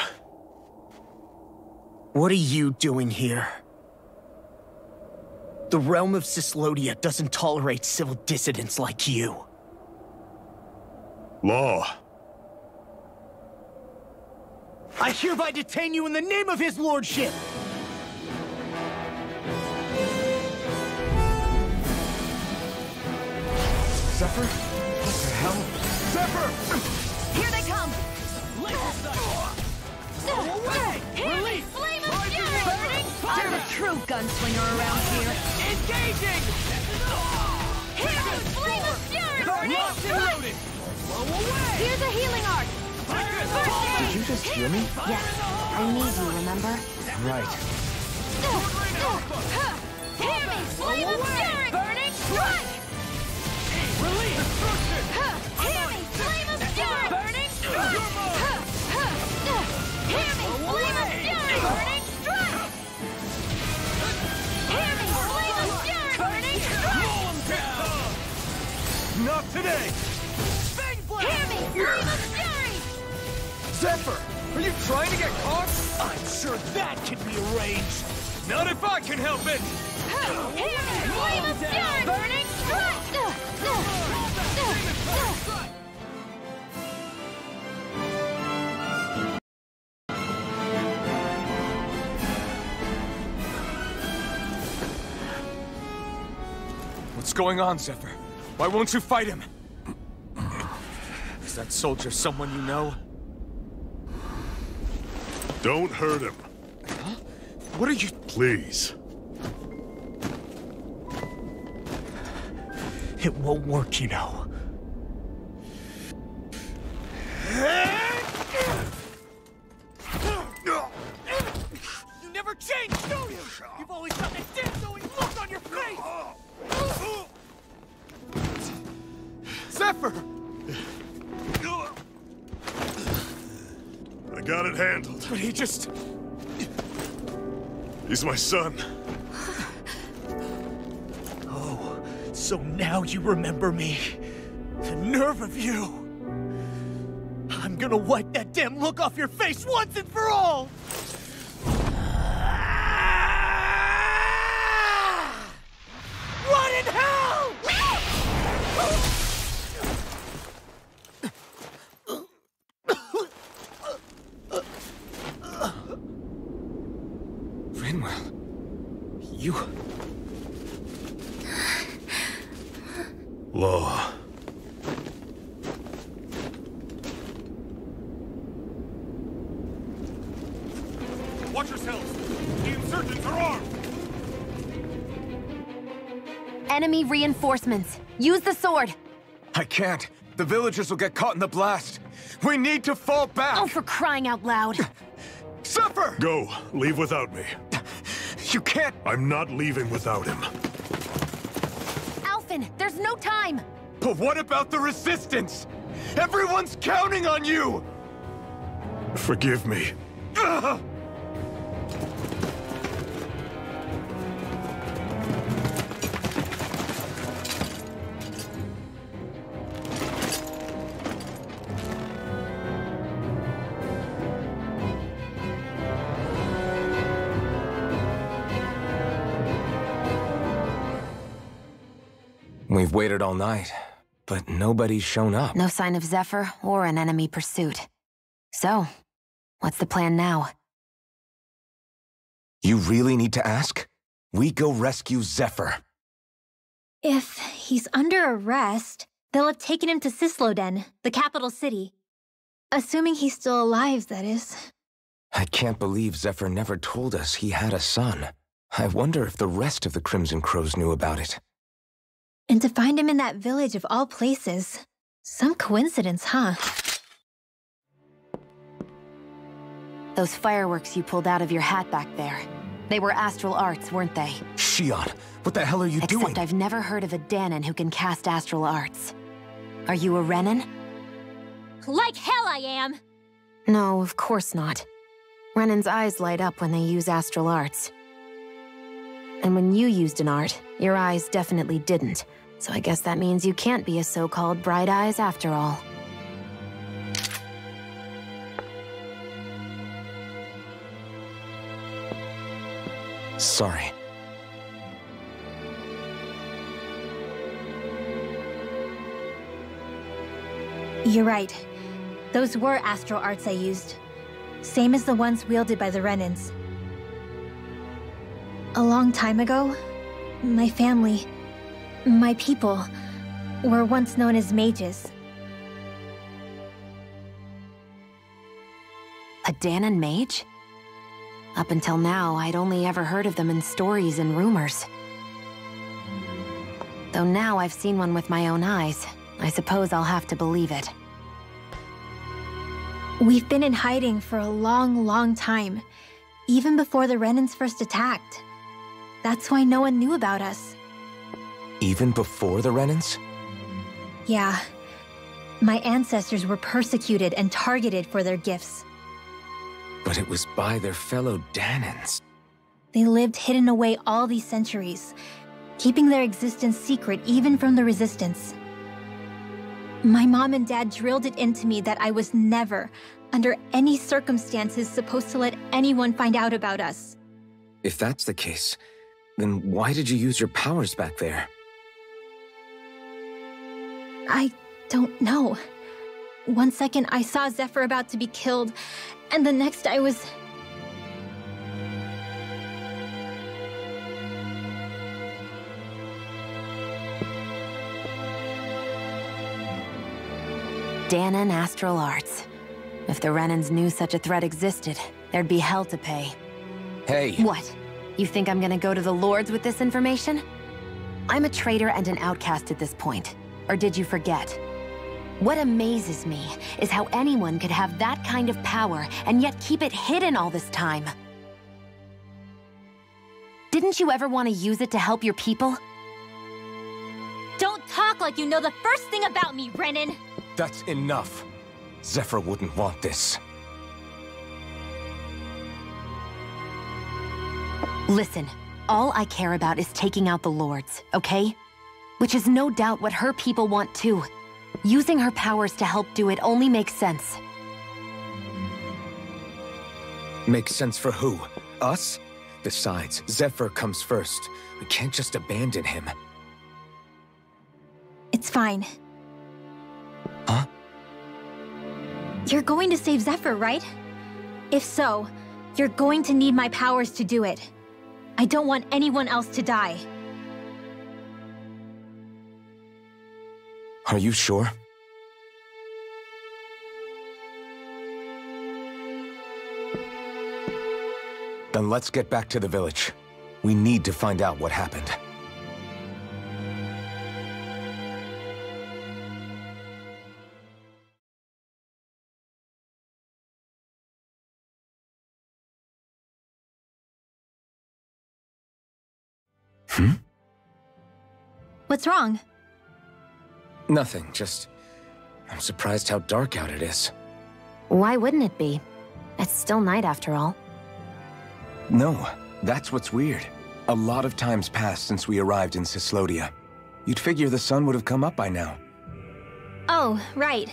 M: What are you doing here? The realm of Sislodia doesn't tolerate civil dissidents like you.
F: Law.
M: I hereby detain you in the name of his lordship!
B: Zephyr? What the hell?
E: Zephyr!
I: Here they come!
E: Away!
I: Release! Flame of fury! There's a true gunslinger around here!
E: Engaging!
I: Here's Flame of Fury!
E: Locked and loaded! Blow away!
I: Here's a healing arc!
B: Did you just hear me?
D: Yes. I need you, remember?
B: Right.
I: Hear me! Flame of Fury! Burning Strike!
E: Release! Destruction!
I: Hear me! Flame of Fury! Burning Strike! Hear me! Flame of Fury! Burning Strike! Hear me! Flame of Fury! Burning Strike!
E: Roll 'em down! Not today! Bang blast!
I: Hear me! Flame of Fury!
E: Zephyr! Are you trying to get caught? I'm sure that can be arranged! Not if I can help it!
I: Hear me! Flame of Fury! Burning Strike!
E: What's going on, Zephyr? Why won't you fight him? Is that soldier someone you know?
F: Don't hurt him.
E: Huh? What are you...
F: Please.
M: It won't work, you know.
E: You never change, do you? You've always got that damn-knowing look on your face! Zephyr!
F: I got it handled.
E: But he just...
F: He's my son.
M: Oh, so now you remember me. The nerve of you! I'm gonna wipe that damn look off your face once and for all! Run in hell!
E: Rinwell, you...
F: Law.
C: Watch yourselves! The insurgents are armed!
D: Enemy reinforcements. Use the sword.
E: I can't. The villagers will get caught in the blast. We need to fall back!
D: Oh, for crying out loud.
E: Zephyr!
F: Go. Leave without me.
E: You can't...
F: I'm not leaving without him.
D: Alphen, there's no time.
E: But what about the resistance? Everyone's counting on you!
F: Forgive me.
E: Ugh!
B: We've waited all night, but nobody's shown up.
D: No sign of Zephyr or an enemy pursuit. So, what's the plan now?
B: You really need to ask? We go rescue Zephyr.
L: If he's under arrest, they'll have taken him to Cisloden, the capital city. Assuming he's still alive, that is.
B: I can't believe Zephyr never told us he had a son. I wonder if the rest of the Crimson Crows knew about it.
L: And to find him in that village of all places. Some coincidence, huh?
D: Those fireworks you pulled out of your hat back there. They were astral arts, weren't they?
B: Shion, what the hell are you doing?
D: Except I've never heard of a Danon who can cast astral arts. Are you a Renan?
L: Like hell I am!
D: No, of course not. Renan's eyes light up when they use astral arts. And when you used an art, your eyes definitely didn't. So I guess that means you can't be a so-called bright eyes after all.
B: Sorry.
L: You're right. Those were astral arts I used. Same as the ones wielded by the Renans. A long time ago, my family, my people, were once known as mages.
D: A Danon mage? Up until now, I'd only ever heard of them in stories and rumors. Though now I've seen one with my own eyes, I suppose I'll have to believe it.
L: We've been in hiding for a long, long time. Even before the Renans first attacked. That's why no one knew about us.
B: Even before the Renans?
L: Yeah. My ancestors were persecuted and targeted for their gifts.
B: But it was by their fellow Danans.
L: They lived hidden away all these centuries, keeping their existence secret even from the Resistance. My mom and dad drilled it into me that I was never, under any circumstances, supposed to let anyone find out about us.
B: If that's the case, then why did you use your powers back there?
L: I don't know. One second I saw Zephyr about to be killed, and the next I was...
D: Danan Astral Arts. If the Renans knew such a threat existed, there'd be hell to pay.
B: Hey!
D: What? You think I'm gonna go to the Lords with this information? I'm a traitor and an outcast at this point. Or did you forget? What amazes me is how anyone could have that kind of power and yet keep it hidden all this time. Didn't you ever want to use it to help your people?
I: Don't talk like you know the first thing about me, Renan!
B: That's enough. Zephyr wouldn't want this.
D: Listen, all I care about is taking out the Lords, okay? Which is no doubt what her people want too. Using her powers to help do it only makes sense.
B: Makes sense for who? Us? Besides, Zephyr comes first. We can't just abandon him.
L: It's fine.
B: Huh?
L: You're going to save Zephyr, right? If so, you're going to need my powers to do it. I don't want anyone else to die.
B: Are you sure? Then let's get back to the village. We need to find out what happened.
L: What's wrong?
B: Nothing, just... I'm surprised how dark out it is.
D: Why wouldn't it be? It's still night after all.
B: No, that's what's weird. A lot of time's passed since we arrived in Cyslodia. You'd figure the sun would have come up by now.
L: Oh, right.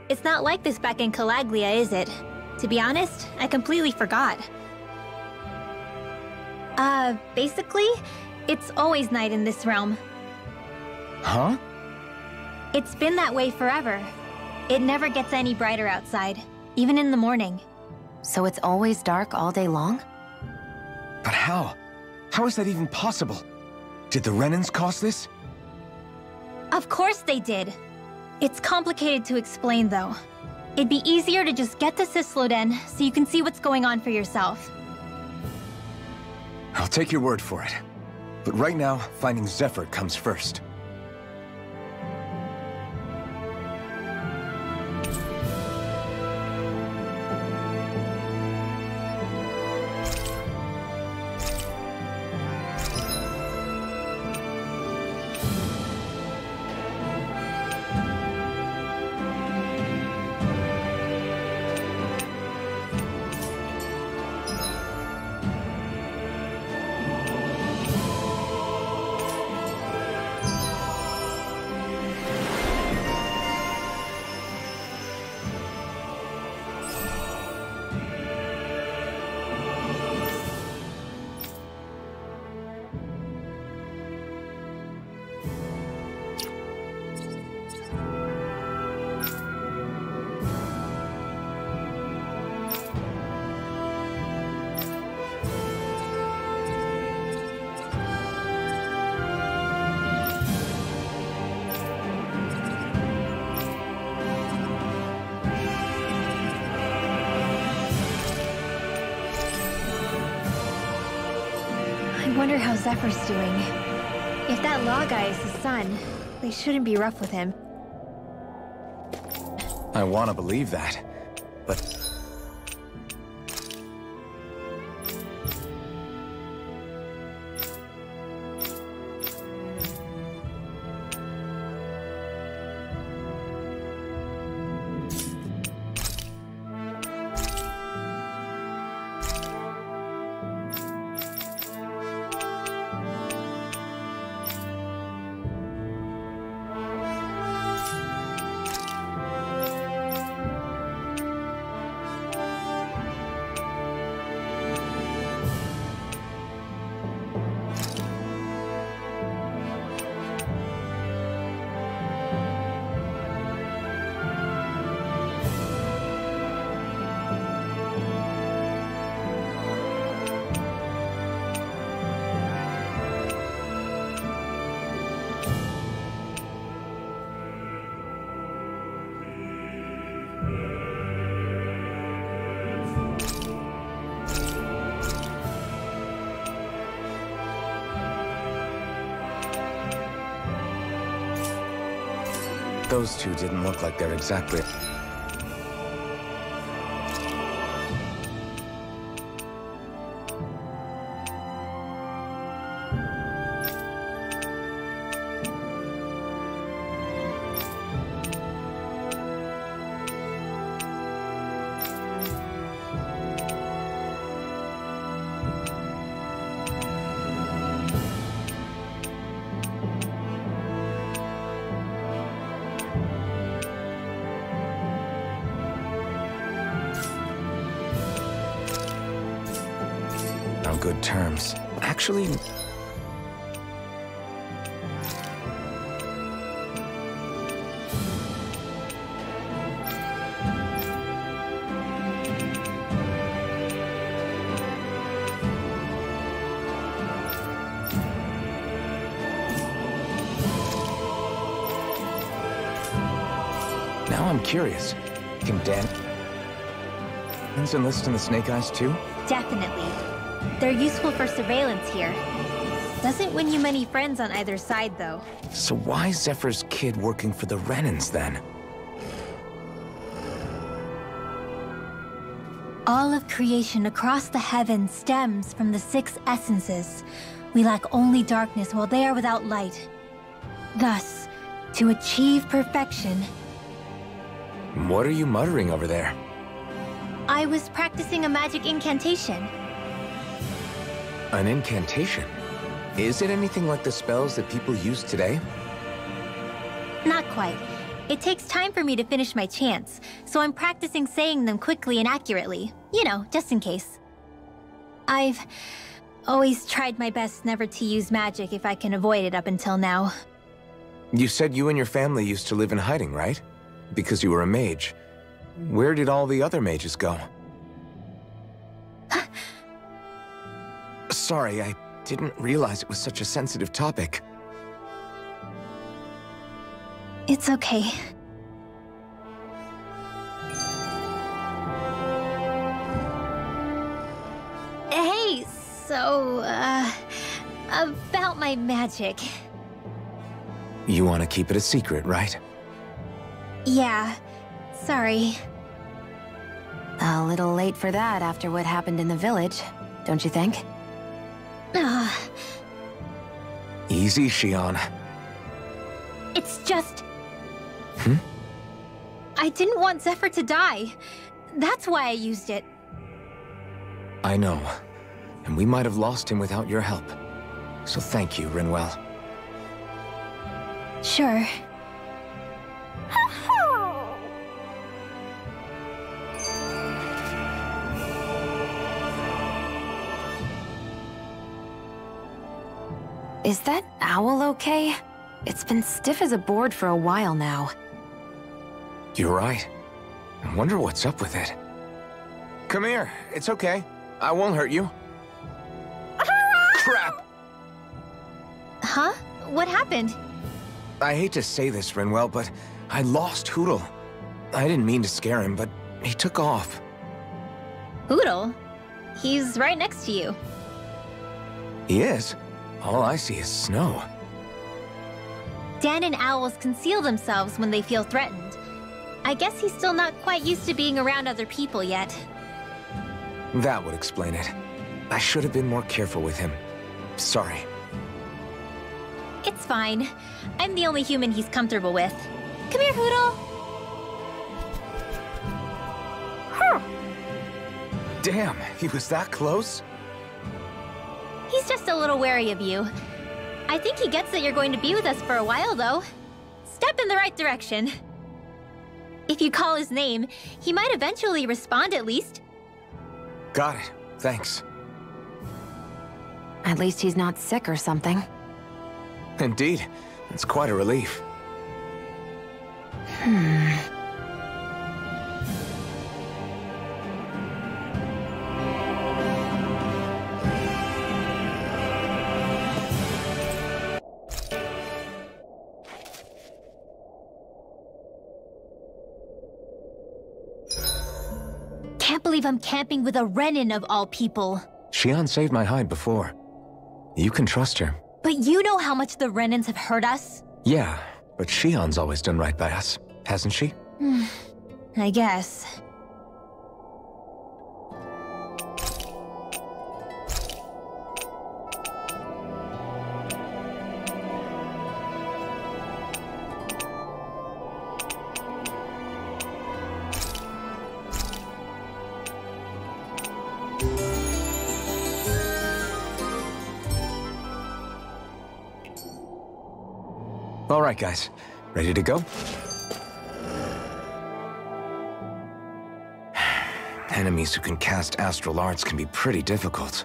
L: It's not like this back in Calaglia, is it? To be honest, I completely forgot. Basically, it's always night in this realm.
B: Huh?
L: It's been that way forever. It never gets any brighter outside, even in the morning.
D: So it's always dark all day long?
B: But how? How is that even possible? Did the Renans cause this?
L: Of course they did. It's complicated to explain, though. It'd be easier to just get to Cysloden so you can see what's going on for yourself.
B: I'll take your word for it. But right now, finding Zephyr comes first.
L: I wonder how Zephyr's doing. If If that law guy is his son, they shouldn't be rough with him.
B: I want to believe that, but... Those two didn't look like they're exactly... on good terms. Actually... Now I'm curious. Can Dan enlist in the Snake Eyes too?
L: Definitely. They're useful for surveillance here. Doesn't win you many friends on either side, though.
B: So why is Zephyr's kid working for the Renans, then?
L: All of creation across the heavens stems from the 6 essences. We lack only darkness while they are without light. Thus, to achieve perfection...
B: What are you muttering over there?
L: I was practicing a magic incantation.
B: An incantation? Is it anything like the spells that people use today?
L: Not quite. It takes time for me to finish my chants, so I'm practicing saying them quickly and accurately. You know, just in case. I've always tried my best never to use magic if I can avoid it up until now.
B: You said you and your family used to live in hiding, right? Because you were a mage. Where did all the other mages go? Sorry, I didn't realize it was such a sensitive topic.
L: It's okay. Hey, so, about my magic.
B: You want to keep it a secret, right?
L: Yeah, sorry.
D: A little late for that after what happened in the village, don't you think?
B: Easy, Shion.
L: It's just...
B: Hmm?
L: I didn't want Zephyr to die. That's why I used it.
B: I know. And we might have lost him without your help. So thank you, Rinwell.
L: Sure.
D: Is that owl okay? It's been stiff as a board for a while now.
B: You're right. I wonder what's up with it. Come here. It's okay. I won't hurt you. Crap!
L: Huh? What happened?
B: I hate to say this, Rinwell, but I lost Hootle. I didn't mean to scare him, but he took off.
L: Hootle? He's right next to you.
B: He is? All I see is snow.
L: Dan and owls conceal themselves when they feel threatened. I guess he's still not quite used to being around other people yet.
B: That would explain it. I should have been more careful with him. Sorry.
L: It's fine. I'm the only human he's comfortable with. Come here, Poodle!
B: Damn, he was that close?
L: He's just a little wary of you. I think he gets that you're going to be with us for a while, though. Step in the right direction. If you call his name, he might eventually respond at least.
B: Got it. Thanks.
D: At least he's not sick or something.
B: Indeed. It's quite a relief.
L: Can't believe I'm camping with a Renin of all people.
B: Shion saved my hide before. You can trust her.
L: But you know how much the Renins have hurt us?
B: Yeah, but Shion's always done right by us, hasn't she?
L: I guess.
B: All right, guys. Ready to go? Enemies who can cast astral arts can be pretty difficult.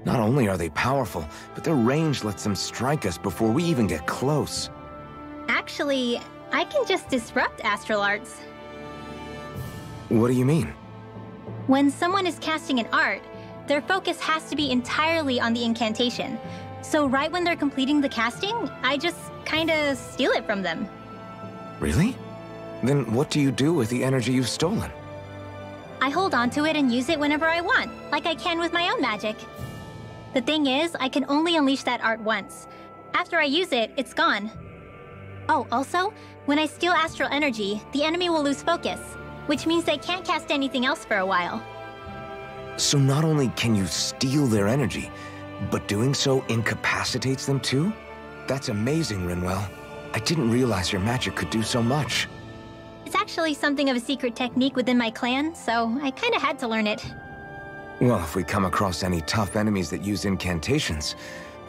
B: Not only are they powerful, but their range lets them strike us before we even get close.
L: Actually, I can just disrupt astral arts.
B: What do you mean?
L: When someone is casting an art, their focus has to be entirely on the incantation. So right when they're completing the casting, I just kinda steal it from them.
B: Really? Then what do you do with the energy you've stolen?
L: I hold on to it and use it whenever I want, like I can with my own magic. The thing is, I can only unleash that art once. After I use it, it's gone. Oh, also, when I steal astral energy, the enemy will lose focus, which means they can't cast anything else for a while.
B: So not only can you steal their energy, but doing so incapacitates them too? That's amazing, Rinwell. I didn't realize your magic could do so much.
L: It's actually something of a secret technique within my clan, so I kinda had to learn it.
B: Well, if we come across any tough enemies that use incantations,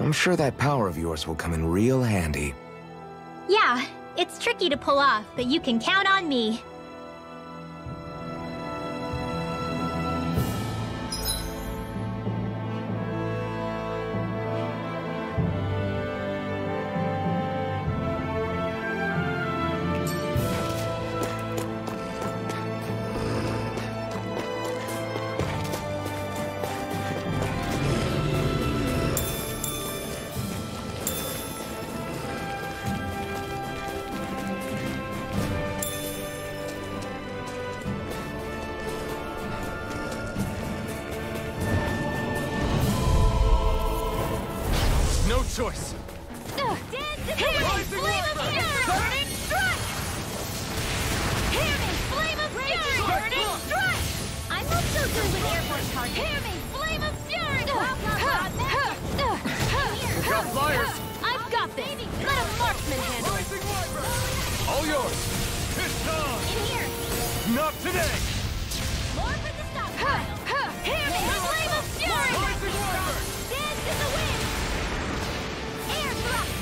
B: I'm sure that power of yours will come in real handy.
L: Yeah, it's tricky to pull off, but you can count on me.
E: Choice.
I: I'm not so good with airport targets. Hear me, flame of fury!
E: You got flyers.
I: I've got this. Let a marksman handle it.
E: All yours. It's on.
I: In here.
E: Not today.
I: More for the stop pile. Hear me, flame of fury! Dance in the wind. Air thrust.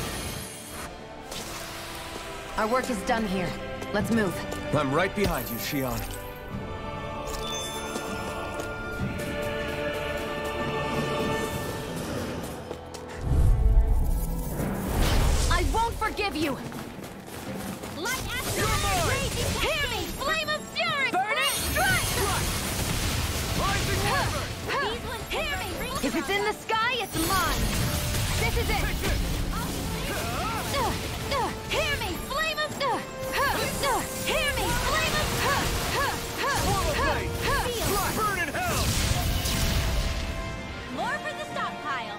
D: Our work is done here. Let's move.
B: I'm right behind you, Shion.
I: I won't forgive you! Light astral raging. Hear me! Flame of fury! Burn it! Strike!
E: Rising river.
I: These ones hear me!
D: If it's in the sky, it's mine.
I: This is it! Hear me! Flame of... Hear me! Flame of...
E: Burn in hell.
I: More for the stockpile!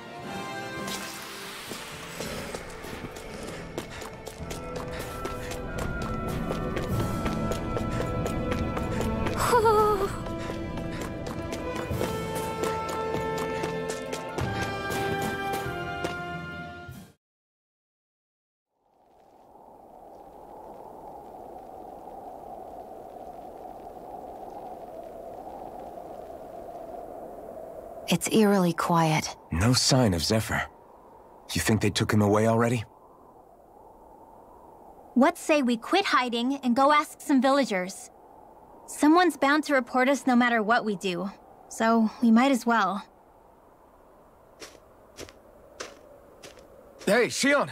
D: It's eerily quiet.
B: No sign of Zephyr. You think they took him away already?
L: What say we quit hiding and go ask some villagers? Someone's bound to report us no matter what we do, so we might as well.
B: Hey, Shion!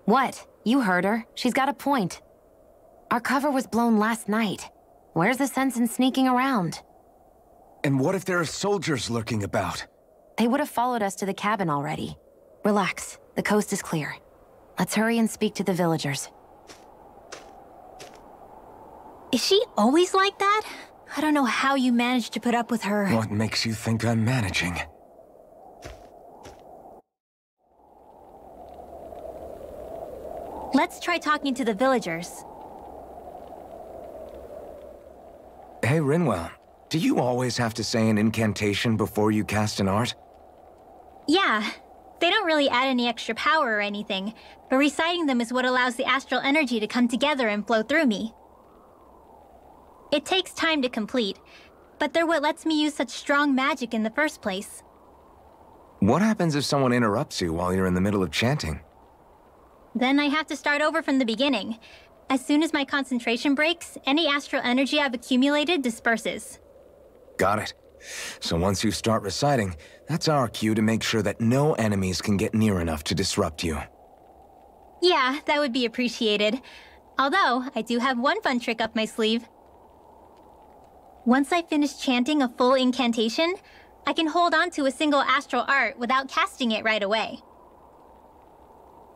D: What? You heard her. She's got a point. Our cover was blown last night. Where's the sense in sneaking around?
B: And what if there are soldiers lurking about?
D: They would have followed us to the cabin already. Relax. The coast is clear. Let's hurry and speak to the villagers.
L: Is she always like that? I don't know how you managed to put up with her.
B: What makes you think I'm managing?
L: Let's try talking to the villagers.
B: Hey, Rinwell. Do you always have to say an incantation before you cast an art?
L: Yeah. They don't really add any extra power or anything, but reciting them is what allows the astral energy to come together and flow through me. It takes time to complete, but they're what lets me use such strong magic in the first place.
B: What happens if someone interrupts you while you're in the middle of chanting?
L: Then I have to start over from the beginning. As soon as my concentration breaks, any astral energy I've accumulated disperses.
B: Got it. So once you start reciting, that's our cue to make sure that no enemies can get near enough to disrupt you.
L: Yeah, that would be appreciated. Although, I do have one fun trick up my sleeve. Once I finish chanting a full incantation, I can hold on to a single astral art without casting it right away.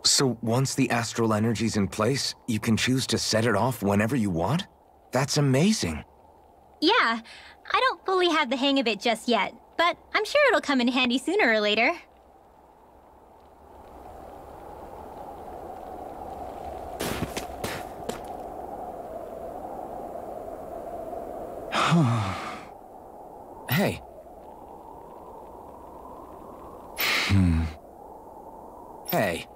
B: So once the astral energy's in place, you can choose to set it off whenever you want? That's amazing.
L: Yeah, I don't fully have the hang of it just yet, but I'm sure it'll come in handy sooner or later.
B: Hey. Hey.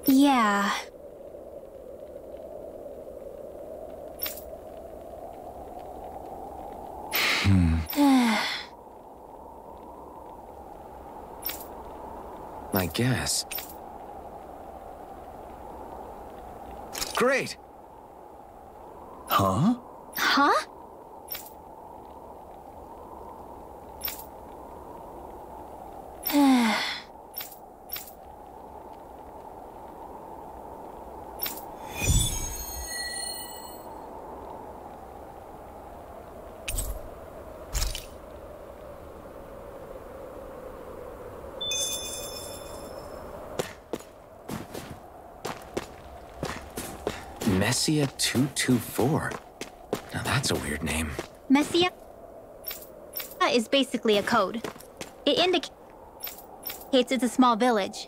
L: Yeah.
B: I guess. Great! Huh?
L: Huh?
B: Messia 224. Now that's a weird name.
L: Messia is basically a code. It indicates it's a small village.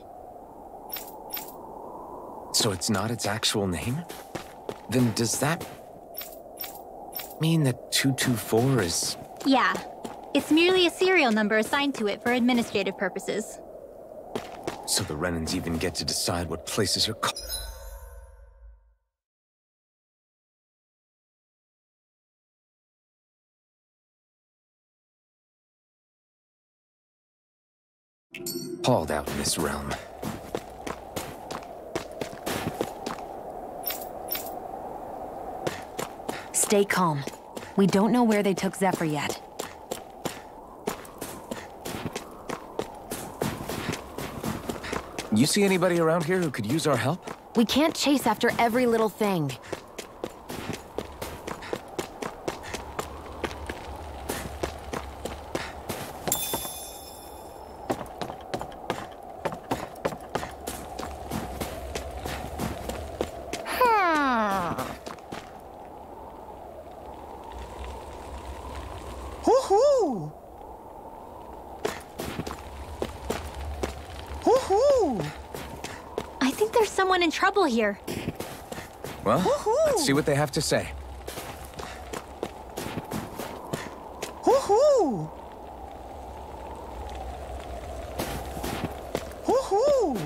B: So it's not its actual name? Then does that mean that 224 is...
L: Yeah. It's merely a serial number assigned to it for administrative purposes.
B: So the Renans even get to decide what places are called... hauled out in this realm.
D: Stay calm. We don't know where they took Zephyr yet.
B: You see anybody around here who could use our help?
D: We can't chase after every little thing.
L: I think there's someone in trouble here.
B: Well, let's see what they have to say.
N: Woohoo! Woohoo!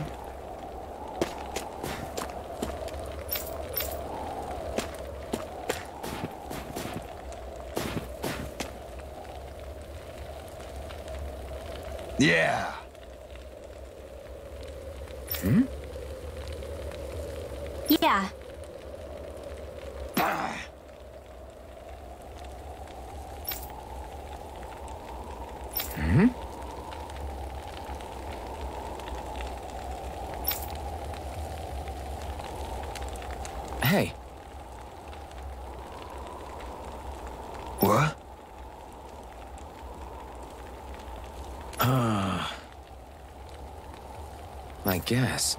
B: Yeah. Hmm?
L: Yeah.
B: Hmm? Hey. What? I guess.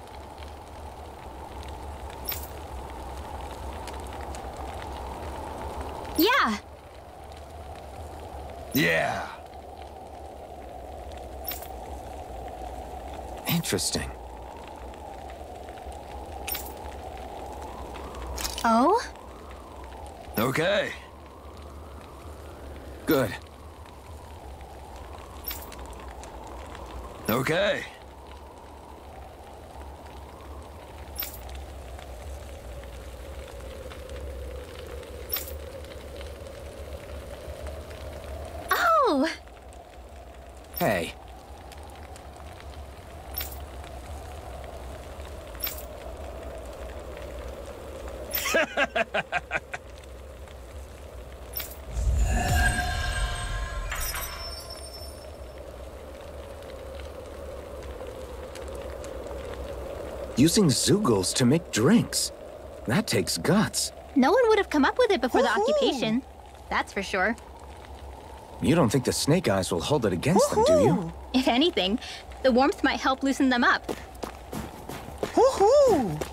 L: Yeah.
B: Yeah. Interesting.
L: Oh?
B: Okay. Good. Okay.
L: Oh!
B: Hey. Using Zoogles to make drinks. That takes guts.
L: No one would have come up with it before the occupation. That's for sure.
B: You don't think the Snake Eyes will hold it against them, do you?
L: If anything, the warmth might help loosen them up.
N: Woohoo!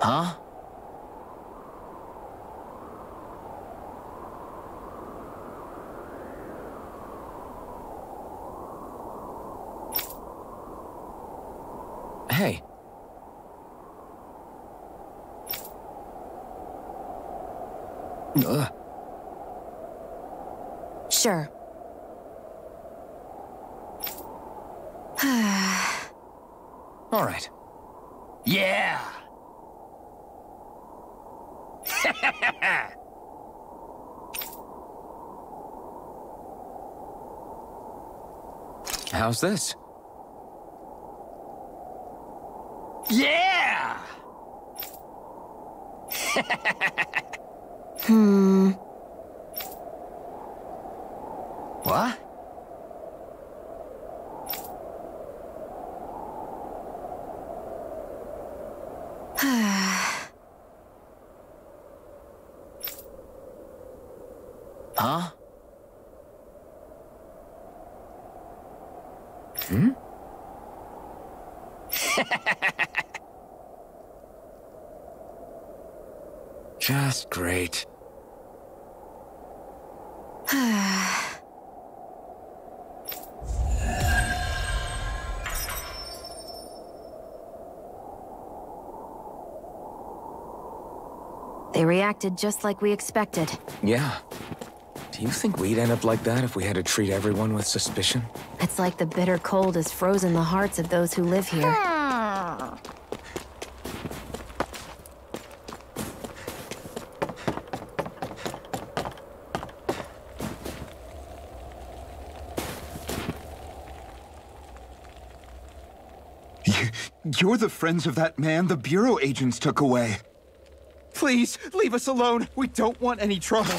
J: Huh?
B: Hey.
D: Sure.
B: All right. Yeah! How's this? Yeah! What?
J: Huh?
B: Hmm? Just great.
D: They reacted just like we expected.
B: Yeah. Do you think we'd end up like that if we had to treat everyone with suspicion?
D: It's like the bitter cold has frozen the hearts of those who live here.
O: You're the friends of that man the Bureau agents took away. Please, leave us alone. We don't want any trouble.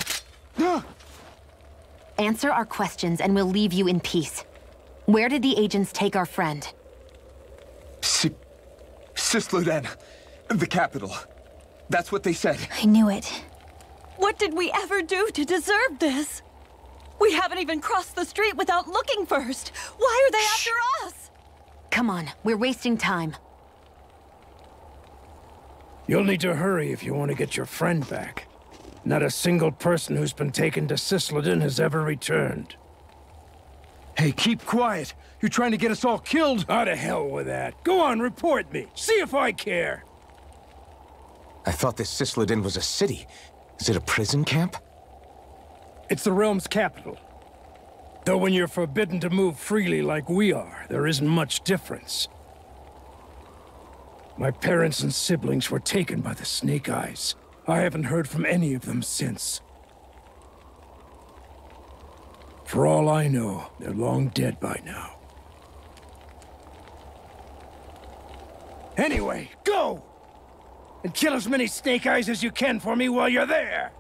D: Answer our questions and we'll leave you in peace. Where did the agents take our friend?
O: Cisloden, the capital. That's what they said.
L: I knew it.
P: What did we ever do to deserve this? We haven't even crossed the street without looking first. Why are they after us?
D: Come on, we're wasting time.
H: You'll need to hurry if you want to get your friend back. Not a single person who's been taken to Cisloden has ever returned. Hey, keep quiet. You're trying to get us all killed? Out of hell with that. Go on, report me. See if I care.
B: I thought this Cisloden was a city. Is it a prison camp?
H: It's the realm's capital. Though when you're forbidden to move freely like we are, there isn't much difference. My parents and siblings were taken by the Snake Eyes. I haven't heard from any of them since. For all I know, they're long dead by now. Anyway, go! And kill as many Snake Eyes as you can for me while you're there!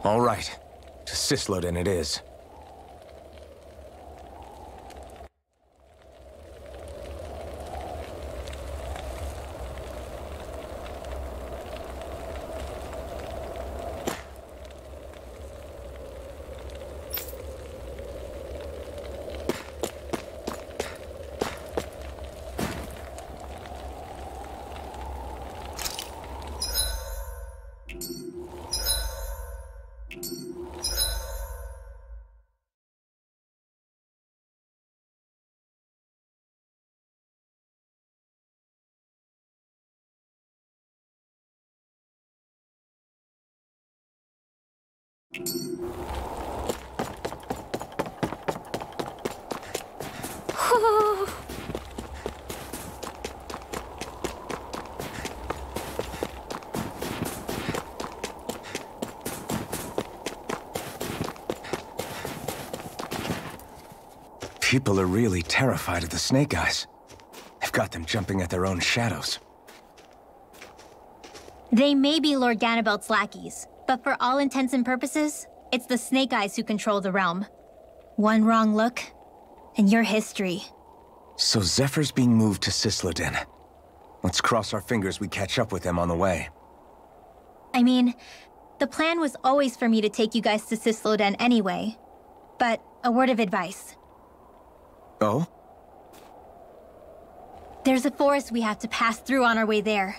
B: All right. To Cisloden it is. People are really terrified of the Snake Eyes. They've got them jumping at their own shadows.
L: They may be Lord Ganabelt's lackeys, but for all intents and purposes, it's the Snake Eyes who control the realm. One wrong look, and your history.
B: So Zephyr's being moved to Cisloden. Let's cross our fingers we catch up with them on the way.
L: I mean, the plan was always for me to take you guys to Cisloden anyway. But a word of advice.
B: Oh?
L: There's a forest we have to pass through on our way there.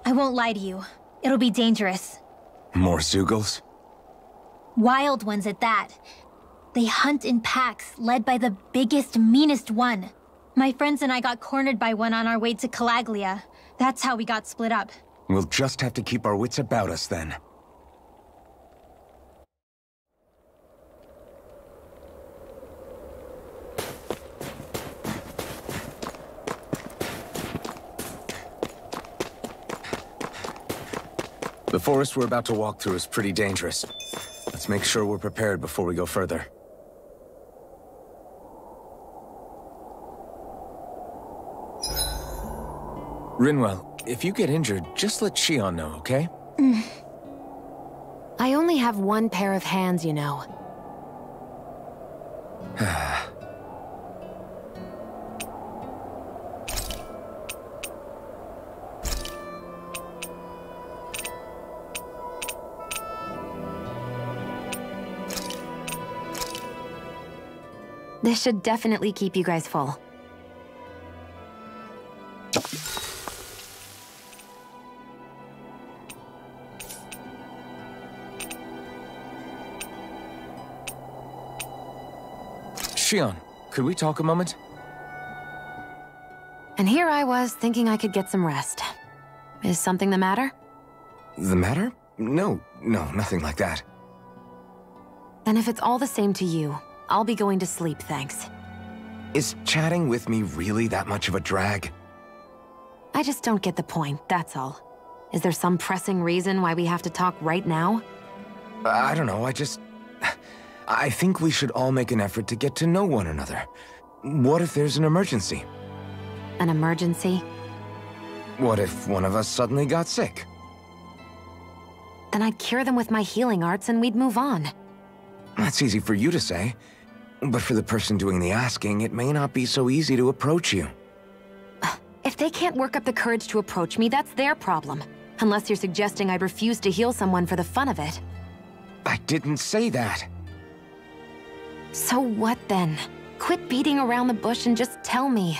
L: I won't lie to you. It'll be dangerous.
B: More Zeugles?
L: Wild ones at that. They hunt in packs, led by the biggest, meanest one. My friends and I got cornered by one on our way to Calaglia. That's how we got split up.
B: We'll just have to keep our wits about us then. The forest we're about to walk through is pretty dangerous. Let's make sure we're prepared before we go further. Rinwell, if you get injured, just let Shion know, okay?
D: I only have one pair of hands, you know. This should definitely keep you guys full.
B: Shion, could we talk a moment?
D: And here I was, thinking I could get some rest. Is something the matter?
B: The matter? No, nothing like that.
D: Then if it's all the same to you, I'll be going to sleep, thanks.
B: Is chatting with me really that much of a drag?
D: I just don't get the point, that's all. Is there some pressing reason why we have to talk right now?
B: I don't know, I think we should all make an effort to get to know one another. What if there's an emergency?
D: An emergency?
B: What if one of us suddenly got sick?
D: Then I'd cure them with my healing arts and we'd move on.
B: That's easy for you to say. But for the person doing the asking, it may not be so easy to approach you.
D: If they can't work up the courage to approach me, that's their problem. Unless you're suggesting I'd refuse to heal someone for the fun of it.
B: I didn't say that.
D: So what then? Quit beating around the bush and just tell me.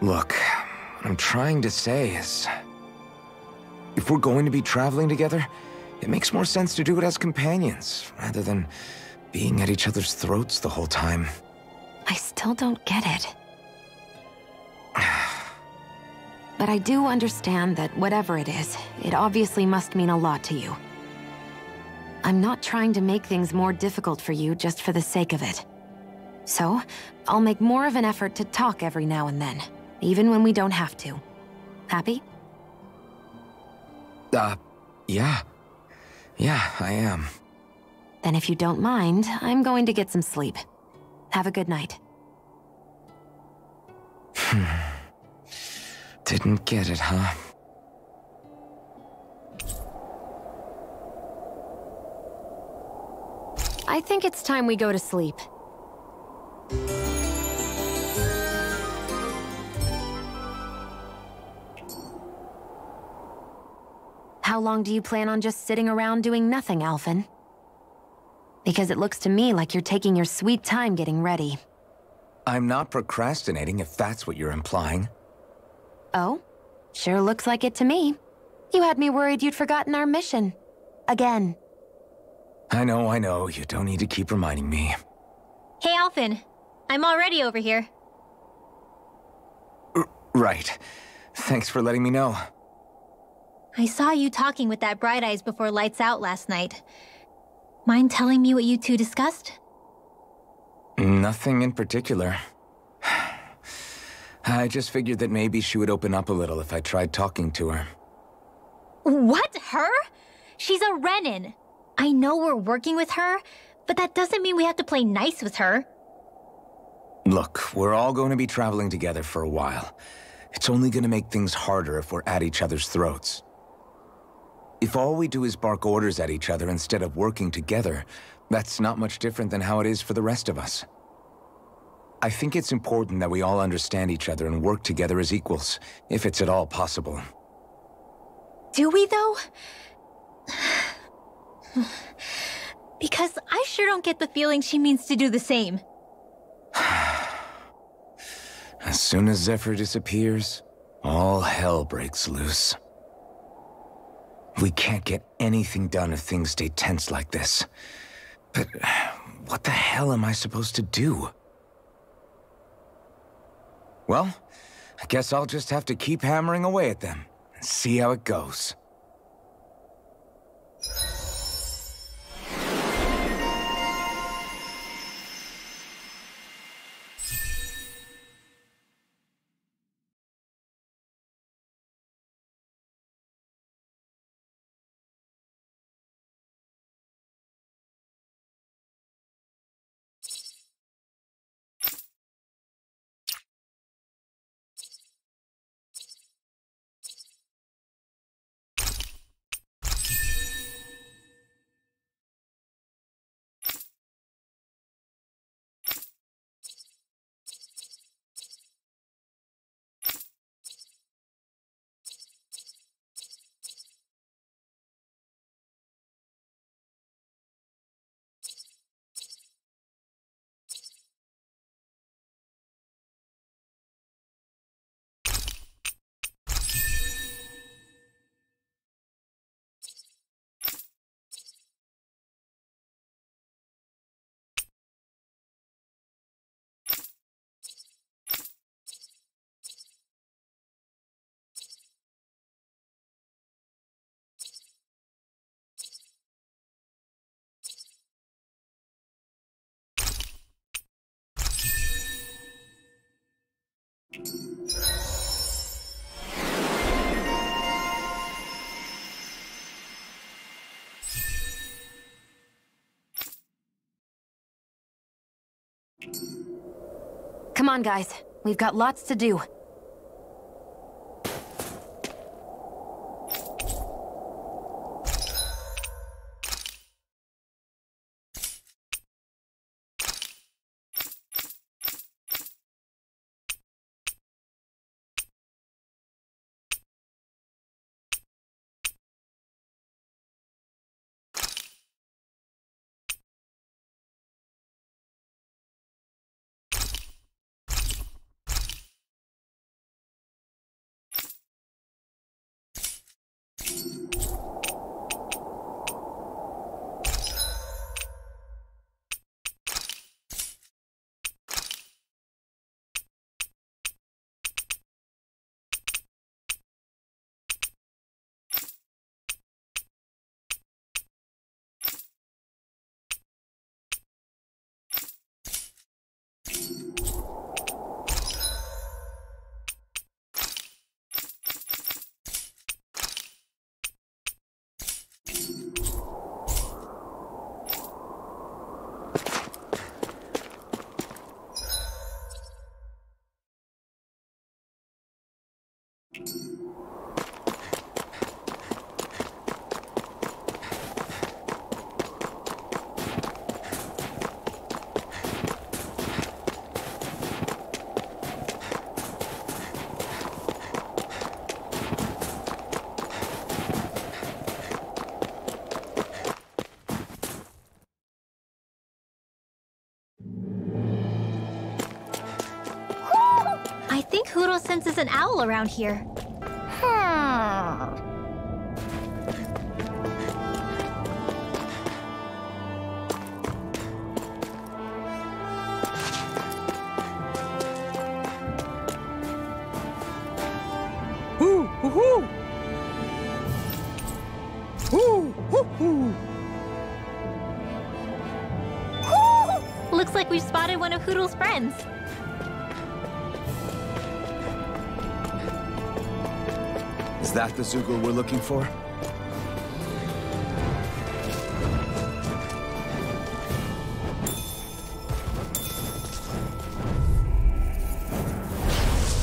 B: Look, what I'm trying to say is... if we're going to be traveling together, it makes more sense to do it as companions, rather than being at each other's throats the whole time.
D: I still don't get it. But I do understand that whatever it is, it obviously must mean a lot to you. I'm not trying to make things more difficult for you just for the sake of it. So, I'll make more of an effort to talk every now and then, even when we don't have to. Happy?
B: Yeah. Yeah, I am.
D: Then if you don't mind, I'm going to get some sleep. Have a good night.
B: Didn't get it, huh?
D: I think it's time we go to sleep. How long do you plan on just sitting around doing nothing, Alphen? Because it looks to me like you're taking your sweet time getting ready.
B: I'm not procrastinating, if that's what you're implying.
D: Oh? Sure looks like it to me. You had me worried you'd forgotten our mission. Again.
B: I know. You don't need to keep reminding me.
L: Hey, Alphen. I'm already over here.
B: Right. Thanks for letting me know.
L: I saw you talking with that Bright Eyes before lights out last night. Mind telling me what you two discussed?
B: Nothing in particular. I just figured that maybe she would open up a little if I tried talking to her.
L: What? Her? She's a Renin. I know we're working with her, but that doesn't mean we have to play nice with her.
B: Look, we're all going to be traveling together for a while. It's only going to make things harder if we're at each other's throats. If all we do is bark orders at each other instead of working together, that's not much different than how it is for the rest of us. I think it's important that we all understand each other and work together as equals, if it's at all possible.
L: Do we, though? Because I sure don't get the feeling she means to do the same.
B: As soon as Zephyr disappears, all hell breaks loose. We can't get anything done if things stay tense like this. But what the hell am I supposed to do? Well, I guess I'll just have to keep hammering away at them and see how it goes.
D: Come on, guys. We've got lots to do.
L: Hoodle senses an owl around here.
E: Hoo, hoo, hoo. Hoo, hoo, hoo.
L: Looks like we've spotted one of Hoodle's friends.
O: Is that the Zoogle we're looking for?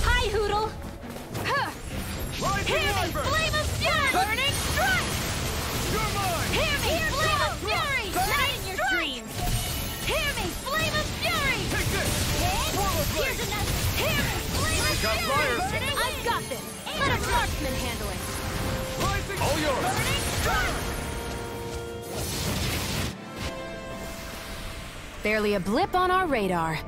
L: Hi, Hoodle!
E: Hear me,
L: Flame of Fury! Burning Strike!
E: You're mine!
L: Hear me, Flame of Fury! Not in your dreams! Hear me, Flame of Fury!
E: Take this!
L: Here's another! Hear me, Flame of
E: Got
L: Fury!
E: fires!
L: I've got this! Let a marksman handle it!
E: Rising! All yours!
L: Burning Strike!
D: Barely a blip on our radar.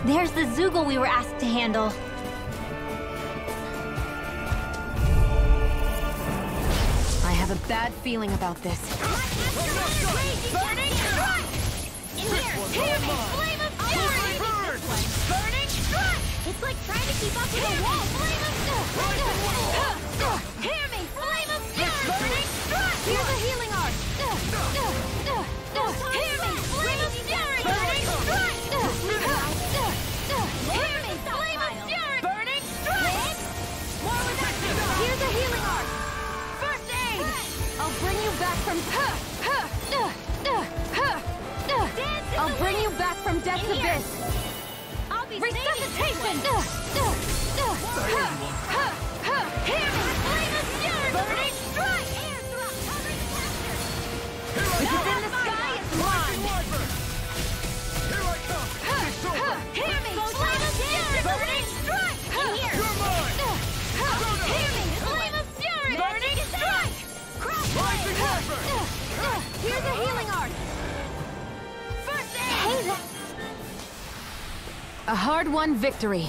L: There's the Zoogle we were asked to handle.
D: I have a bad feeling about this.
L: Burning Strike! In here! Hear me! Flame of Fury! Burning Strike! It's like trying to keep up with a wall! Flame of Fury! Hear me! Flame of Fury! Burning Strike! Here's a healing art! Hear me! Flame of Fury! Burning Strike! Hear me! Flame of Fury! Burning Strike! More with that! Here's a healing art! First aid!
D: I'll bring you back from... I'll bring you back from death's abyss.
L: I'll be
D: Resuscitation!
L: Hear me! Flame of Fury! Burning Strike!
D: If it's in the sky, it's mine!
E: Here I come!
L: Hear me! Flame of Fury! Burning Strike! In here!
E: You're mine!
L: Hear me! Flame of Fury! Burning Strike!
E: Rising Wyvern!
L: Here's a healing art! First aid!
D: A hard-won victory.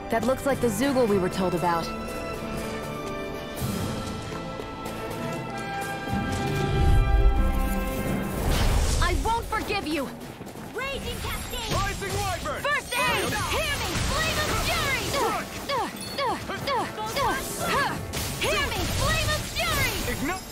D: That looks like the Zoogle we were told about. I won't forgive you!
L: Raging Cascade!
E: Rising Wyvern!
L: First aid! Hear me! Flame of Fury! Hear me! Flame of Fury!
E: Ignite!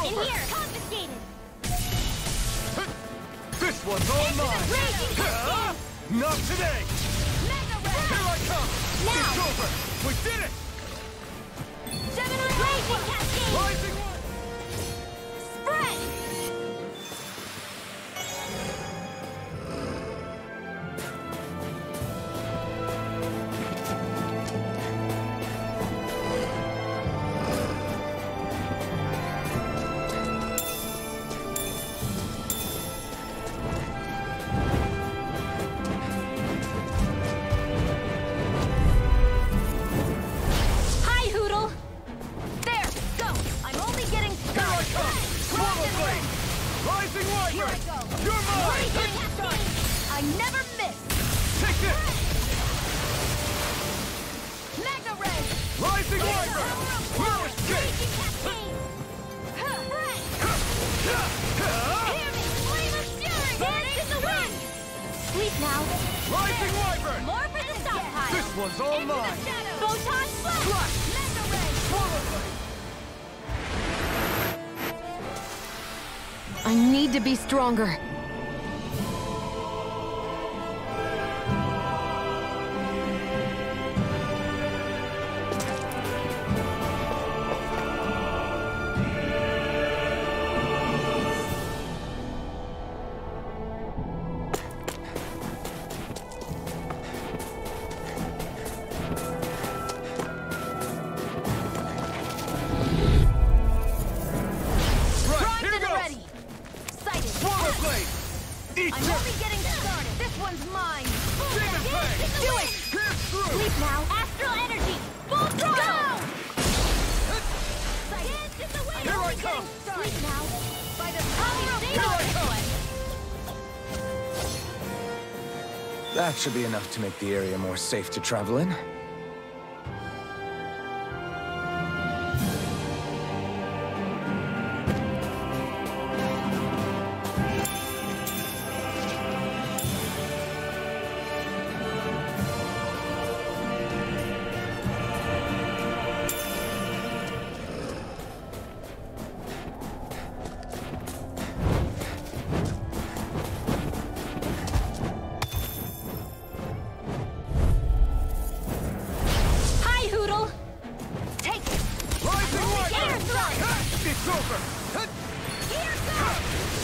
I: In here! Confiscated!
E: This one's all mine! Not today! Here I come!
I: Now!
E: It's over! We did it!
I: Raging Cascade!
E: Rising!
I: Spread!
E: I never miss! Take this!
I: Mega Ray!
E: Rising Wyvern! No escape!
I: Hear me! Flame of Fury! Dance in the wind! Sleep now!
E: Rising Wyvern!
I: More for the stockpile!
E: This one's all
I: Into
E: mine!
I: the shadows! Photon Flash! Mega Ray!
E: Swallow Blade!
D: I need to be stronger.
I: I'm only getting started. This one's mine. Do it! Sleep now. Astral energy. Full throttle. Dance in the wind.
E: Here I come.
I: Sleep now. By the power of
B: That should be enough to make the area more safe to travel in.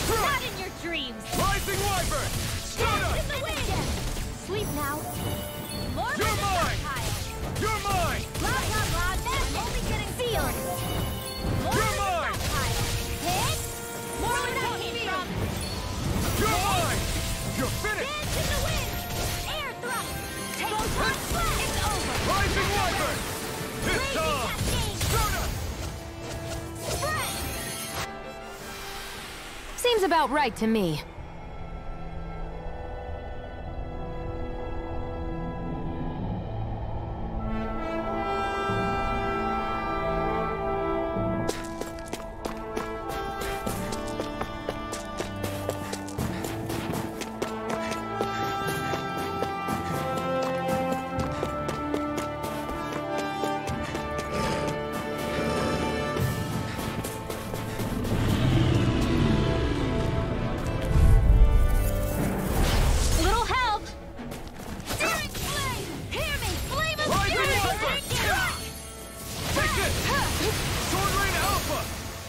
I: Not in your dreams!
E: Rising Wyvern!
I: Dance in the wind! Sleep now. More
E: You're mine! You're mine!
I: Blah, blah, blah. I'm only getting sealed.
E: You're mine!
I: Hit! More where that came from.
E: You're mine! You're finished!
I: Dance in the wind! Air thrust! Take one flash! It's over!
E: Rising Wyvern! This time! Soda!
I: Spread!
D: Seems about right to me.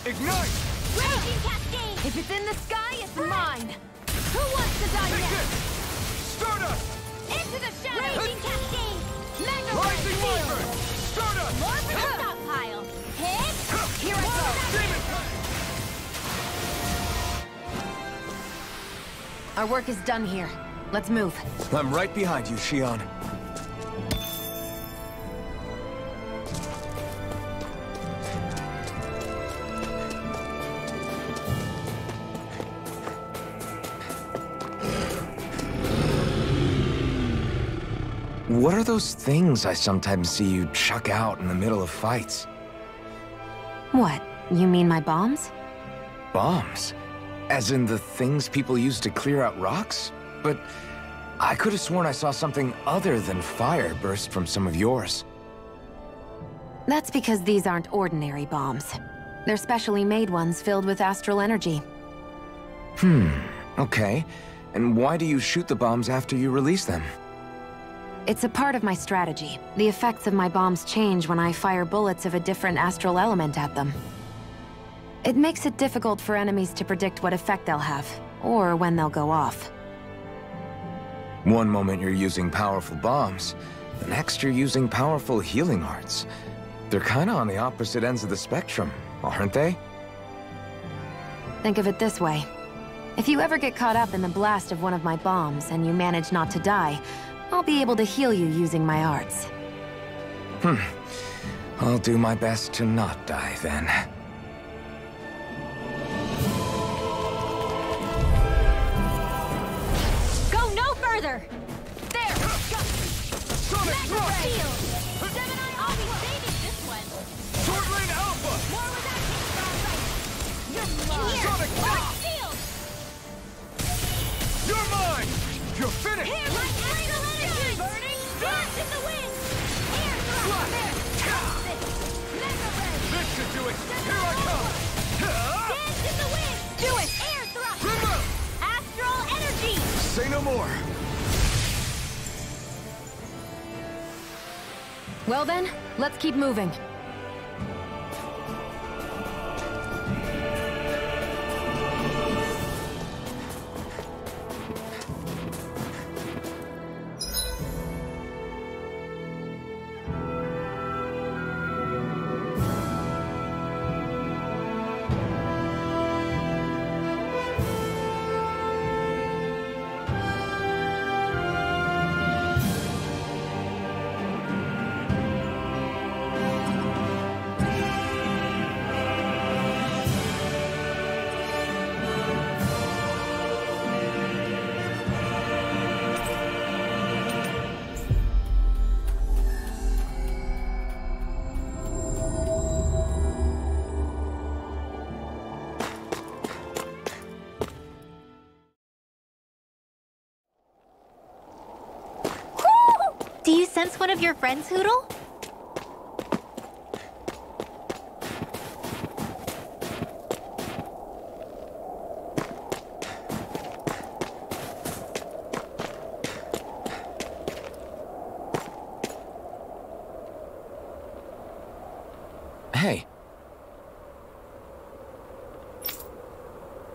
E: Ignite!
I: Raging Cascade! If it's in the sky, it's mine! Who wants to die next?
E: Stardust!
I: Into the shadows! Raging Cascade! Mega
E: Rising Wyvern! Stardust!
I: More for the stockpile! Hit! Here I go!
D: Our work is done here. Let's move.
B: I'm right behind you, Shion. What are those things I sometimes see you chuck out in the middle of fights?
D: What? You mean my bombs?
B: Bombs? As in the things people use to clear out rocks? But I could have sworn I saw something other than fire burst from some of yours.
D: That's because these aren't ordinary bombs. They're specially made ones filled with astral energy.
B: Okay. And why do you shoot the bombs after you release them?
D: It's a part of my strategy. The effects of my bombs change when I fire bullets of a different astral element at them. It makes it difficult for enemies to predict what effect they'll have, or when they'll go off.
B: One moment you're using powerful bombs, the next you're using powerful healing arts. They're kinda on the opposite ends of the spectrum, aren't they?
D: Think of it this way. If you ever get caught up in the blast of one of my bombs and you manage not to die, I'll be able to heal you using my arts.
B: I'll do my best to not die then.
I: Go no further! There!
E: Sonic Thrust!
I: Gemini, I'll be saving this one!
E: Short Lane Alpha!
I: More with that kick, You're mine!
E: Sonic Blast!
I: Shield!
E: You're mine! You're finished!
I: Here, my astral energy! Burning! Dance in the wind! Air thrust! There! Mega ray!
E: This should do it! Here I come!
I: Dance in the wind! Do it! Air thrust!
E: Remote!
I: Astral energy!
E: Say no more!
D: Well then, let's keep moving.
L: Do you sense one of your friends, Hoodle?
B: Hey.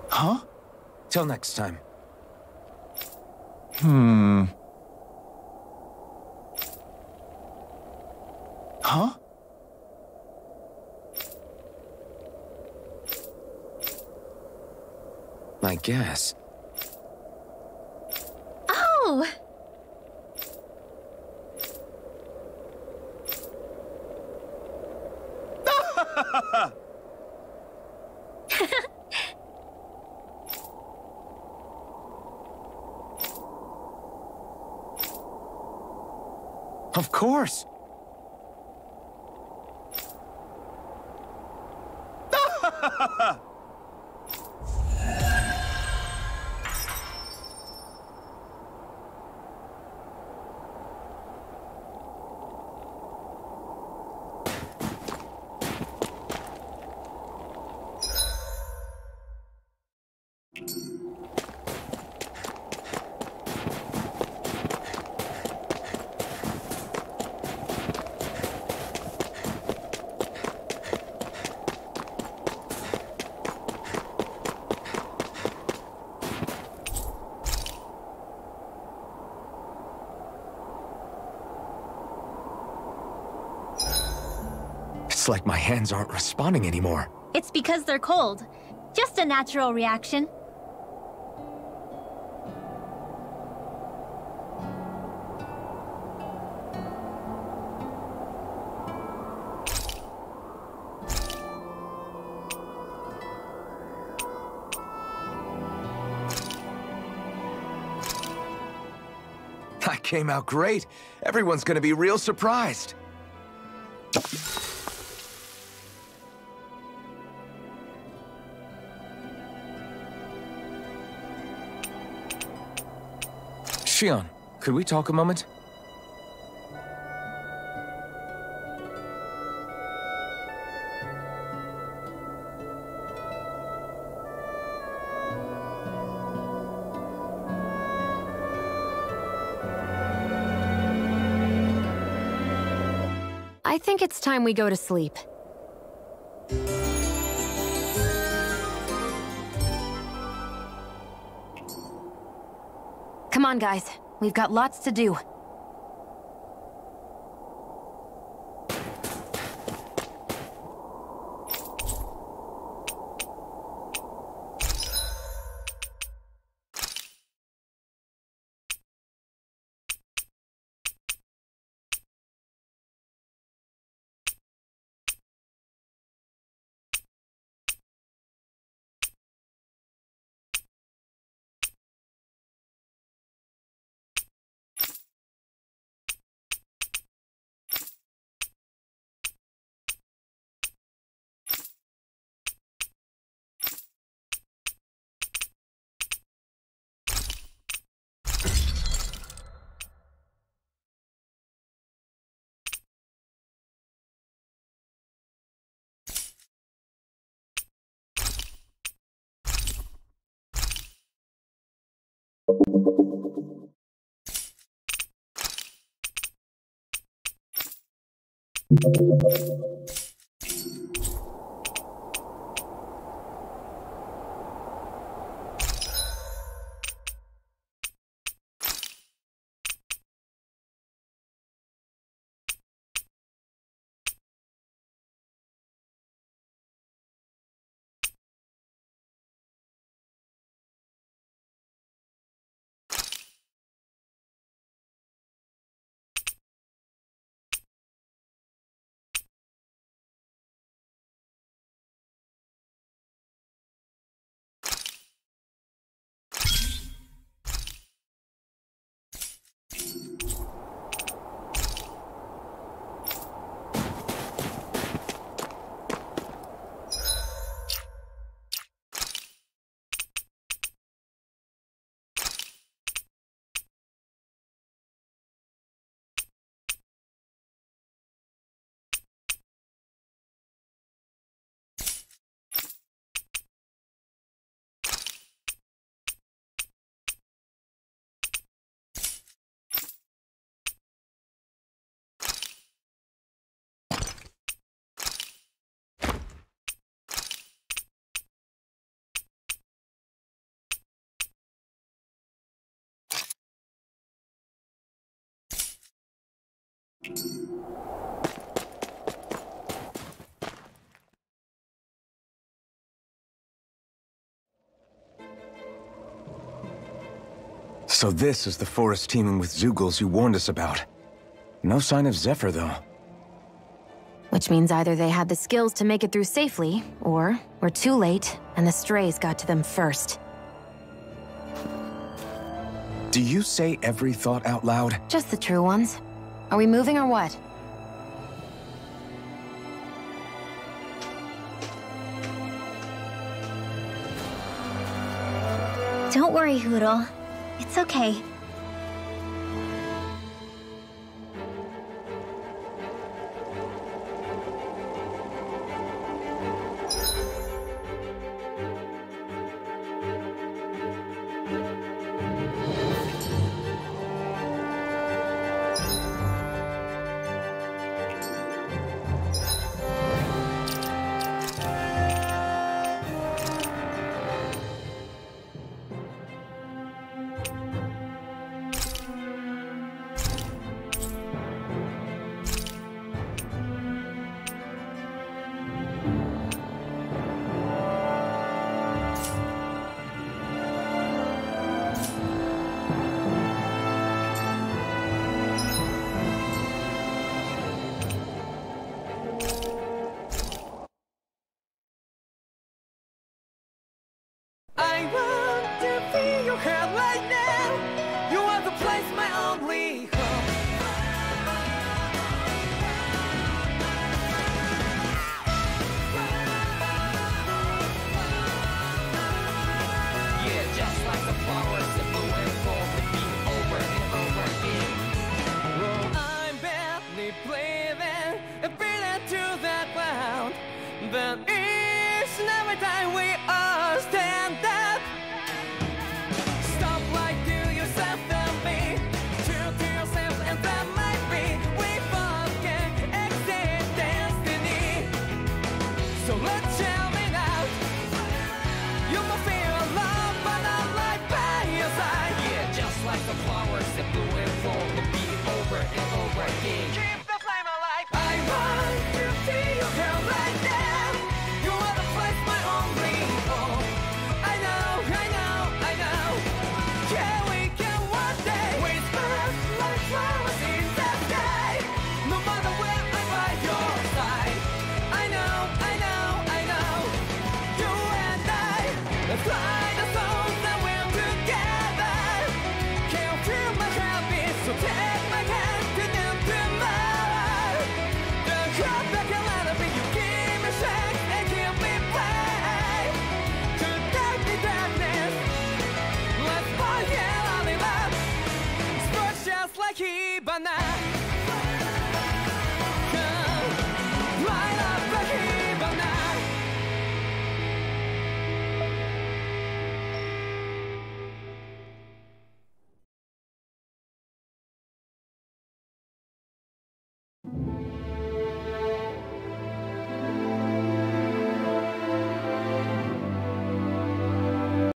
B: Huh? Till next time. Huh? I guess.
L: Oh!
B: Of course. It's like my hands aren't responding anymore.
L: It's because they're cold. Just a natural reaction.
B: That came out great. Everyone's gonna be real surprised. Shion, could we talk a moment?
D: think it's time we go to sleep. Come on, guys. We've got lots to do.
B: So this is the forest teeming with Zeugles you warned us about. No sign of Zephyr, though.
D: Which means either they had the skills to make it through safely, or we're too late, and the strays got to them first.
B: Do you say every thought out loud?
D: Just the true ones. Are we moving or what?
L: Don't worry, Hootle. It's okay.
A: I want to feel your head right now.